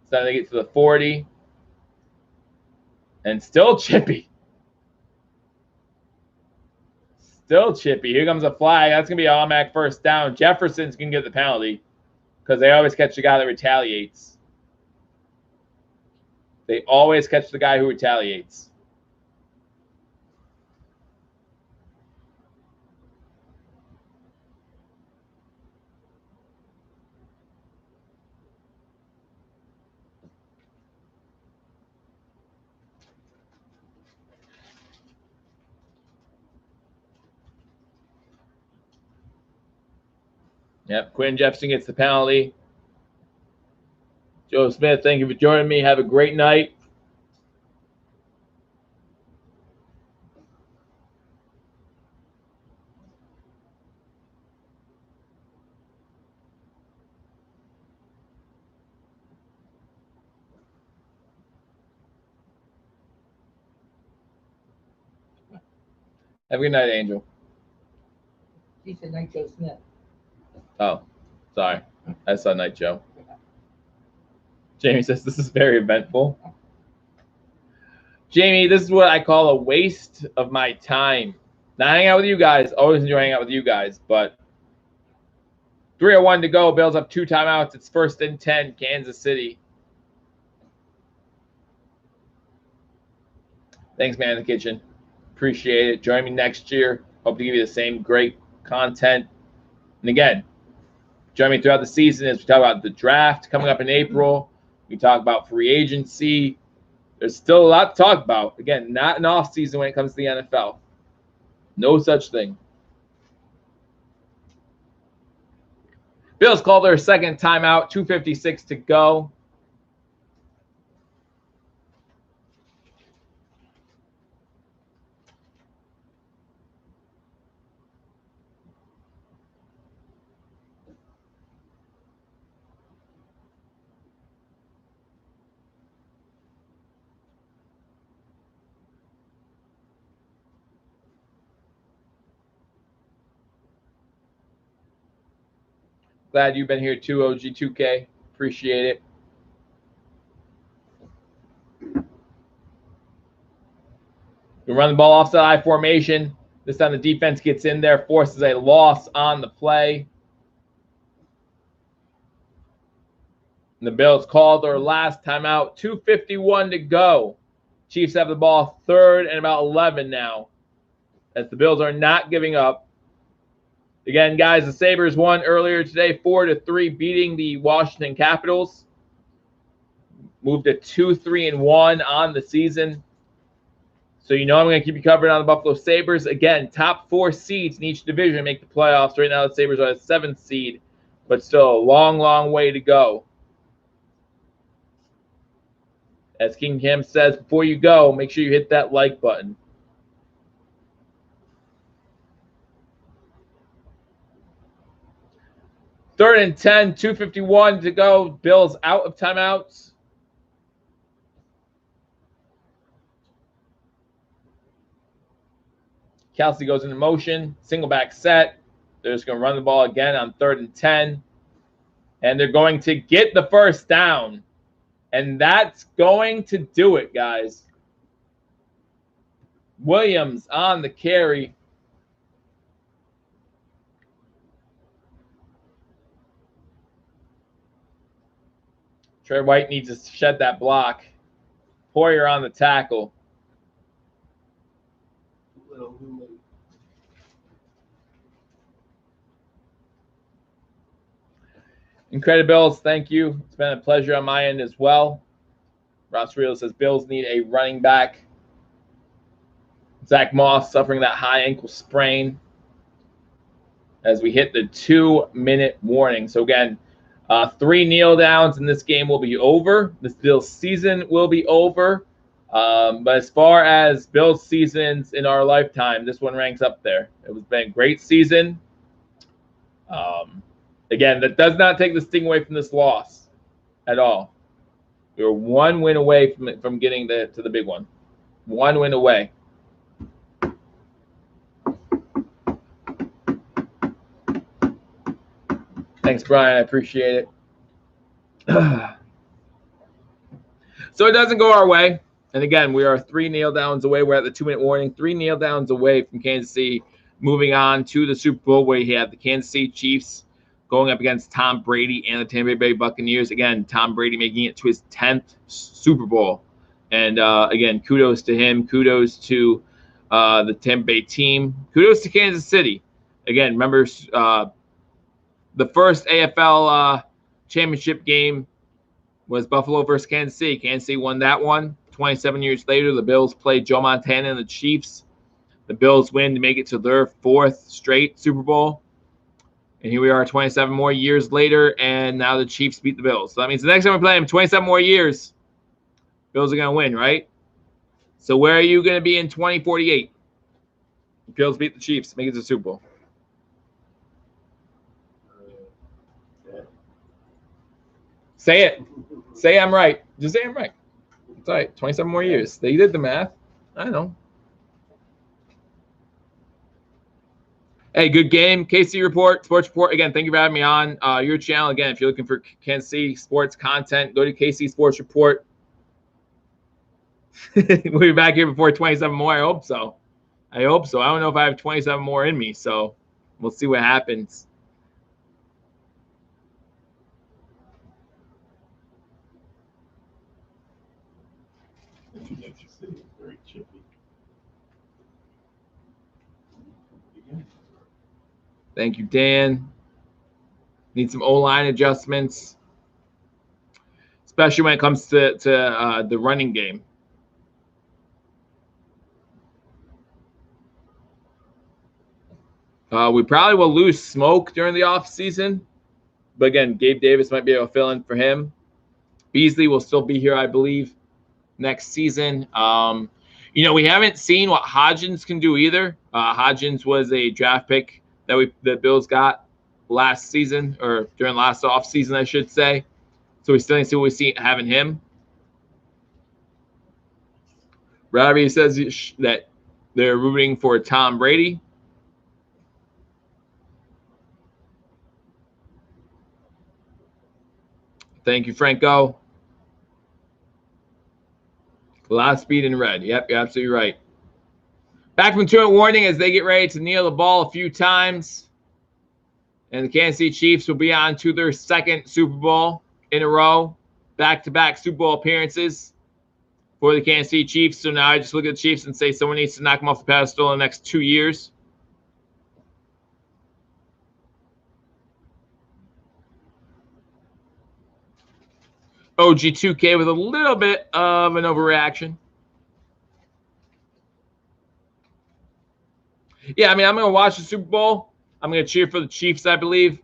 [SPEAKER 1] Starting to get to the 40. And still chippy. Still chippy. Here comes a flag. That's going to be an automatic 1st down. Jefferson's going to get the penalty because they always catch the guy that retaliates. They always catch the guy who retaliates. Yep, Quinn Jefferson gets the penalty. Joe Smith, thank you for joining me. Have a great night. Have a good night, Angel.
[SPEAKER 3] He said Night Joe Smith.
[SPEAKER 1] Oh, sorry. I saw Night Joe. Jamie says, this is very eventful. Jamie, this is what I call a waste of my time. Not hanging out with you guys. Always enjoy hanging out with you guys. But 3:01 to go. Bills up 2 timeouts. It's 1st and 10, Kansas City. Thanks, man in the kitchen. Appreciate it. Join me next year. Hope to give you the same great content. And again, join me throughout the season as we talk about the draft coming up in April. We talk about free agency. There's still a lot to talk about. Again, not an off season when it comes to the NFL. No such thing. Bills call their 2nd timeout. 2:56 to go. Glad you've been here too, OG2K. Appreciate it. We run the ball off the I formation. This time the defense gets in there, forces a loss on the play. And the Bills call their last timeout. 2:51 to go. Chiefs have the ball 3rd and about 11 now, as the Bills are not giving up. Again, guys, the Sabres won earlier today, 4-3, beating the Washington Capitals. Moved to 2-3-1 on the season. So you know I'm going to keep you covered on the Buffalo Sabres. Again, top 4 seeds in each division make the playoffs. Right now the Sabres are the 7th seed, but still a long, long way to go. As King Cam says, before you go, make sure you hit that like button. Third and 10, 2:51 to go. Bills out of timeouts. Kelsey goes into motion, single back set. They're just going to run the ball again on 3rd and 10. And they're going to get the 1st down. And that's going to do it, guys. Williams on the carry. Trey White needs to shed that block. Poyer on the tackle. Incredibles, thank you. It's been a pleasure on my end as well. Ross Real says Bills need a running back. Zach Moss suffering that high ankle sprain as we hit the 2-minute warning. So again, 3 kneel downs and this game will be over. This Bills season will be over. But as far as Bills seasons in our lifetime, this one ranks up there. It has been a great season. Again, that does not take the sting away from this loss at all. We were 1 win away from getting to the big one. 1 win away. Thanks, Brian. I appreciate it. So it doesn't go our way. And again, we are 3 kneel downs away. We're at the 2-minute warning. 3 kneel downs away from Kansas City moving on to the Super Bowl, where you have the Kansas City Chiefs going up against Tom Brady and the Tampa Bay Buccaneers. Again, Tom Brady making it to his 10th Super Bowl. And again, kudos to him. Kudos to the Tampa Bay team. Kudos to Kansas City. Again, remember the first AFL championship game was Buffalo versus Kansas City. Kansas City won that one. 27 years later, the Bills played Joe Montana and the Chiefs. The Bills win to make it to their 4th straight Super Bowl. And here we are 27 more years later, and now the Chiefs beat the Bills. So that means the next time we play them, 27 more years, Bills are going to win, right? So where are you going to be in 2048? The Bills beat the Chiefs, make it to the Super Bowl. Say it. Say I'm right. Just say I'm right. It's all right. 27 more years. They did the math. I know. Hey, good game. KC Report, Sports Report. Again, thank you for having me on your channel. Again, if you're looking for Kansas City sports content, go to KC Sports Report. We'll be back here before 27 more. I hope so. I hope so. I don't know if I have 27 more in me, so we'll see what happens.
[SPEAKER 4] Very chippy.
[SPEAKER 1] Thank you, Dan. Need some O-line adjustments, especially when it comes to the running game. We probably will lose Smoke during the offseason. But again, Gabe Davis might be able to fill in for him. Beasley will still be here, I believe, next season. We haven't seen what Hodgins can do either. Hodgins was a draft pick that the Bills got last season, or during last offseason, I should say. So we still need to see what we see having him. Robbie says that they're rooting for Tom Brady. Thank you, Franco. A lot of speed in red. Yep, you're absolutely right. Back from 2-minute warning as they get ready to kneel the ball a few times. And the Kansas City Chiefs will be on to their 2nd Super Bowl in a row. Back-to-back Super Bowl appearances for the Kansas City Chiefs. So now I just look at the Chiefs and say someone needs to knock them off the pedestal in the next 2 years. OG2K with a little bit of an overreaction. Yeah, I mean, I'm going to watch the Super Bowl. I'm going to cheer for the Chiefs, I believe.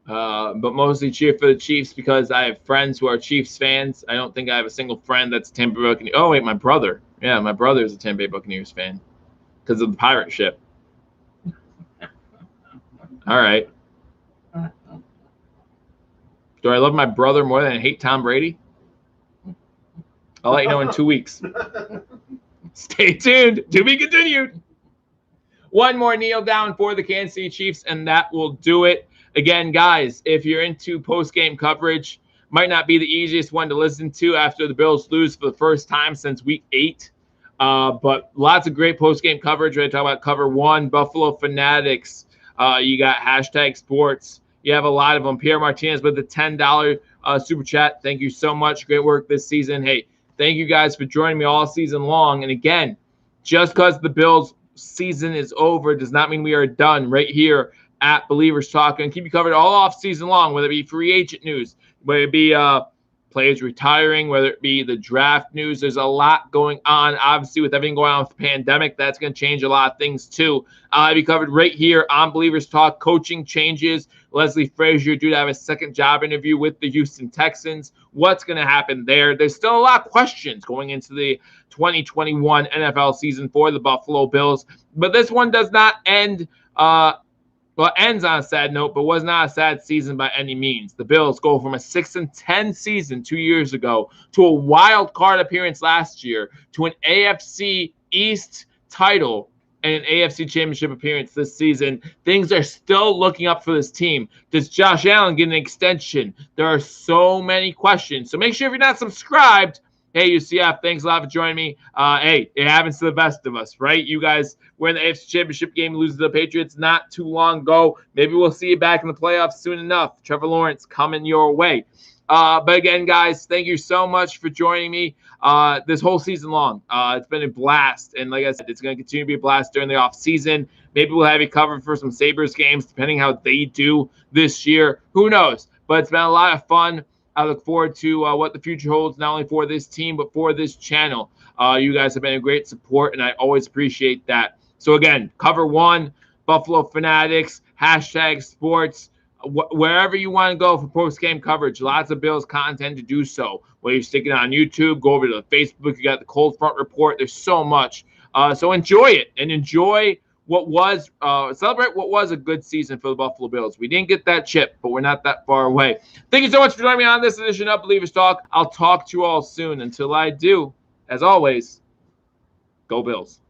[SPEAKER 1] But mostly cheer for the Chiefs because I have friends who are Chiefs fans. I don't think I have a single friend that's a Tampa Bay Buccaneers. Oh, wait, my brother. Yeah, my brother is a Tampa Bay Buccaneers fan because of the pirate ship. All right. Do I love my brother more than I hate Tom Brady? I'll let you know in 2 weeks. Stay tuned. To be continued. One more kneel down for the Kansas City Chiefs, and that will do it. Again, guys, if you're into post-game coverage, might not be the easiest one to listen to after the Bills lose for the first time since week 8. But lots of great post-game coverage. We're going to talk about Cover 1, Buffalo Fanatics. You got Hashtag Sports. You have a lot of them. Pierre Martinez with the $10 super chat. Thank you so much. Great work this season. Hey, thank you guys for joining me all season long. And again, just because the Bills season is over does not mean we are done. Right here, at Believers Talk and keep you covered all off season long, whether it be free agent news, whether it be players retiring, whether it be the draft news. There's a lot going on. Obviously, with everything going on with the pandemic, that's going to change a lot of things too. I'll be covered right here on Believers Talk. Coaching changes. Leslie Frazier due to have a second job interview with the Houston Texans. What's going to happen there? There's still a lot of questions going into the 2021 NFL season for the Buffalo Bills. But this one does not end ends on a sad note, but was not a sad season by any means. The Bills go from a 6-10 season 2 years ago to a wild card appearance last year to an AFC East title and an AFC Championship appearance this season. Things are still looking up for this team. Does Josh Allen get an extension? There are so many questions. So make sure if you're not subscribed, hey, UCF, thanks a lot for joining me. Hey, it happens to the best of us, right? You guys were in the AFC Championship game, losing to the Patriots not too long ago. Maybe we'll see you back in the playoffs soon enough. Trevor Lawrence coming your way. But again, guys, thank you so much for joining me this whole season long. It's been a blast. And like I said, it's going to continue to be a blast during the offseason. Maybe we'll have you covered for some Sabres games, depending how they do this year. Who knows? But it's been a lot of fun. I look forward to what the future holds, not only for this team, but for this channel. You guys have been a great support, and I always appreciate that. So, again, Cover One, Buffalo Fanatics, #sports, wherever you want to go for post-game coverage. Lots of Bills content to do so. Whether you're sticking on YouTube, go over to the Facebook. You got the Cold Front Report. There's so much. So enjoy it, and enjoy celebrate what was a good season for the Buffalo Bills. We didn't get that chip, but we're not that far away. Thank you so much for joining me on this edition of Believers Talk. I'll talk to you all soon. Until I do, as always, go Bills.